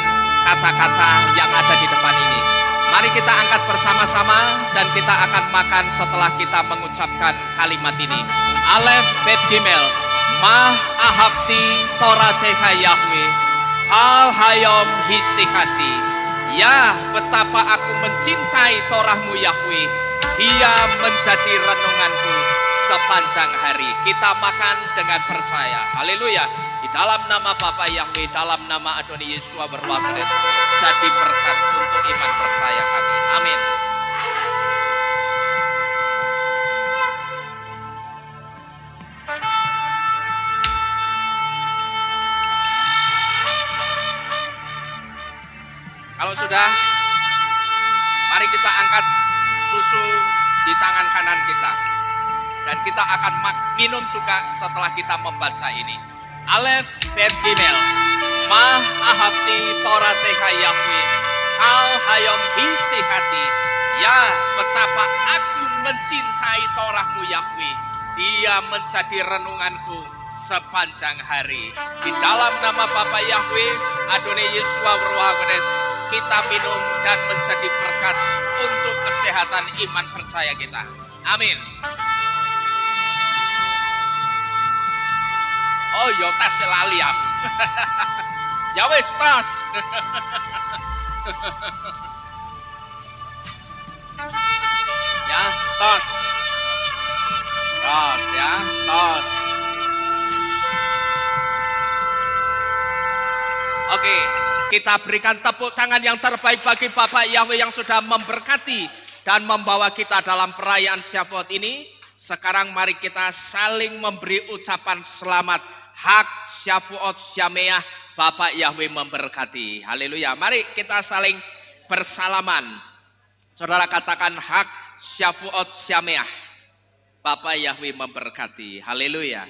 kata-kata yang ada di depan ini. Mari kita angkat bersama-sama dan kita akan makan setelah kita mengucapkan kalimat ini. Alef Bet Gimel, Mah ahafti torateha Yahweh, hal hayom hisihati. Ya, betapa aku mencintai Torahmu Yahweh. Dia menjadi renunganku sepanjang hari. Kita makan dengan percaya. Haleluya. Di dalam nama Bapa Yahweh, dalam nama Adoni Yesua berwah kudus, jadi berkat untuk iman percaya kami. Amin. Kalau sudah, mari kita angkat susu di tangan kanan kita. Dan kita akan minum juga setelah kita membaca ini. Alef Bet Gimel, Mah ahafti torateha Yahweh, kal hayom hisihati. Ya, betapa aku mencintai Torahmu Yahweh. Dia menjadi renunganku sepanjang hari. Di dalam nama Bapa Yahweh, Adonai Yesua berwah kudus, kita minum dan menjadi berkat untuk kesehatan iman percaya kita. Amin. Oh yo tas lali aku. Ya wis tas. Ya, tos. Tos ya, tos. Oke, kita berikan tepuk tangan yang terbaik bagi Bapak Yahweh yang sudah memberkati dan membawa kita dalam perayaan Syafuot ini. Sekarang mari kita saling memberi ucapan selamat. Hak Syafuot Syameah, Bapak Yahweh memberkati. Haleluya. Mari kita saling bersalaman. Saudara katakan hak Syafuot Syameah, Bapak Yahweh memberkati. Haleluya.